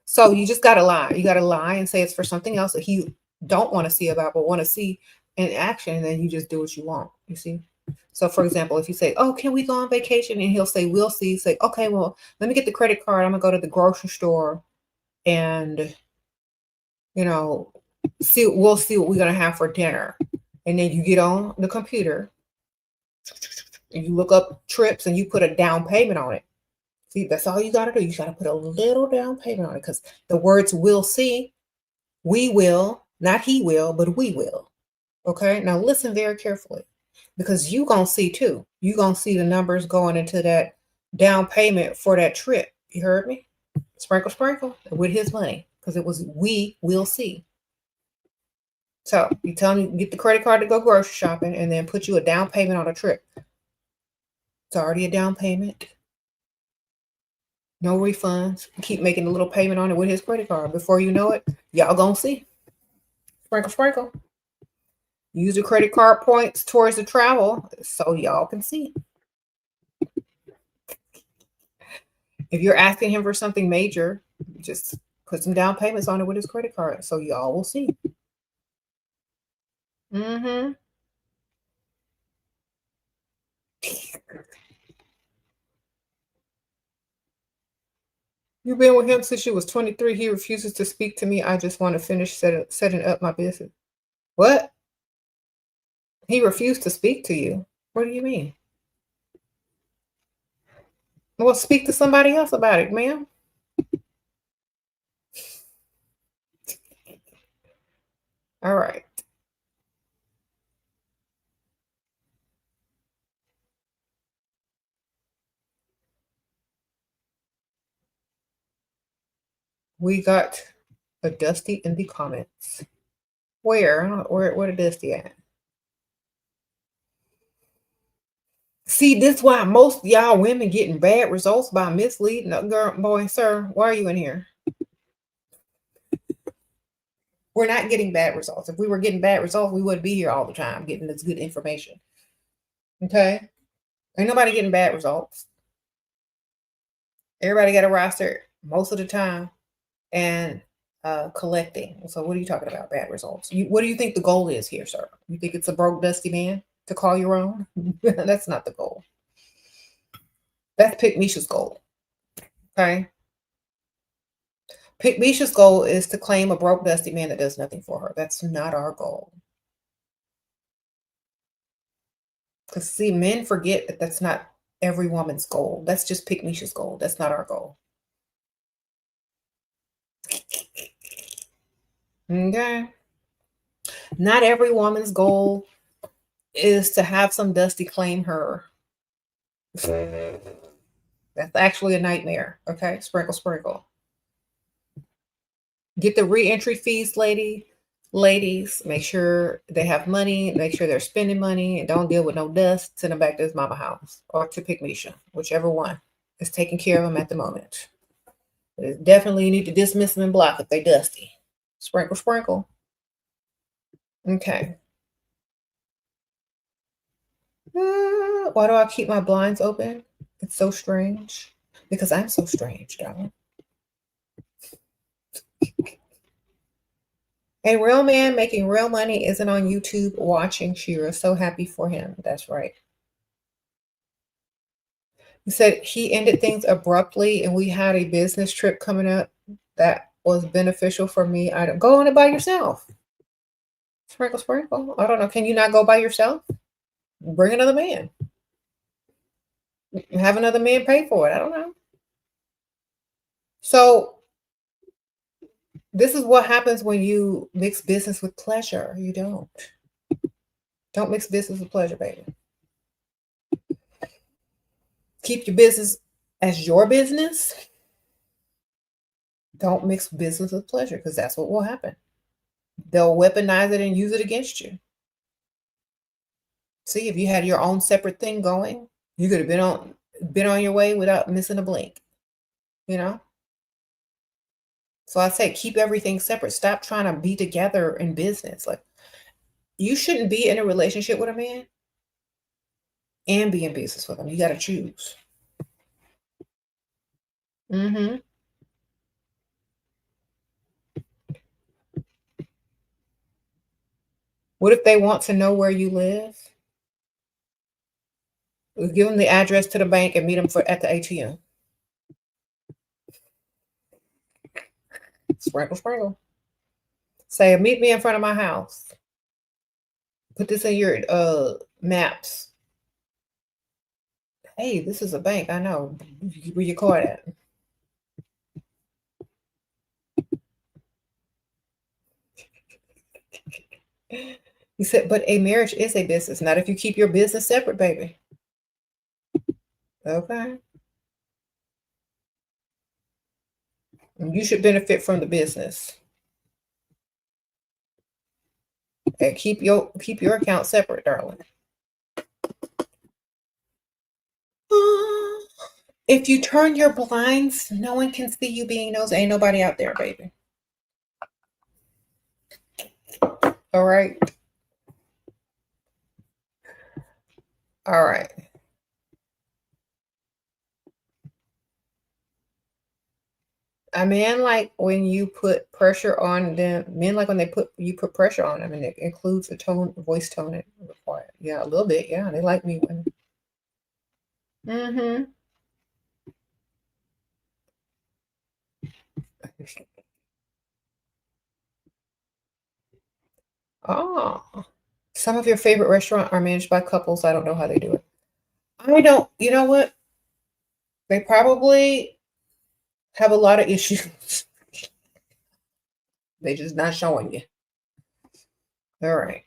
So you just got to lie. You got to lie and say it's for something else that he don't want to see about, but want to see in action. And then you just do what you want. You see? So for example, if you say, oh, can we go on vacation? And he'll say, we'll see. Say, okay, well, let me get the credit card. I'm going to go to the grocery store and, you know, we'll see what we're going to have for dinner. And then you get on the computer and you look up trips and you put a down payment on it. See, that's all you got to do. You got to put a little down payment on it because the words will see, we will, not he will, but we will. Okay. Now listen very carefully because you going to see too. You going to see the numbers going into that down payment for that trip. You heard me? Sprinkle, sprinkle with his money because it was we will see. So you tell him get the credit card to go grocery shopping and then put you a down payment on a trip. It's already a down payment. No refunds. Keep making a little payment on it with his credit card. Before you know it, y'all gonna see. Sprinkle, sprinkle. Use the credit card points towards the travel so y'all can see. If you're asking him for something major, just put some down payments on it with his credit card, so y'all will see. Mm-hmm. You've been with him since you was 23. He refuses to speak to me. I just want to finish setting up my business. What? He refused to speak to you? What do you mean? Well, speak to somebody else about it, ma'am. All right. We got a Dusty in the comments. Where a Dusty at? See, this is why most y'all women getting bad results by misleading a girl, boy, sir. Why are you in here? We're not getting bad results. If we were getting bad results, we wouldn't be here all the time getting this good information. Okay? Ain't nobody getting bad results. Everybody got a roster most of the time and collecting. So what are you talking about, bad results? What do you think the goal is here, sir? You think it's a broke, dusty man to call your own? That's not the goal. That's Pick Misha's goal. Okay? Pick Misha's goal is to claim a broke, dusty man that does nothing for her. That's not our goal. Because, see, men forget that that's not every woman's goal. That's just Pick Misha's goal. That's not our goal. Okay? Not every woman's goal is to have some dusty claim her. That's actually a nightmare. Okay? Sprinkle, sprinkle. Get the re-entry fees, ladies. Make sure they have money. Make sure they're spending money and don't deal with no dust. Send them back to his mama house or to Pick Misha, whichever one is taking care of them at the moment. But definitely you need to dismiss them and block if they dusty. Sprinkle, sprinkle. Okay. Why do I keep my blinds open? It's so strange. Because I'm so strange, darling. A real man making real money isn't on YouTube watching Shera. So happy for him. That's right. He said he ended things abruptly and we had a business trip coming up that was beneficial for me. I don't go on it by yourself. Sprinkle, sprinkle. I don't know. Can you not go by yourself? Bring another man. Have another man pay for it. I don't know. So this is what happens when you mix business with pleasure. You don't. Don't mix business with pleasure, baby. Keep your business as your business. Don't mix business with pleasure because that's what will happen. They'll weaponize it and use it against you. See, if you had your own separate thing going, you could have been on your way without missing a blink. You know? So I say keep everything separate. Stop trying to be together in business. Like, you shouldn't be in a relationship with a man and be in business with him. You got to choose. Mm-hmm. What if they want to know where you live? We'll give them the address to the bank and meet them at the ATM. Sprinkle, sprinkle. Say, meet me in front of my house. Put this in your maps. Hey, this is a bank. I know. Where your card at? He said, but a marriage is a business. Not if you keep your business separate, baby. Okay. And you should benefit from the business. And keep your account separate, darling. If you turn your blinds, no one can see you being nosy. Ain't nobody out there, baby. All right. All right. A man like when you put pressure on them. Men like when you put pressure on them, and it includes a voice tone it required. Yeah, a little bit. Yeah, they like me when. Mm-hmm. Oh, some of your favorite restaurants are managed by couples. I don't know how they do it. I don't. You know what? They probably have a lot of issues. They just not showing you. All right.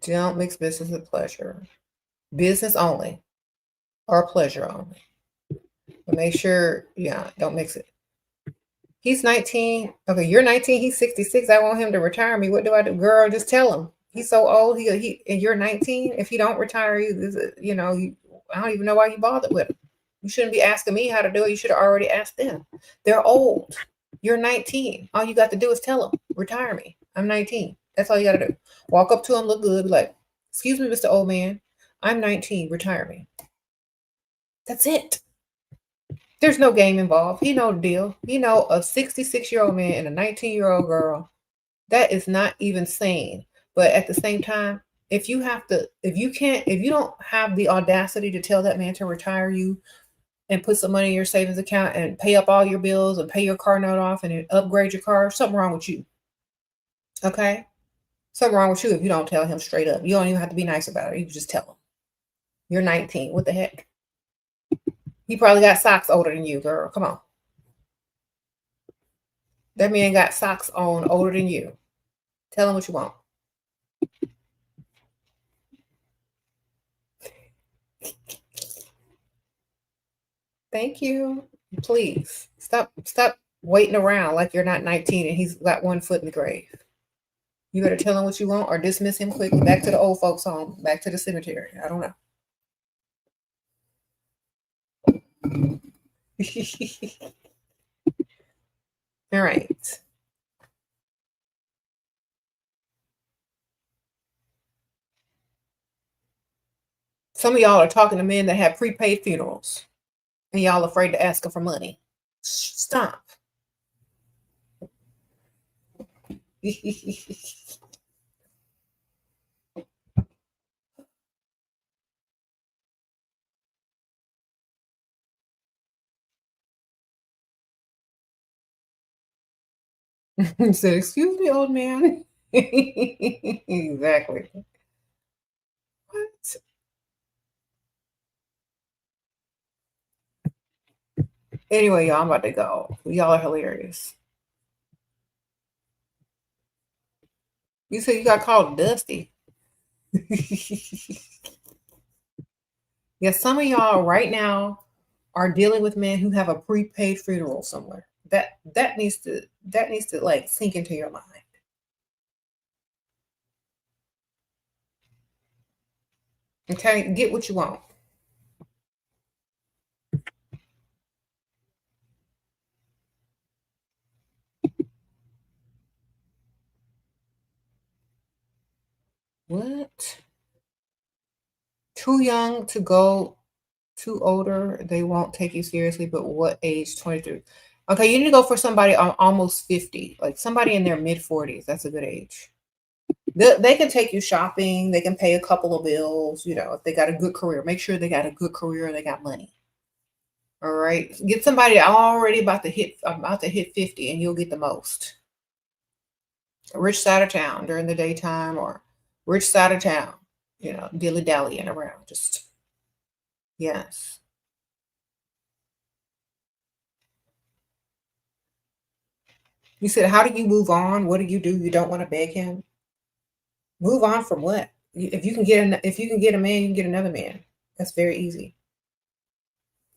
Don't mix business with pleasure. Business only or pleasure only. But make sure, yeah, don't mix it. He's 19. Okay, you're 19. He's 66. I want him to retire me. What do I do? Girl, just tell him. He's so old. He and you're 19. If he don't retire you, I don't even know why you bothered with him. You shouldn't be asking me how to do it. You should have already asked them. They're old. You're 19. All you got to do is tell them, retire me. I'm 19. That's all you got to do. Walk up to him, look good, be like, excuse me, Mr. Old Man. I'm 19. Retire me. That's it. There's no game involved. He know the deal. He know a 66-year-old man and a 19-year-old girl. That is not even sane. But at the same time, if you don't have the audacity to tell that man to retire you and put some money in your savings account and pay up all your bills and pay your car note off and upgrade your car, something wrong with you. Okay? Something wrong with you if you don't tell him straight up. You don't even have to be nice about it. You just tell him. You're 19. What the heck? He probably got socks older than you, girl. Come on. That man got socks on older than you. Tell him what you want. Thank you. Please stop waiting around like you're not 19 and he's got one foot in the grave. You better tell him what you want or dismiss him quickly. Back to the old folks' home. Back to the cemetery. I don't know. All right. Some of y'all are talking to men that have prepaid funerals and y'all afraid to ask them for money. Stop. He said, excuse me, old man. Exactly. What? Anyway, y'all, I'm about to go. Y'all are hilarious. You said you got called Dusty. Yeah, some of y'all right now are dealing with men who have a prepaid funeral somewhere. That needs to like sink into your mind. Okay, get what you want. What? Too young to go, too older, they won't take you seriously, but what age? 23. Okay, you need to go for somebody almost 50, like somebody in their mid 40s. That's a good age. They can take you shopping. They can pay a couple of bills. If they got a good career, make sure they got a good career. They got money. All right, get somebody already about to hit 50, and you'll get the most. Rich side of town during the daytime, or rich side of town, dilly dallying around. Just yes. You said, how do you move on? What do? You don't want to beg him. Move on from what? If you can get a man, you can get another man. That's very easy.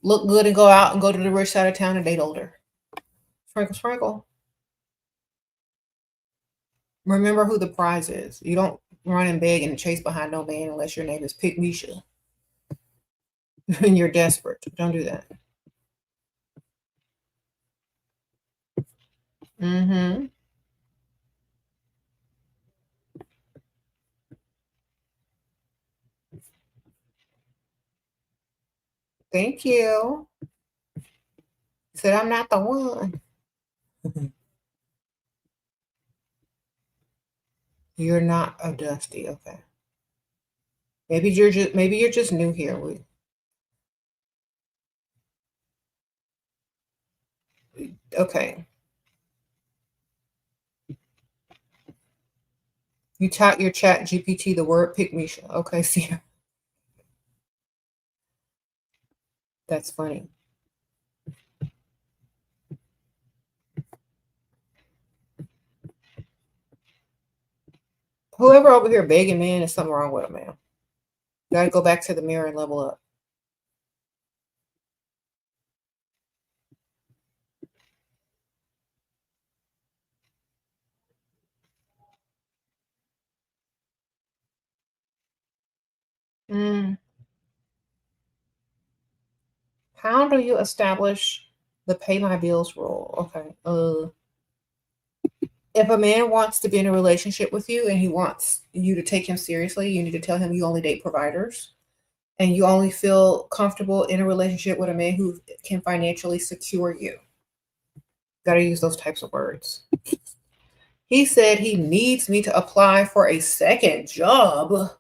Look good and go out and go to the rich side of town and date older. Sprinkle, sprinkle. Remember who the prize is. You don't run and beg and chase behind no man unless your name is Pick Misha and you're desperate. Don't do that. Mm-hmm. Thank you. Said I'm not the one. You're not a Dusty. Okay. Maybe you're just new here. Okay. You taught your chat GPT the word pygmy. Okay, see. That's funny. Whoever over here begging, man, is something wrong with them, man. You gotta go back to the mirror and level up. How do you establish the pay my bills rule? Okay. If a man wants to be in a relationship with you and he wants you to take him seriously, you need to tell him you only date providers and you only feel comfortable in a relationship with a man who can financially secure you. Got to use those types of words. He said he needs me to apply for a second job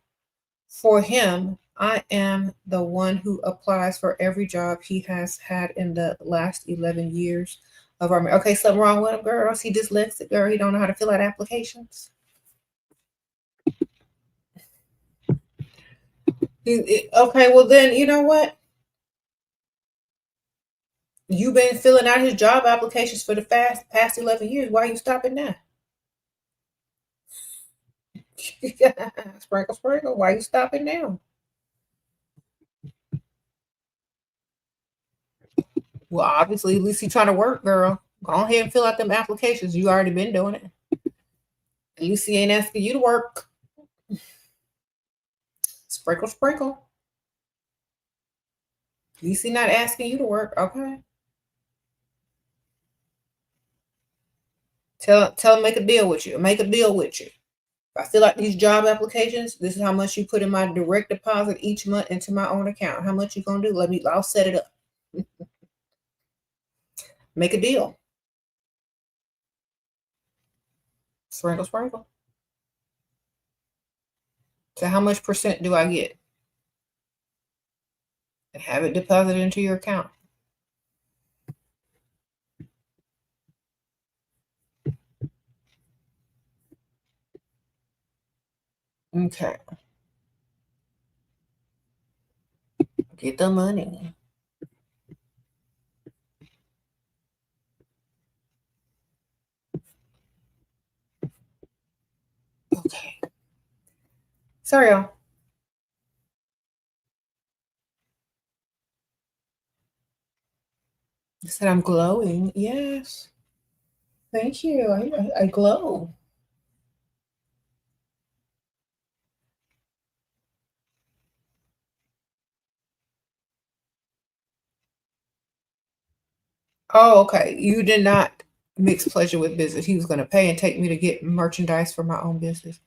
for him. I am the one who applies for every job he has had in the last 11 years of our marriage. Okay, something wrong with him, girl. He dyslexic, girl. He don't know how to fill out applications. Okay, well then, you know what? You've been filling out his job applications for the past 11 years. Why are you stopping now? Sprinkle, sprinkle. Why are you stopping now? Well, obviously, at least he's trying to work, girl. Go ahead and fill out them applications. You already been doing it. At least he ain't asking you to work. Sprinkle, sprinkle. At least he's not asking you to work. Okay. Tell him make a deal with you. Make a deal with you. If I fill out these job applications, this is how much you put in my direct deposit each month into my own account. How much you gonna do? I'll set it up. Make a deal. Sprinkle, sprinkle. So how much percent do I get? And have it deposited into your account. Okay. Get the money. Okay. Sorry, y'all. I said I'm glowing. Yes. Thank you. I glow. Oh, okay. You did not mix pleasure with business. He was going to pay and take me to get merchandise for my own business.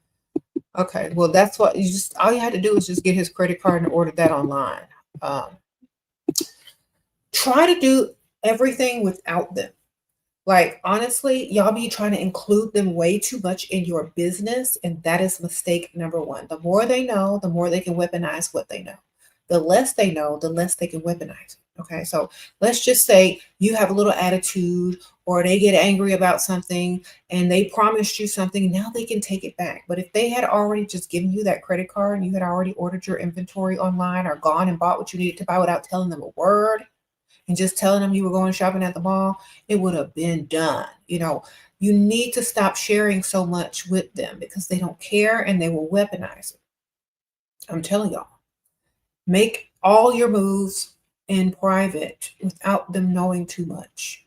Okay. Well, that's what all you had to do is just get his credit card and order that online. Try to do everything without them. Like, honestly, y'all be trying to include them way too much in your business. And that is mistake number one. The more they know, the more they can weaponize what they know. The less they know, the less they can weaponize. Okay. So let's just say you have a little attitude or they get angry about something and they promised you something. Now they can take it back. But if they had already just given you that credit card and you had already ordered your inventory online or gone and bought what you needed to buy without telling them a word, and just telling them you were going shopping at the mall, it would have been done. You need to stop sharing so much with them because they don't care and they will weaponize it. I'm telling y'all, make all your moves in private without them knowing too much.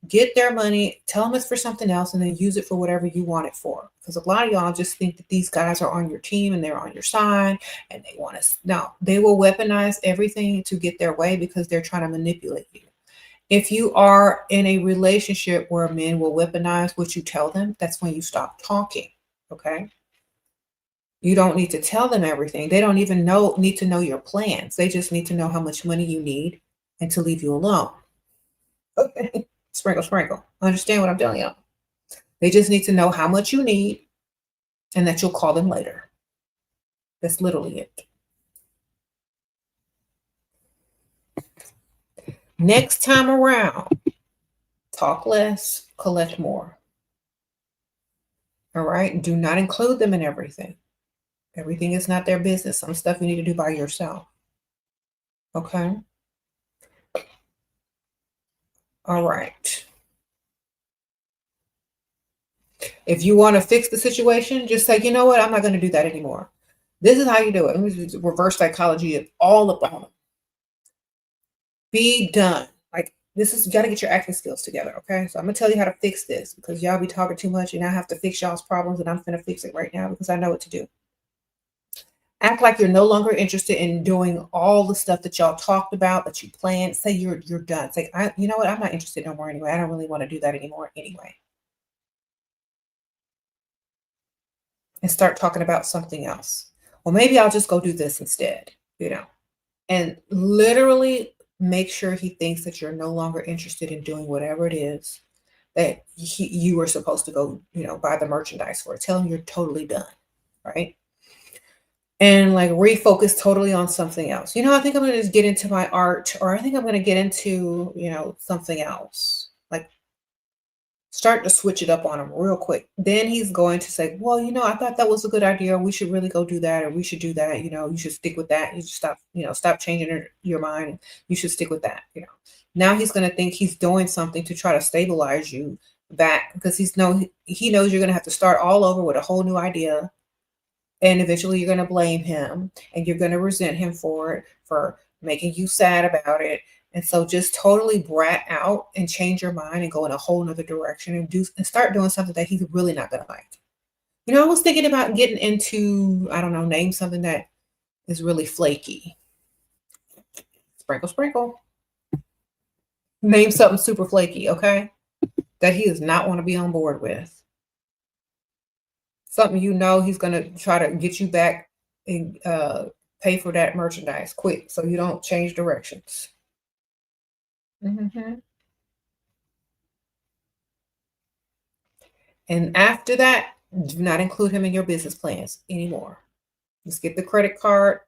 Get their money, tell them it's for something else, and then use it for whatever you want it for. Because a lot of y'all just think that these guys are on your team and they're on your side and they want to. No, they will weaponize everything to get their way because they're trying to manipulate you. If you are in a relationship where men will weaponize what you tell them, that's when you stop talking. Okay. You don't need to tell them everything. They don't even need to know your plans. They just need to know how much money you need and to leave you alone. Okay. Sprinkle, sprinkle. Understand what I'm telling you? They just need to know how much you need and that you'll call them later. That's literally it. Next time around, talk less, collect more. All right? Do not include them in everything. Everything is not their business. Some stuff you need to do by yourself. Okay? All right. If you want to fix the situation, just say, you know what? I'm not going to do that anymore. This is how you do it. Reverse psychology is all up on them. Be done. Like, this is, you got to get your acting skills together, okay? So I'm going to tell you how to fix this because y'all be talking too much and I have to fix y'all's problems and I'm going to fix it right now because I know what to do. Act like you're no longer interested in doing all the stuff that y'all talked about, that you planned. Say you're done. Say, you know what? I'm not interested no more anyway. I don't really want to do that anymore anyway. And start talking about something else. Well, maybe I'll just go do this instead, you know. And literally make sure he thinks that you're no longer interested in doing whatever it is that you were supposed to go, you know, buy the merchandise for. Tell him you're totally done, right? And like refocus totally on something else. You know, I think I'm going to just get into my art, or I think I'm going to get into, you know, something else. Like start to switch it up on him real quick. Then he's going to say, well, you know, I thought that was a good idea. We should really go do that, or we should do that. You know, you should stick with that. You should stop, you know, stop changing your mind. You should stick with that. You know, now he's going to think he's doing something to try to stabilize you back because he knows you're going to have to start all over with a whole new idea. And eventually you're going to blame him and you're going to resent him for it, for making you sad about it. And so just totally brat out and change your mind and go in a whole nother direction and start doing something that he's really not going to like. You know, I was thinking about getting into, I don't know, name something that is really flaky. Sprinkle, sprinkle. Name something super flaky, okay? That he does not want to be on board with. Something you know he's going to try to get you back and pay for that merchandise quick so you don't change directions. Mm-hmm. And after that, do not include him in your business plans anymore. Just get the credit card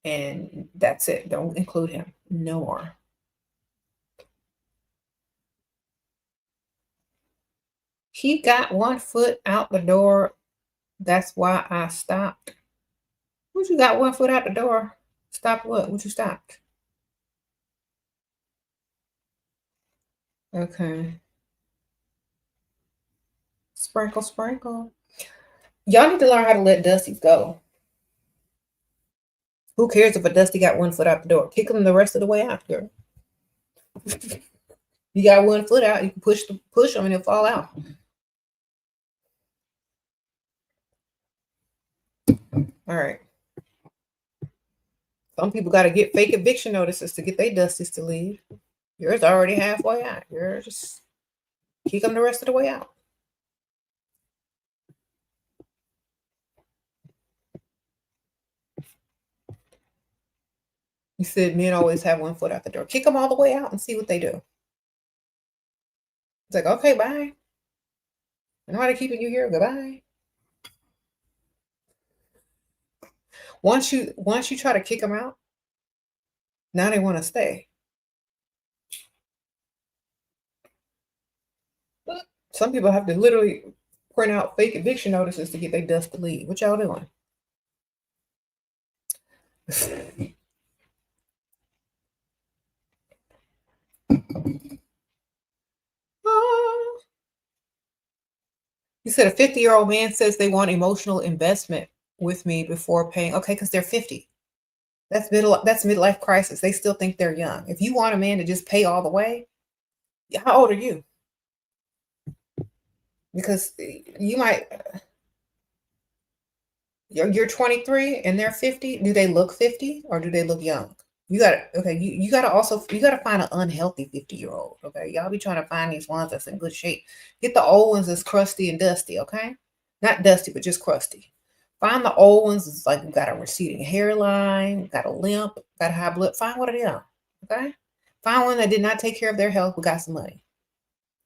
and that's it. Don't include him no more. He got one foot out the door. That's why I stopped. What you got one foot out the door? Stop what? What you stopped? Okay. Sprinkle, sprinkle. Y'all need to learn how to let Dusties go. Who cares if a Dusty got one foot out the door? Kick him the rest of the way out, girl. You got one foot out, you can push him and he'll fall out. All right. Some people got to get fake eviction notices to get their Dusties to leave. Yours already halfway out. You're just kick them the rest of the way out. You said men always have one foot out the door. Kick them all the way out and see what they do. It's like, okay, bye. I know how to keep you here. Goodbye. Once you try to kick them out, now they want to stay. Some people have to literally print out fake eviction notices to get their dust to leave. What y'all doing? You said a 50-year-old man says they want emotional investment with me before paying. Okay, because they're 50. That's midlife crisis. They still think they're young. If you want a man to just pay all the way, how old are you? Because you might, you're 23 and they're 50. Do they look 50 or do they look young? You gotta find an unhealthy 50-year-old. Okay, y'all be trying to find these ones that's in good shape. Get the old ones that's crusty and dusty. Okay, not dusty but just crusty. Find the old ones that's like got a receding hairline, got a limp, got high blood. Find one of them. Okay? Find one that did not take care of their health but got some money.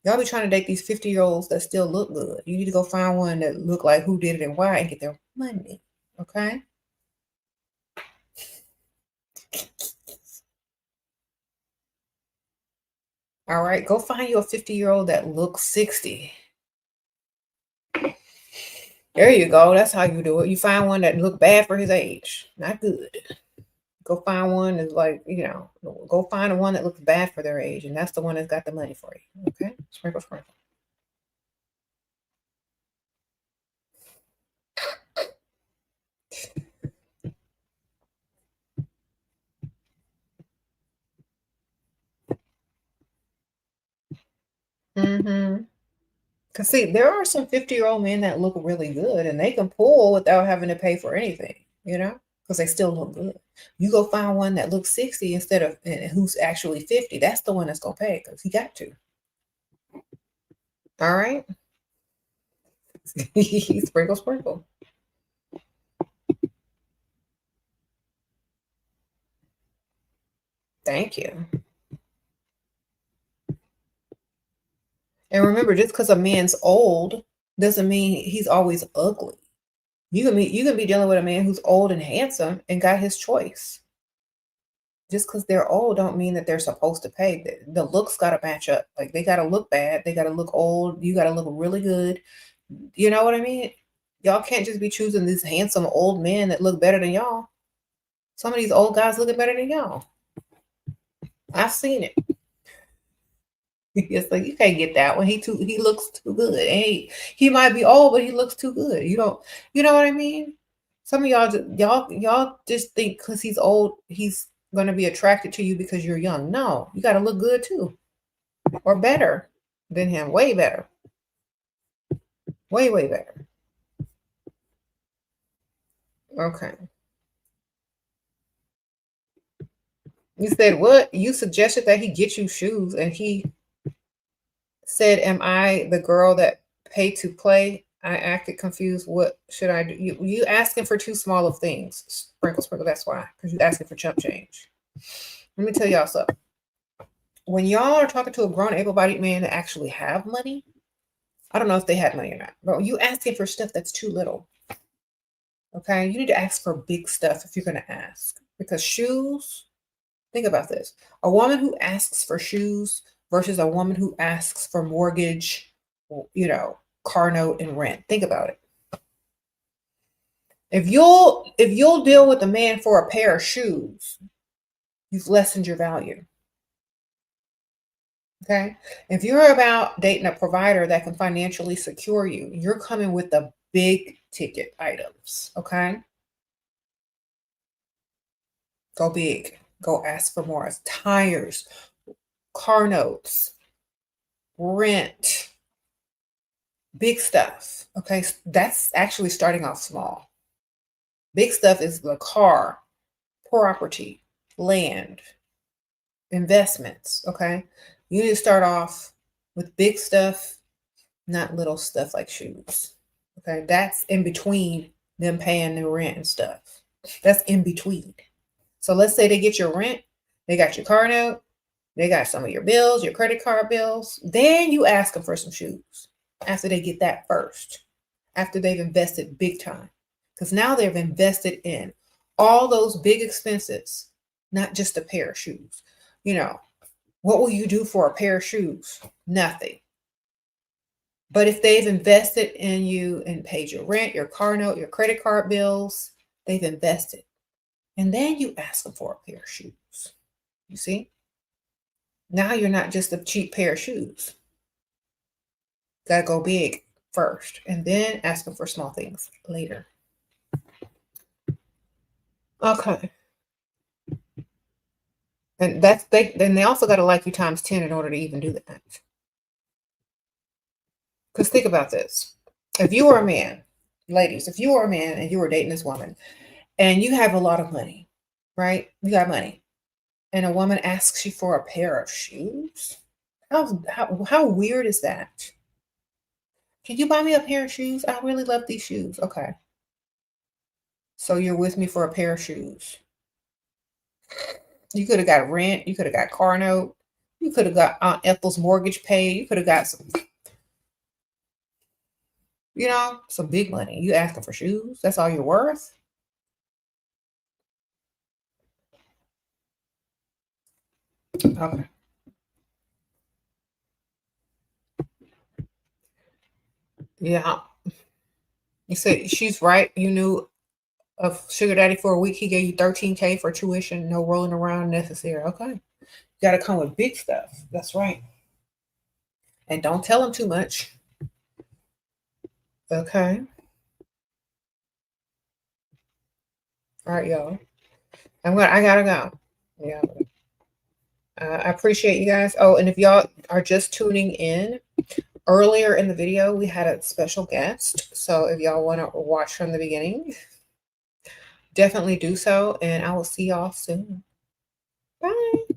Y'all be trying to date these 50-year-olds that still look good. You need to go find one that look like who did it and why and get their money. Okay? All right, go find you a 50-year-old that looks 60. There you go. That's how you do it. You find one that look bad for his age. Not good. Go find one that's like, go find the one that looks bad for their age, and that's the one that's got the money for you. Okay? Sprinkle, sprinkle. Mm-hmm. Because see, there are some 50-year-old men that look really good and they can pull without having to pay for anything, because they still look good. You go find one that looks 60 instead of who's actually 50. That's the one that's going to pay because he got to. All right? Sprinkle, sprinkle. Thank you. And remember, just because a man's old doesn't mean he's always ugly. You can be dealing with a man who's old and handsome and got his choice. Just because they're old don't mean that they're supposed to pay. The looks got to match up. Like they got to look bad. They got to look old. You got to look really good. You know what I mean? Y'all can't just be choosing these handsome old men that look better than y'all. Some of these old guys looking better than y'all. I've seen it. It's like you can't get that one. He looks too good. And he might be old, but he looks too good. You know what I mean? Some of y'all just think because he's old, he's gonna be attracted to you because you're young. No, you gotta look good too. Or better than him. Way better. Way, way better. Okay. You said what? You suggested that he get you shoes and he said, am I the girl that paid to play? I acted confused. What should I do? You asking for too small of things. Sprinkle, sprinkle. That's why. Because you asking for chump change. Let me tell y'all something. When y'all are talking to a grown, able-bodied man that actually have money, I don't know if they had money or not, but you asking for stuff that's too little. Okay? You need to ask for big stuff if you're going to ask. Because shoes, think about this. A woman who asks for shoes versus a woman who asks for mortgage, car note and rent. Think about it. If you'll deal with a man for a pair of shoes, you've lessened your value. Okay? If you're about dating a provider that can financially secure you, you're coming with the big ticket items. Okay? Go big. Go ask for more. Tires, car notes, rent, big stuff. Okay, that's actually starting off small. Big stuff is the car, property, land, investments. Okay, you need to start off with big stuff, not little stuff like shoes. Okay, that's in between them paying the rent and stuff. That's in between. So let's say they get your rent, they got your car note, they got some of your bills, your credit card bills. Then you ask them for some shoes after they get that first, after they've invested big time. Because now they've invested in all those big expenses, not just a pair of shoes. What will you do for a pair of shoes? Nothing. But if they've invested in you and paid your rent, your car note, your credit card bills, they've invested. And then you ask them for a pair of shoes. You see? Now you're not just a cheap pair of shoes. Gotta go big first and then ask them for small things later. Okay. And then they also got to like you times 10 in order to even do that. Because think about this. If you were a man, ladies, if you were a man and you were dating this woman and you have a lot of money, right? You got money. And a woman asks you for a pair of shoes? How weird is that? Can you buy me a pair of shoes? I really love these shoes. Okay. So you're with me for a pair of shoes. You could have got rent. You could have got car note. You could have got Aunt Ethel's mortgage paid. You could have got some, you know, some big money. You asking for shoes? That's all you're worth? Okay. Yeah. You said she's right. You knew of Sugar Daddy for a week. He gave you $13K for tuition. No rolling around necessary. Okay. You got to come with big stuff. That's right. And don't tell him too much. Okay. All right, y'all. I gotta go. Yeah. I appreciate you guys. Oh, and if y'all are just tuning in, earlier in the video, we had a special guest. So if y'all want to watch from the beginning, definitely do so. And I will see y'all soon. Bye.